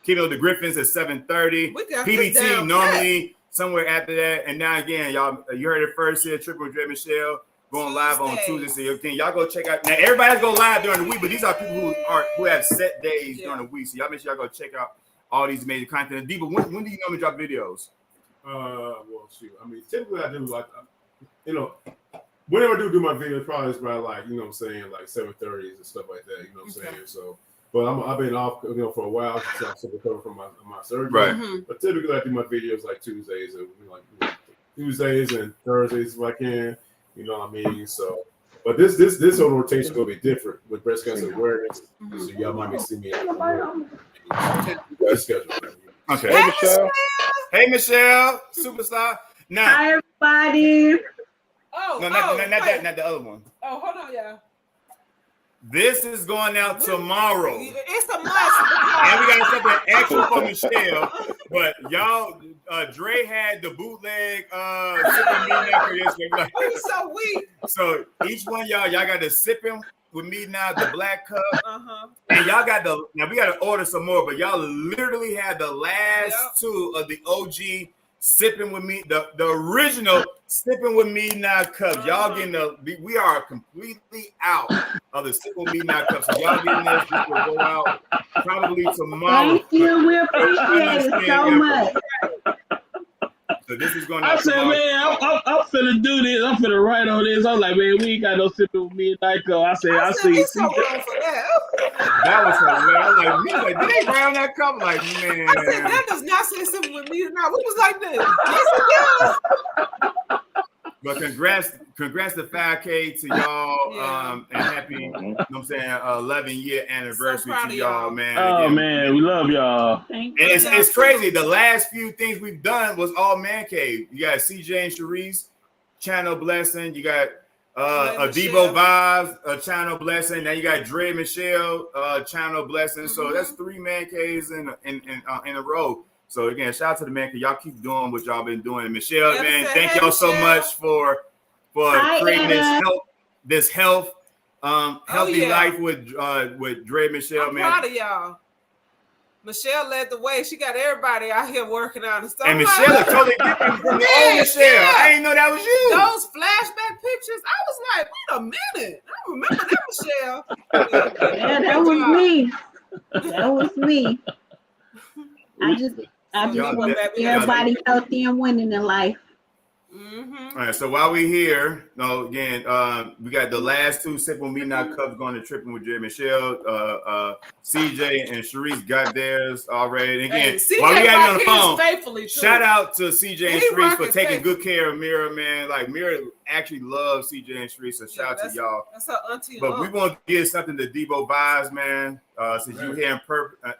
Keeping Up with the Griffins at 7:30. PBT normally somewhere after that. And now again, y'all, you heard it first here, Triple with Dre Michelle. going live on Tuesday. So again, y'all go check out. Now everybody has to go live during the week, but these are people who have set days during the week. So y'all make sure y'all go check out all these amazing content. Deepa, when do you normally drop videos? Well, shoot. I mean, typically I do like, whenever I do my videos, probably it's about like, like 7:30s and stuff like that. You know what I'm saying? So, but I've been off, for a while since I've recovered from my surgery. Right. But typically I do my videos like Tuesdays and Tuesdays and Thursdays if I can. You know what I mean? So, but this whole rotation gonna be different with breast cancer awareness. So y'all might be seeing me. Schedule. Okay. Hey, Michelle. Hey, Michelle, superstar. Now, hi, everybody. Oh, no, not the other one. Oh, hold on, y'all. This is going out tomorrow. It's a must. And we got something extra for Michelle. But y'all, Dre had the bootleg sipping me now for yesterday. He was so weak. So each one y'all got the sipping with me now, the black cup. And y'all got now we got to order some more, but y'all literally had the last two of the OG sipping with me, the original sipping with me now cups. Y'all getting we are completely out of the sipping with me now cups. So y'all getting this, we will go out probably tomorrow. Thank you. We appreciate it so much. So this is going I to said, man, I'm finna do this. I'm finna write on this. I'm like, man, we ain't got no sipping with me and Nyko. I see. He's so wrong for that. That was hilarious. I'm like, did they round that cup? Like, man. I said, that does not say something with me. No, we was like this. Yes, it does. But congrats to 5K to y'all, and happy, you know what I'm saying, 11-year anniversary So to y'all, man. Oh, again, man, we love y'all. Thank And you. it's crazy. The last few things we've done was all man cave. You got CJ and Sharice, channel blessing. You got Debo Vibes, channel blessing. Now you got Dre Michelle, channel blessing. So that's 3 man caves in a row. So again, shout out to the man, cause y'all keep doing what y'all been doing. And Michelle, man, thank y'all so much for creating this healthy life with Dre Michelle, man. I'm proud of y'all. Michelle led the way. She got everybody out here working out and stuff. And Michelle is totally different from the old Michelle. I didn't know that was you. Those flashback pictures, I was like, wait a minute. I remember that Michelle. Yeah, that was me. That was me. I just want everybody healthy and winning in life. All right, so while we're here, again, we got the last 2 Sip With Me Now Cups going to tripping with Jerry Michelle. CJ and Sharice got theirs already. And again, while we got you on the phone, shout out to CJ and Sharice for taking good care of Mira, man. Like, Mira actually loves CJ and Sharice, so shout out to y'all. That's her auntie. But we want to give something to Debo Vibes, man. Since you're here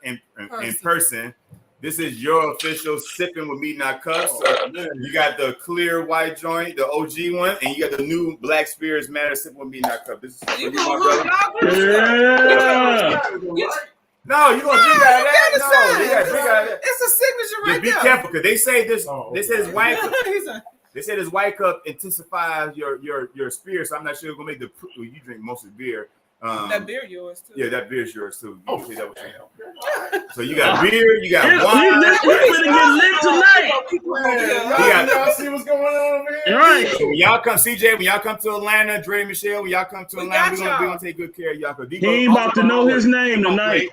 in person. This is your official sipping with me now cups. You got the clear white joint, the OG one, and you got the new Black Spirits Matter sipping with me now cup. This is for you, my brother. Yeah. No, you gonna drink out of that? No, you gotta drink out of that. It's a signature right there. Be careful, because they say this. They say this white cup. They say this white cup intensifies your spirit. So I'm not sure it's gonna make you drink mostly beer. That beer yours too. Yeah, that beer's yours too. So you got beer, you got wine. We're gonna get lit tonight. Y'all see what's going on over here? Right. So when y'all come, CJ, when y'all come to Atlanta, Dre Michelle, when y'all come to Atlanta, we're gonna take good care of y'all. He ain't about to know his name tonight.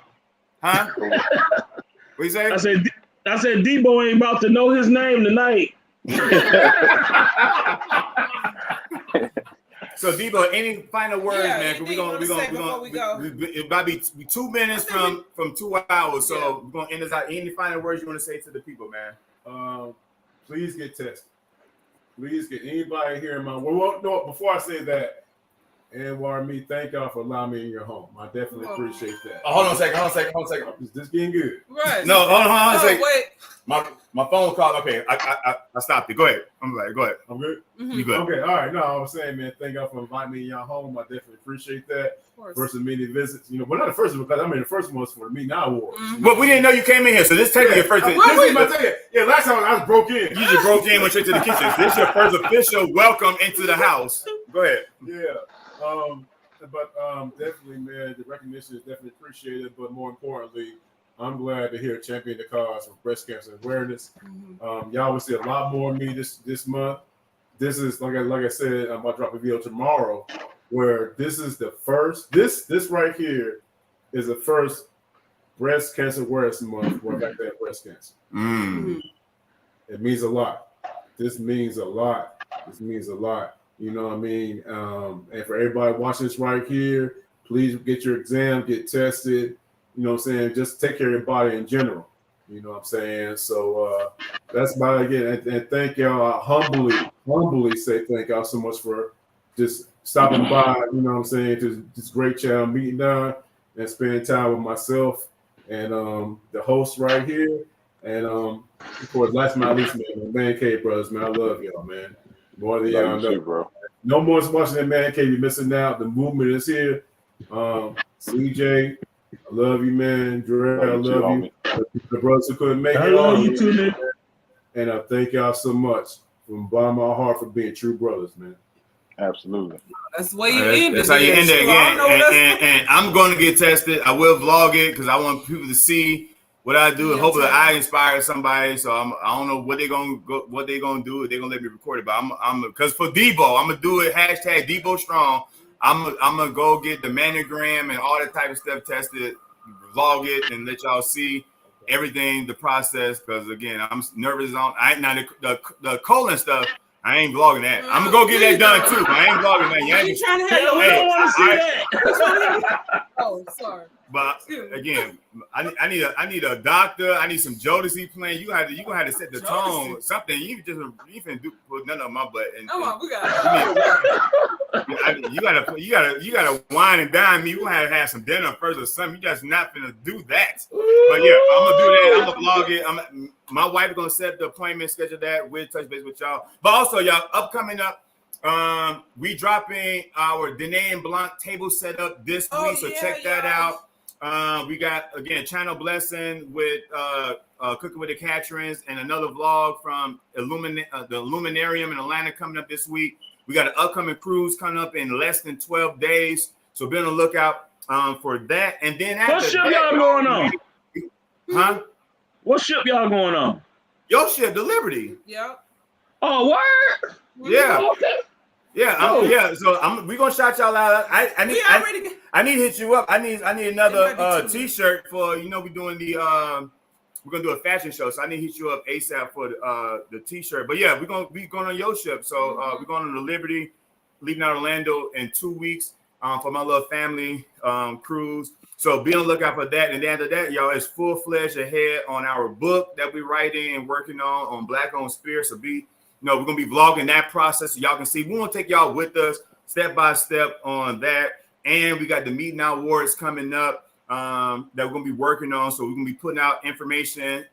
Huh? What you say? I said Debo ain't about to know his name tonight. So Debo, any final words, man? We're gonna it might be 2 minutes from 2 hours. So we're gonna end this out. Any final words you want to say to the people, man? Please get tested. Please get anybody here in my no, before I say that, Anwar, me, thank y'all for allowing me in your home. I definitely appreciate that. Hold on a second. Is this getting good? Right. No, hold on a second. Wait. My phone call. Okay, I stopped it. Go ahead. I'm like, go ahead. I'm good. You good? Okay, all right. No, I was saying, man, thank y'all for inviting me in your home. I definitely appreciate that. Versus many visits, well, not the first one, because the first one was for the Me Now Awards. But we didn't know you came in here, so this technically your first. Last time I was broke in. You just broke in, went straight to the kitchen. This is your first official welcome into the house. Go ahead. Yeah. But definitely, man, the recognition is definitely appreciated. But more importantly, I'm glad to hear champion the cause for breast cancer awareness. Y'all will see a lot more of me this month. this is like I said, I'm about to drop a video tomorrow, where this is the first. This right here is the first breast cancer awareness month where I got breast cancer. It means a lot. This means a lot. This means a lot. You know what I mean? And for everybody watching this right here, please get your exam, get tested. You know what I'm saying? Just take care of your body in general. You know what I'm saying? So that's about it again. And thank y'all. I humbly say thank y'all so much for just stopping by, you know what I'm saying, to this great channel, meeting down and spending time with myself and the host right here. And of course, last but not least, man, Man Cave Brothers, man. I love y'all, man. More than y'all know. Bro. No more watching that Man Cave. You're missing out. The movement is here. CJ, I love you, man. Dre, I love you. The brothers who couldn't make it. I love you too, man. And I thank y'all so much from the bottom of my heart for being true brothers, man. Absolutely. That's the way you end it. That's how you end it again. And I'm going to get tested. I will vlog it because I want people to see what I do, and hopefully I inspire somebody. So I don't know what they're gonna do. They're gonna let me record it, but I'm because for Debo, I'm gonna do it. Hashtag Debo Strong. I'm gonna go get the mammogram and all that type of stuff tested, vlog it, and let y'all see everything, the process. Because again, I'm nervous on. The colon stuff. I ain't vlogging that. I'm gonna go get that done too. But I ain't vlogging that. You ain't trying to have we don't want to see that. Oh, sorry. But again, I need a doctor. I need some Jodeci playing. You gonna have to set the tone. Something you can do put none of my butt. And, come on, we got. You gotta wine and dine me. You gonna have some dinner first or something. You just not gonna do that. But yeah, I'm gonna do that. I'm gonna vlog it. My wife is gonna set the appointment, schedule that. We'll touch base with y'all. But also, y'all, upcoming up. We dropping our Danae and Blanc table setup this week, so check that out. We got again Channel Blessing with Cooking with the Catrins and another vlog from the Illuminarium in Atlanta coming up this week. We got an upcoming cruise coming up in less than 12 days, so be on the lookout for that. And then after what ship y'all going on? Huh? What ship y'all going on? Your ship, the Liberty. Yep. Oh, word? Yeah. Okay. Yeah, yeah. So we're gonna shout y'all out. I need to hit you up. I need another t-shirt for we're doing we're gonna do a fashion show. So I need to hit you up ASAP for the t-shirt. But yeah, we're going on your ship. So we're going on the Liberty, leaving out Orlando in 2 weeks for my little family cruise. So be on the lookout for that. And then after that, y'all, it's full-fledged ahead on our book that we're writing and working on Black-owned Spirit. So we're going to be vlogging that process so y'all can see. We want to take y'all with us step by step on that. And we got the Meeting Out Awards coming up that we're going to be working on. So we're going to be putting out information.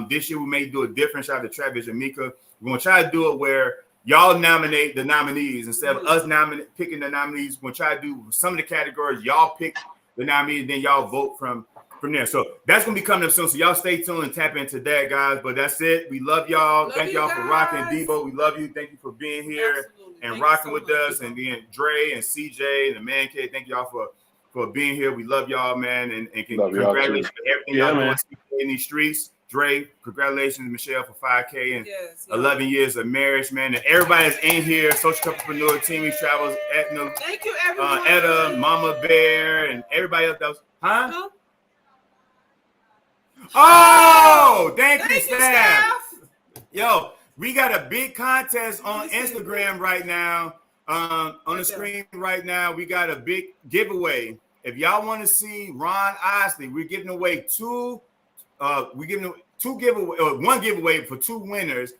This year, we may do a different shot to Travis and Mika. We're going to try to do it where y'all nominate the nominees instead of us picking the nominees. We're going to try to do some of the categories. Y'all pick the nominees, then y'all vote from there. So that's going to be coming up soon. So y'all stay tuned and tap into that, guys. But that's it. We love y'all. Thank y'all for rocking. Debo, we love you. Thank you for being here and rocking with us. And then Dre and CJ and the Man Cave, thank y'all for being here. We love y'all, man. And congratulations for everything y'all doing in these streets. Dre, congratulations, Michelle, for 5K and 11 years of marriage, man. And everybody that's in here, Social Entrepreneur Team, we travels, Etna, thank you, everyone. Etta, Mama Bear, and everybody else that was, huh? Oh, thank you, staff. Yo, we got a big contest on Instagram right now. On the screen right now, we got a big giveaway. If y'all want to see Ron Isley, we're giving away one giveaway for 2 winners.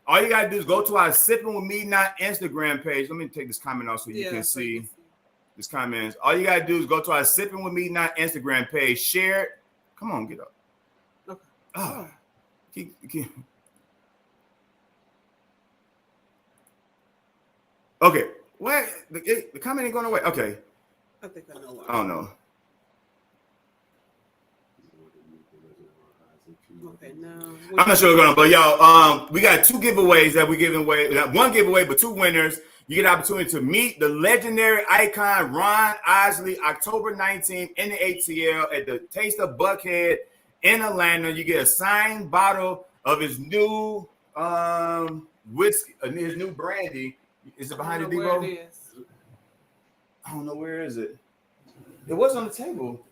All you gotta do is go to our Sipping With Me Not Instagram page. Let me take this comment off so you can see this comment. All you gotta do is go to our Sipping With Me Not Instagram page, share it. Come on, get up. Okay. Oh, okay. What? The comment ain't going away. Okay. I think I know why. I don't know. Okay, now I'm not sure what's going on, but y'all, we got 2 giveaways that we're giving away. Not 1 giveaway, but 2 winners. You get the opportunity to meet the legendary icon Ron Isley October 19th in the ATL at the Taste of Buckhead in Atlanta. You get a signed bottle of his new whiskey, his new brandy. Is it behind the Debo? I don't know where is it. It was on the table.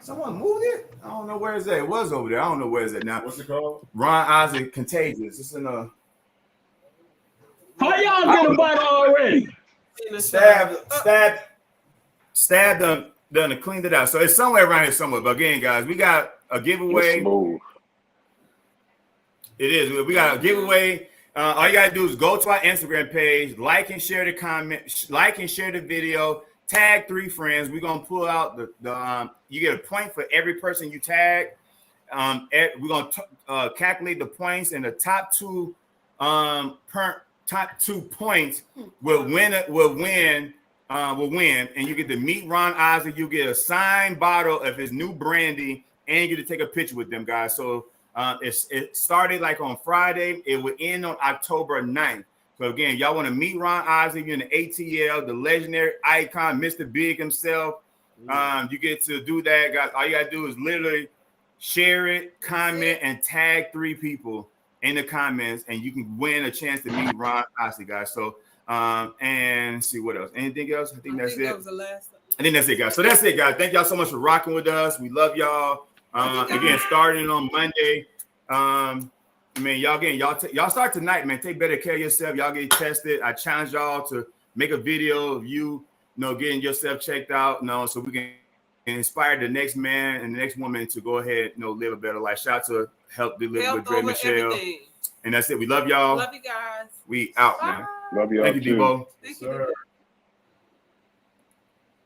Someone moved it. I don't know where is that. It was over there. I don't know where is it now. What's it called? Ron Isaac Contagious. It's in a. How y'all get a bottle already? Stab done and cleaned it out. So it's somewhere around here somewhere. But again, guys, we got a giveaway. It is. We got a giveaway. All you gotta do is go to our Instagram page, like and share the comment, like and share the video, tag 3 friends. We're gonna pull out the you get a point for every person you tag. We're gonna calculate the points, and the top 2 points will win, and you get to meet Ron Isaac. You get a signed bottle of his new brandy, and you get to take a picture with them, guys. So it started like on Friday. It will end on October 9th. So again, y'all want to meet Ron Isaac in the ATL, the legendary icon, Mr. Big himself. You get to do that, guys. All you gotta do is literally share it, comment, and tag 3 people in the comments, and you can win a chance to meet Ron Isaac, guys. So and let's see what else. Anything else? I think that's it. That was the last. I think that's it, guys. So that's it, guys. Thank y'all so much for rocking with us. We love y'all. Again, starting on Monday. Y'all start tonight, man. Take better care of yourself. Y'all get tested. I challenge y'all to make a video of you, getting yourself checked out, so we can inspire the next man and the next woman to go ahead, live a better life. Shout out to Help Deliver with Dre Michelle. Everything. And that's it. We love y'all. Love you guys. We out, Bye. man. Love y'all. Thank you, Debo. Thank you.